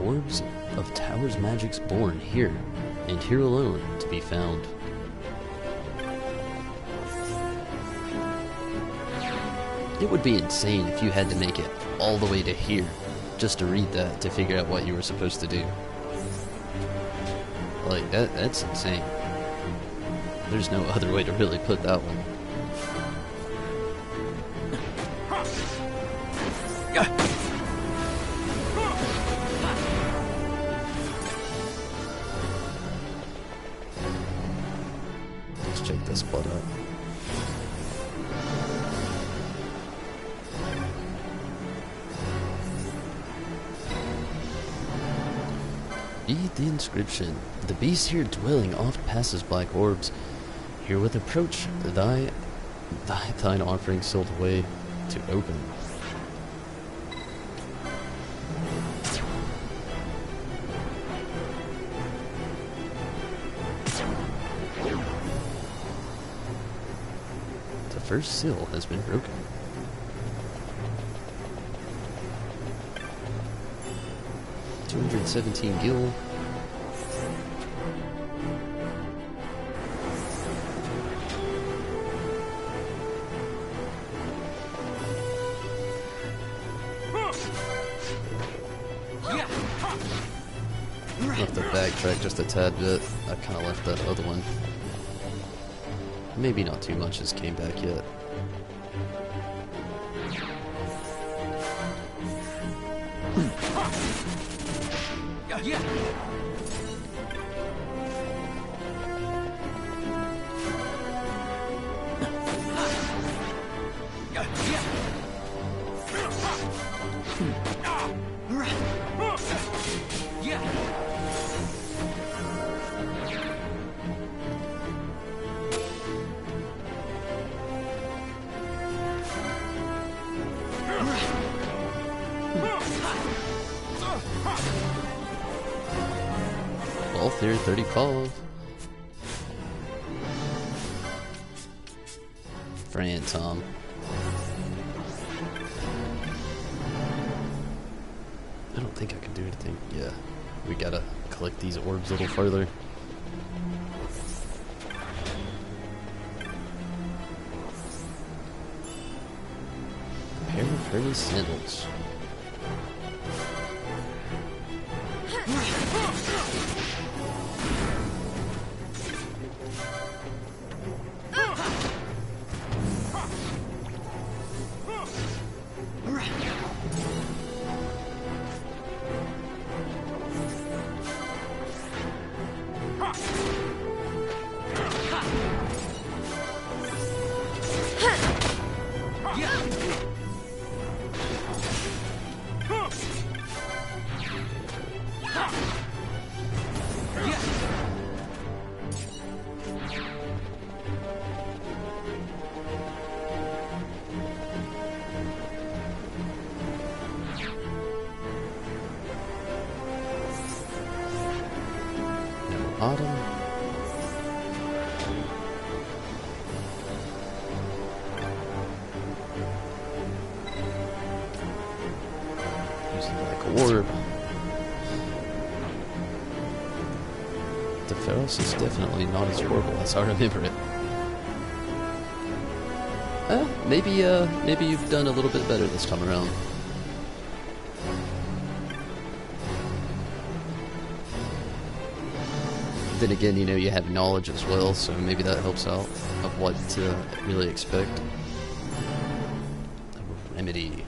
Orbs of Tower's magics born here, and here alone to be found. It would be insane if you had to make it all the way to here, just to read that, to figure out what you were supposed to do. Like, that's insane. There's no other way to really put that one. Let's check this spot out. Read the inscription. The beast here dwelling oft passes black orbs. Here with approach thine offering sealed away to open. The first seal has been broken. $217 gil. Left the backtrack just a tad bit. I kind of left that other one. Maybe not too much has came back yet. Ball Theory 35. Fran Tom. I don't think I can do anything. Yeah, we gotta collect these orbs a little further. Pair of Hermes sandals. Autumn. Using like a orb. The Pharos is definitely not as horrible as I remember it. Maybe you've done a little bit better this time around. Then again, you know, you have knowledge as well, so maybe that helps out of what to really expect. A remedy.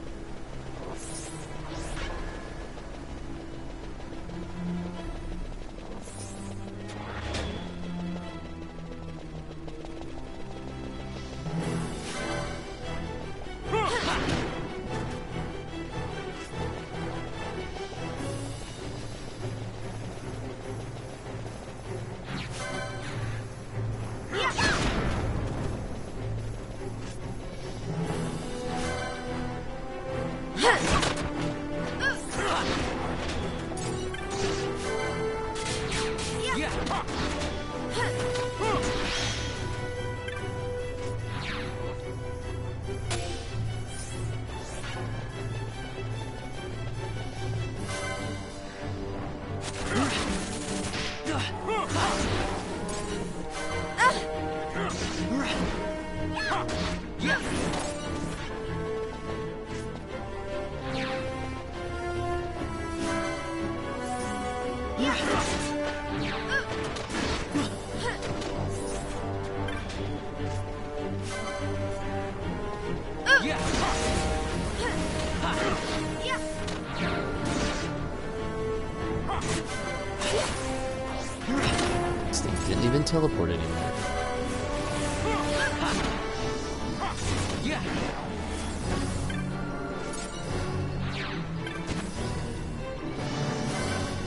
This thing didn't even teleport anymore.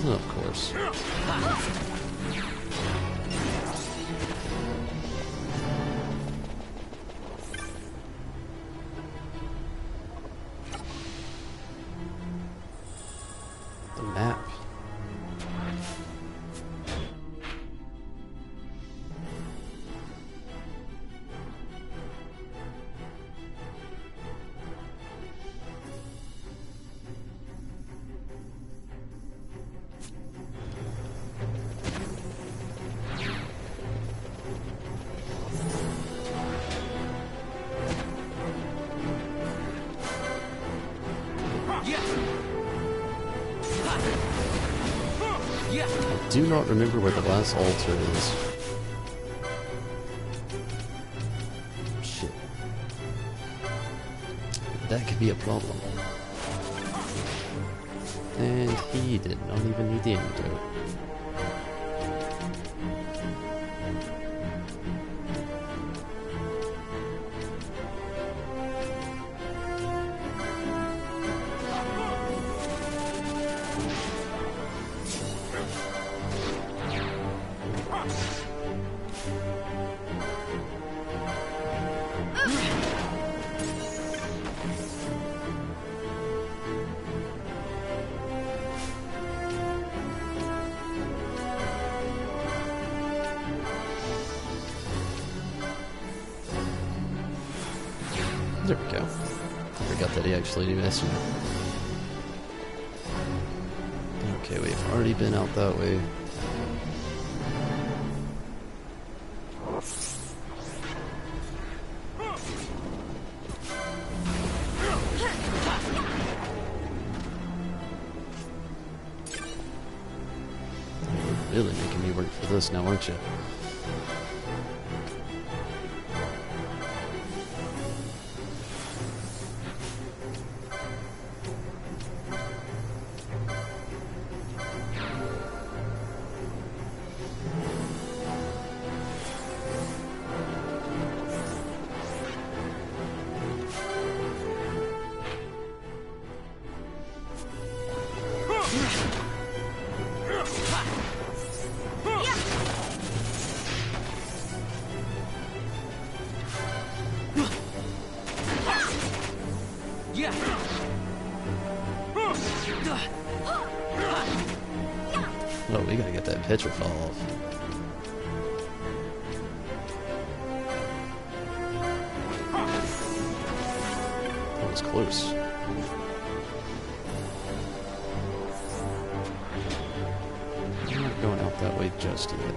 Of course. The map. I do not remember where the last altar is. Shit. That could be a problem. And he did not even need the antidote. There we go. I forgot that he actually knew this. Okay, we've already been out that way. You're really making me work for this now, aren't you? Oh, we gotta get that petrify off. That was close. I'm not going out that way just yet.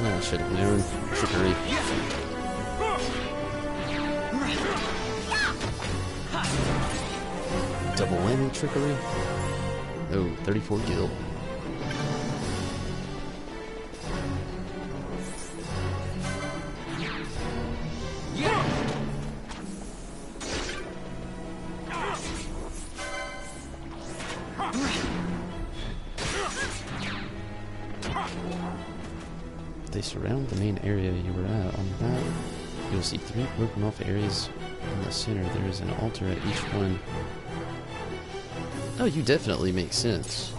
I should have known. Trickery. Double whammy trickery. Oh, 34 gil. They surround the main area you were at on the map. You'll see 3 broken off areas in the center. There is an altar at each one. Oh, you definitely make sense.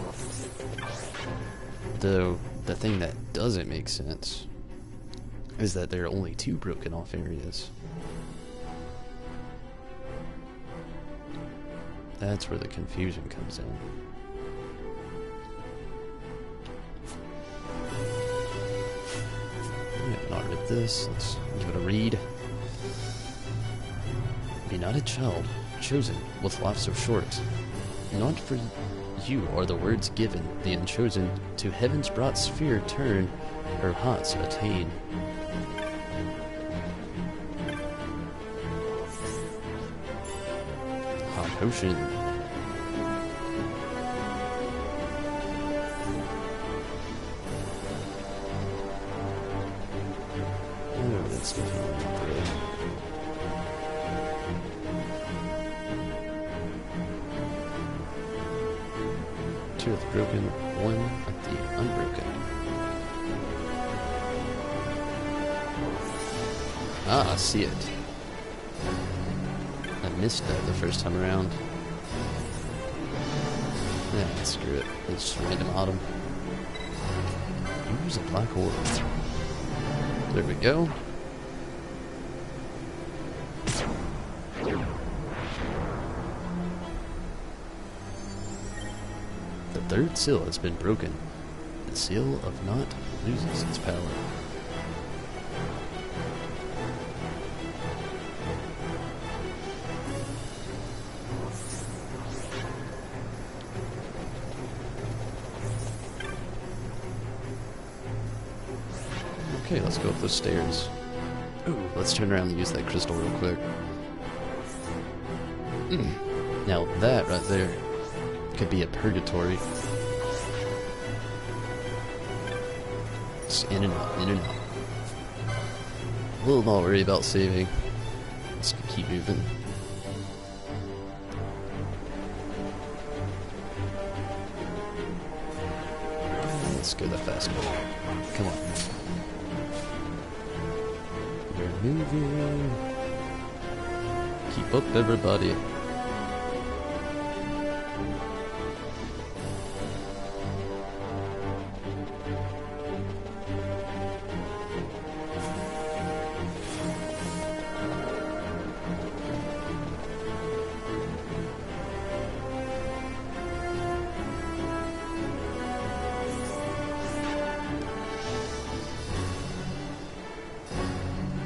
Though, the thing that doesn't make sense is that there are only 2 broken off areas. That's where the confusion comes in. We have not read this. Let's give it a read. United child, chosen with life so short. Not for you are the words given, the unchosen, to heaven's broad sphere turn, her hearts attain. potion. Oh, that's definitely not bread. Two at the broken, one at the unbroken. Ah, I see it. I missed that the first time around. Yeah, screw it. It's just random autumn. Use a black orb. There we go. The third seal has been broken. The seal of Not loses its power. Okay, let's go up those stairs. Ooh, let's turn around and use that crystal real quick. Now that right there could be a purgatory. Just in and out, in and out. We'll not worry about saving. Let's keep moving. Let's go that fast way. Come on. We're moving. Keep up, everybody.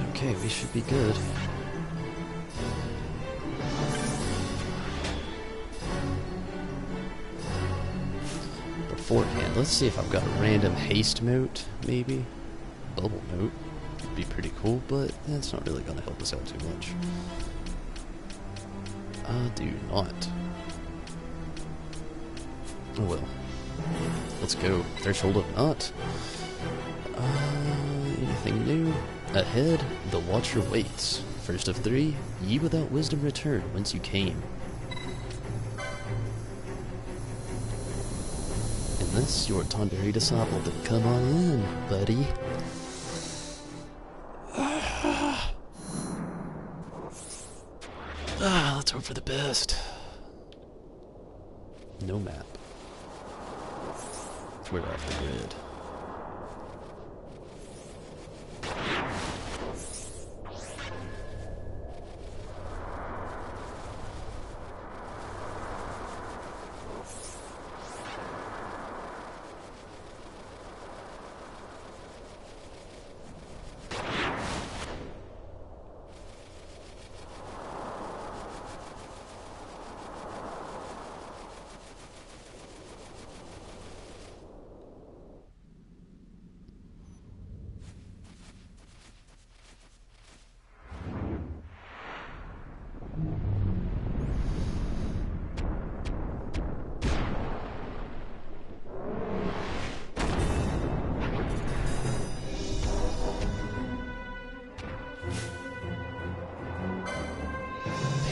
Okay, we should be good. Beforehand, let's see if I've got a random haste mote, maybe. Bubble mote would be pretty cool, but that's not really going to help us out too much. I do not. Oh well. Let's go. Threshold of Not. Anything new? Ahead, the Watcher waits. First of three, ye without wisdom return whence you came. And this, your Tonberry disciple, then come on in, buddy. Let's hope for the best. No map. We're off the grid.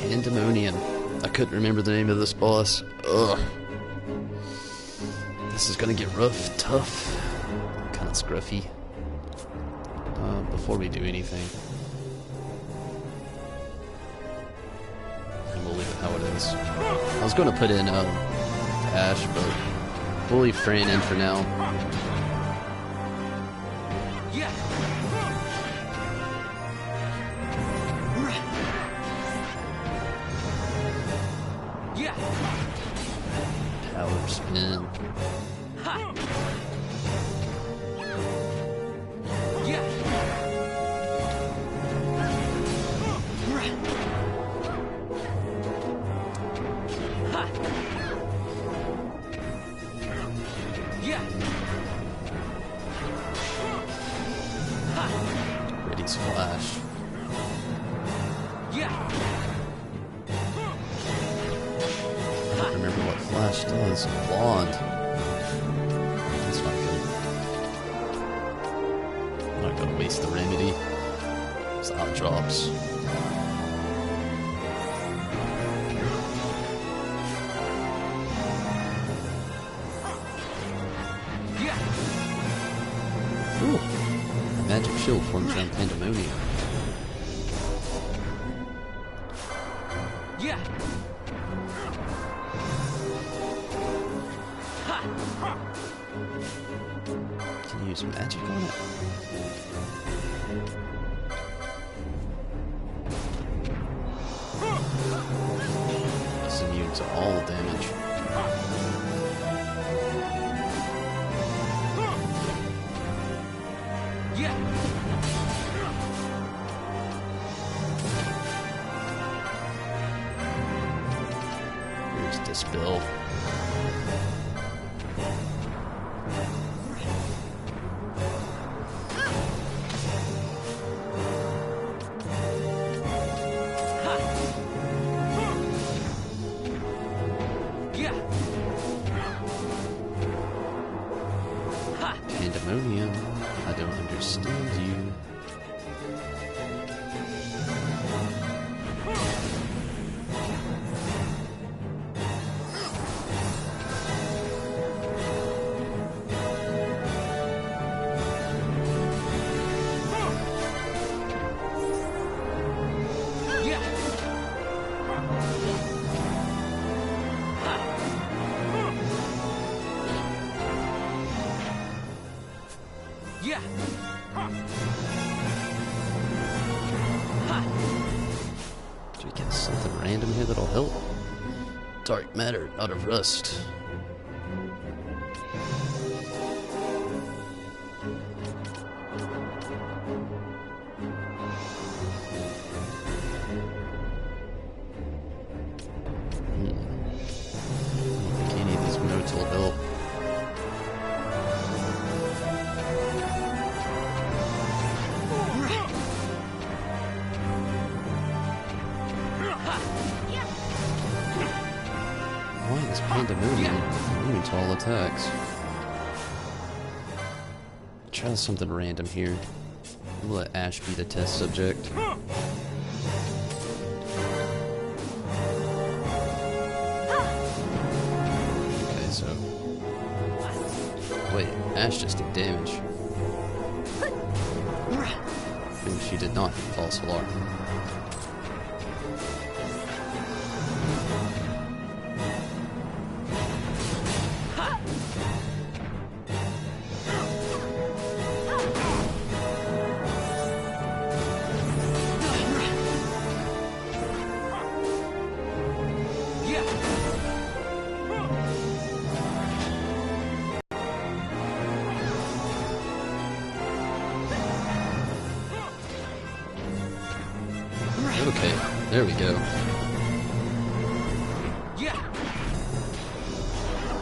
Pandemonium. I couldn't remember the name of this boss. Ugh. This is gonna get rough, tough, kind of scruffy. Before we do anything, and we'll leave it how it is. I was gonna put in Ash, but we'll leave Fran in for now. Power spin. Ready splash. remember what Flash does. Blonde. That's not good. I'm not gonna waste the remedy. It's the hot drops. Ooh. A magic shield forms around Pandemonium. Can you use magic on it? It's immune to all damage. Here's Dispel. Pandemonium, I don't understand you. Do we get something random here that'll help? Dark matter, not of rust. I don't think any of these modes will help. Why is Pandemonium immune to all attacks? Try something random here. We'll let Ash be the test subject. Okay, so... Wait, Ash just did damage. Ooh, she did not. False alarm. Okay, there we go.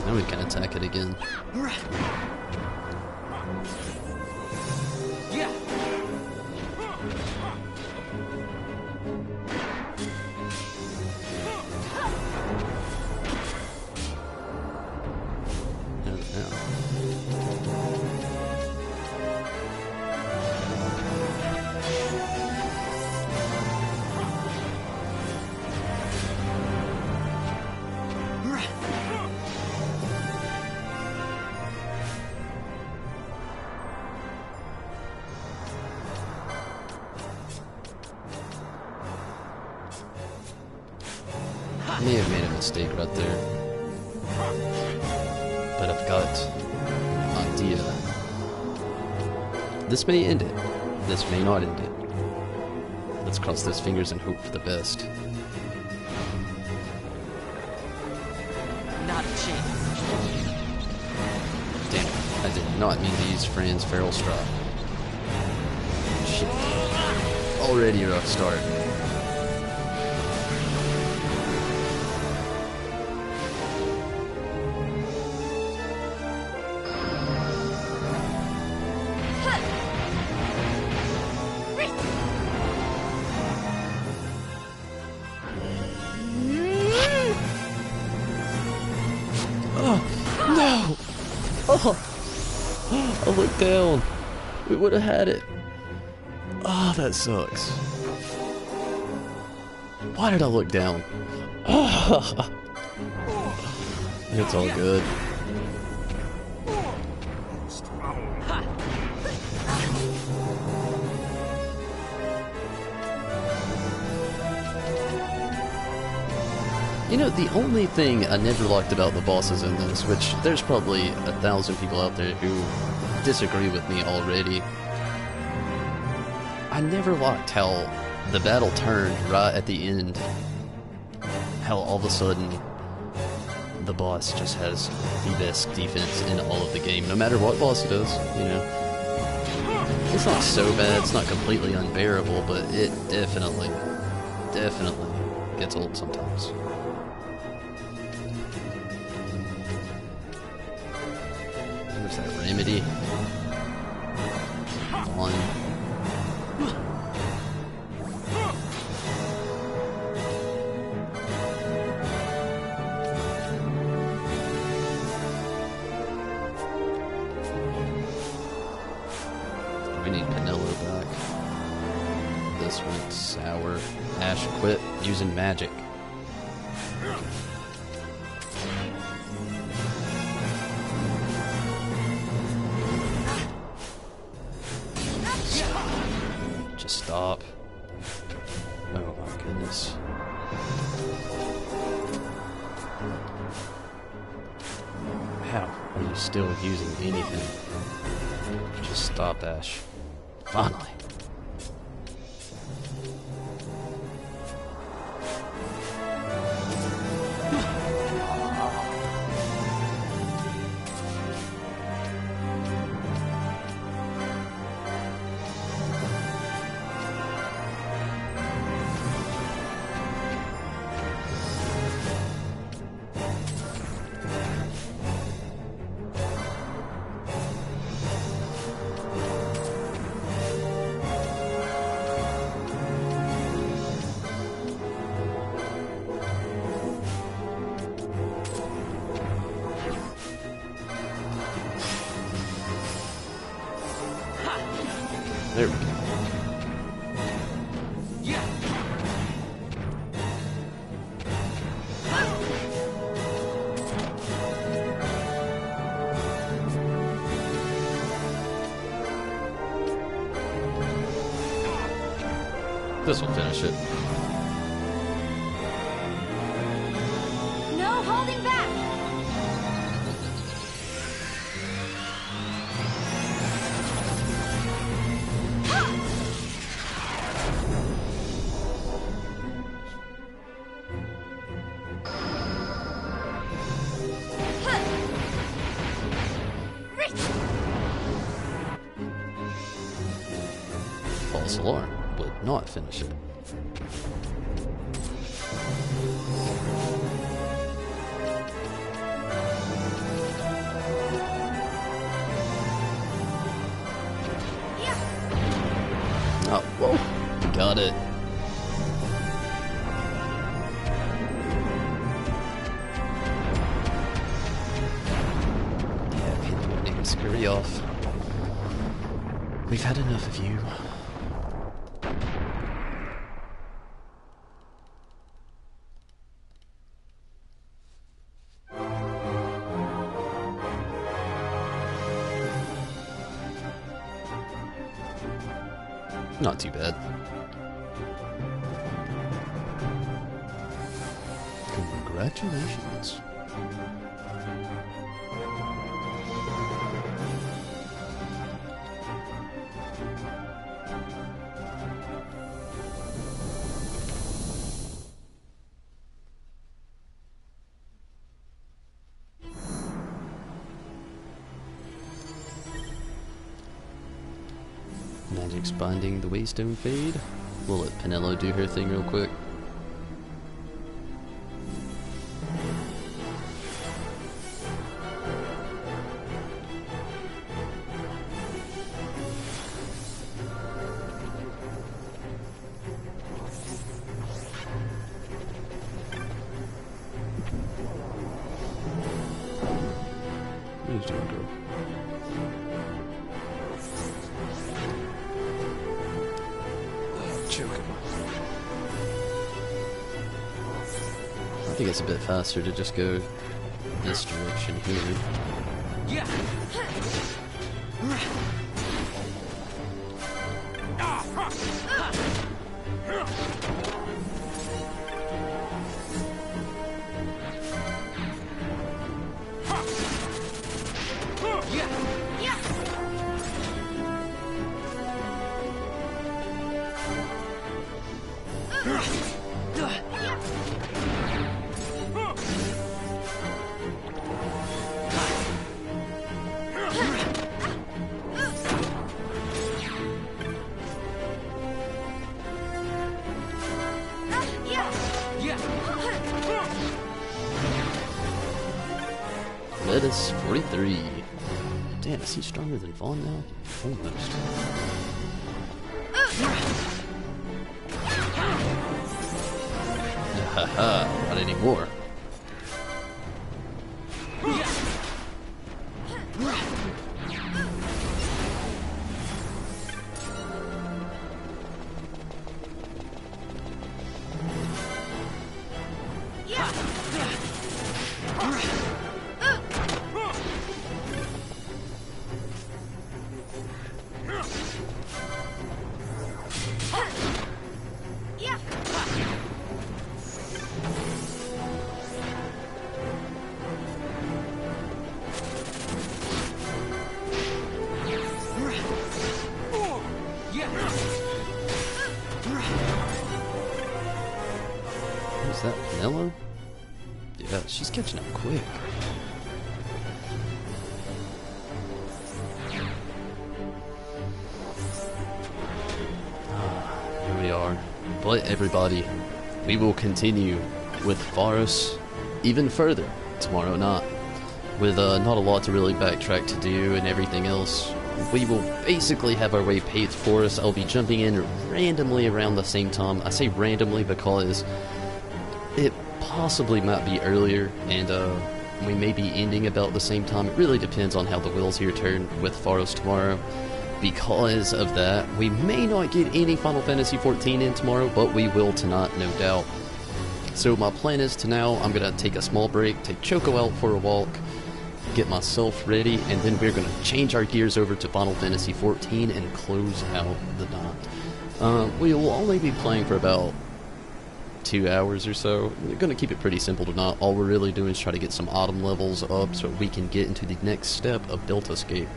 Now we can attack it again. I may have made a mistake right there. But I've got an idea. This may end it. This may not end it. Let's cross those fingers and hope for the best. Not a chance. Damn it. I did not mean to use Fran's Feral Straw. Shit. Already a rough start. looked down. We would have had it. Oh, that sucks. Why did I look down? It's all good. You know, the only thing I never liked about the bosses in this, which there's probably 1,000 people out there who disagree with me already, I never liked how the battle turned right at the end. How all of a sudden the boss just has the best defense in all of the game, no matter what boss it is, you know. It's not so bad, it's not completely unbearable, but it definitely gets old sometimes. There's that remedy. One. We need Penelo back. This went sour. Ash quit using magic. Just stop. Oh my goodness. How are you still using anything? Just stop, Ash. Finally. There we go. This will finish it. No holding back! False alarm would not finish it. Oh, whoa. Got it. Yeah, people need to scurry off. We've had enough of you. Not too bad. Congratulations. Magic's binding the Waystone Fade. We'll let Penelo do her thing real quick. What are you doing, girl? choke him. I think it's a bit faster to just go this direction here. Yeah. That is 43. Damn, is he stronger than Vaughn now? Almost. Haha, not anymore. Is that Vanilla? Yeah, she's catching up quick. Here we are. But everybody, we will continue with Pharos even further tomorrow night. With not a lot to really backtrack to do and everything else. We will basically have our way paved for us. I'll be jumping in randomly around the same time. I say randomly because it possibly might be earlier, and we may be ending about the same time. It really depends on how the wheels here turn with Pharos tomorrow. Because of that, we may not get any Final Fantasy XIV in tomorrow, but we will tonight, no doubt. So my plan is to now, I'm going to take a small break, take Choco out for a walk, get myself ready, and then we're going to change our gears over to Final Fantasy XIV and close out the night. We will only be playing for about 2 hours or so. We're going to keep it pretty simple tonight. All we're really doing is try to get some autumn levels up so we can get into the next step of Deltascape.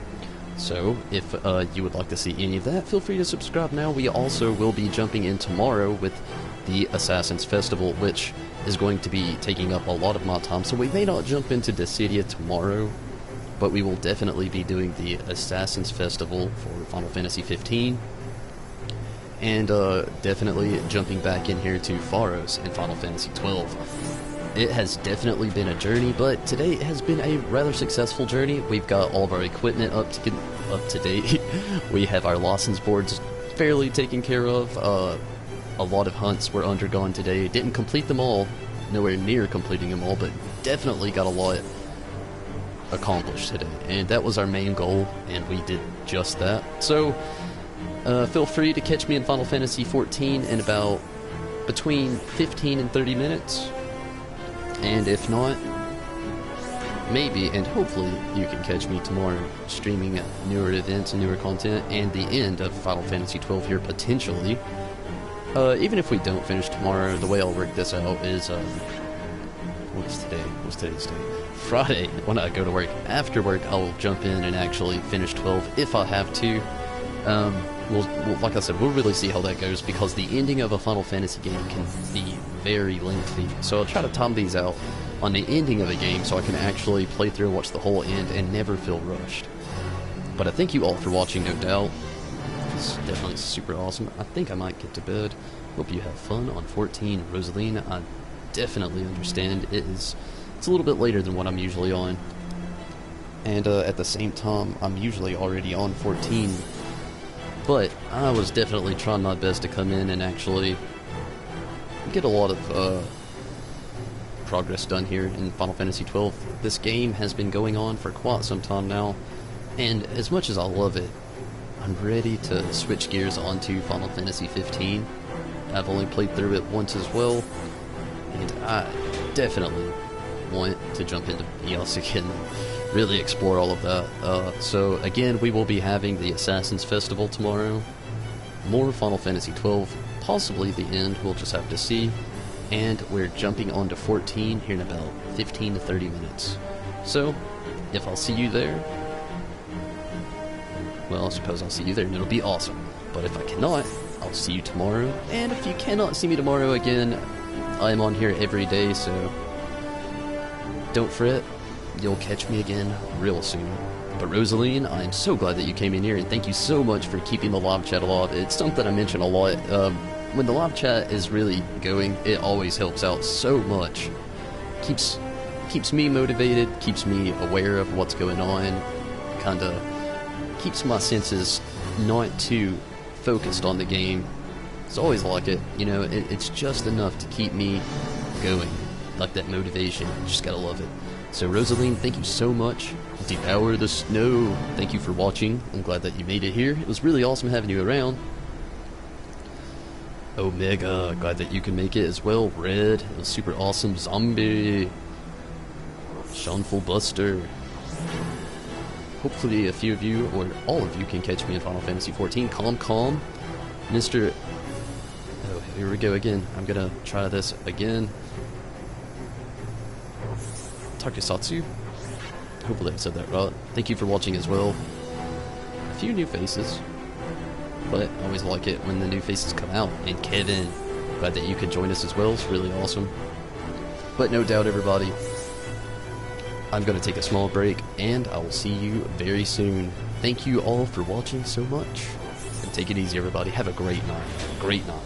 So, if you would like to see any of that, feel free to subscribe now. We also will be jumping in tomorrow with the Assassin's Festival, which is going to be taking up a lot of my time. So we may not jump into Dissidia tomorrow, but we will definitely be doing the Assassin's Festival for Final Fantasy XV. And definitely jumping back in here to Pharos and Final Fantasy XII. It has definitely been a journey, but today has been a rather successful journey. We've got all of our equipment up to date. We have our license boards fairly taken care of. A lot of hunts were undergone today. Didn't complete them all, nowhere near completing them all, but definitely got a lot accomplished today. And that was our main goal, and we did just that. So, feel free to catch me in Final Fantasy XIV in about between 15 and 30 minutes. And if not, maybe and hopefully you can catch me tomorrow streaming newer events and newer content and the end of Final Fantasy XII here potentially. Even if we don't finish tomorrow, the way I'll work this out is, what's today? What's today's date? Friday, when I go to work. After work, I'll jump in and actually finish 12 if I have to. We'll, like I said, we'll really see how that goes because the ending of a Final Fantasy game can be very lengthy. So I'll try to time these out on the ending of a game so I can actually play through and watch the whole end and never feel rushed. But I thank you all for watching, no doubt. It's definitely super awesome. I think I might get to bed. Hope you have fun on 14. Rosaline, I definitely understand. It's a little bit later than what I'm usually on. And at the same time, I'm usually already on 14. But I was definitely trying my best to come in and actually get a lot of progress done here in Final Fantasy XII. This game has been going on for quite some time now, and as much as I love it, I'm ready to switch gears onto Final Fantasy XV. I've only played through it once as well, and I definitely want to jump into EOS again and really explore all of that. So again, we will be having the Assassin's Festival tomorrow, more Final Fantasy XII, possibly the end, we'll just have to see, and we're jumping on to 14 here in about 15 to 30 minutes. So, if I'll see you there, well, I suppose I'll see you there and it'll be awesome. But if I cannot, I'll see you tomorrow, and if you cannot see me tomorrow again, I'm on here every day, so don't fret, you'll catch me again real soon. But Rosaline, I'm so glad that you came in here, and thank you so much for keeping the live chat alive. It's something I mention a lot. When the live chat is really going, it always helps out so much. Keeps me motivated, keeps me aware of what's going on, kinda keeps my senses not too focused on the game. It's always like it, you know, it's just enough to keep me going, like that motivation. You just gotta love it. So Rosaline, thank you so much. Devour the Snow, thank you for watching. I'm glad that you made it here. It was really awesome having you around. Omega, glad that you can make it as well. Red, it was super awesome. Zombie, Shaunful Buster. Hopefully a few of you, or all of you, can catch me in Final Fantasy XIV. Calm, Mr. Oh, here we go again. I'm gonna try this again. Takusatsu? Hopefully I said that right. Thank you for watching as well. A few new faces, but I always like it when the new faces come out. And Kevin, glad that you could join us as well. It's really awesome. But no doubt, everybody, I'm going to take a small break, and I will see you very soon. Thank you all for watching so much. And take it easy, everybody. Have a great night. Great night.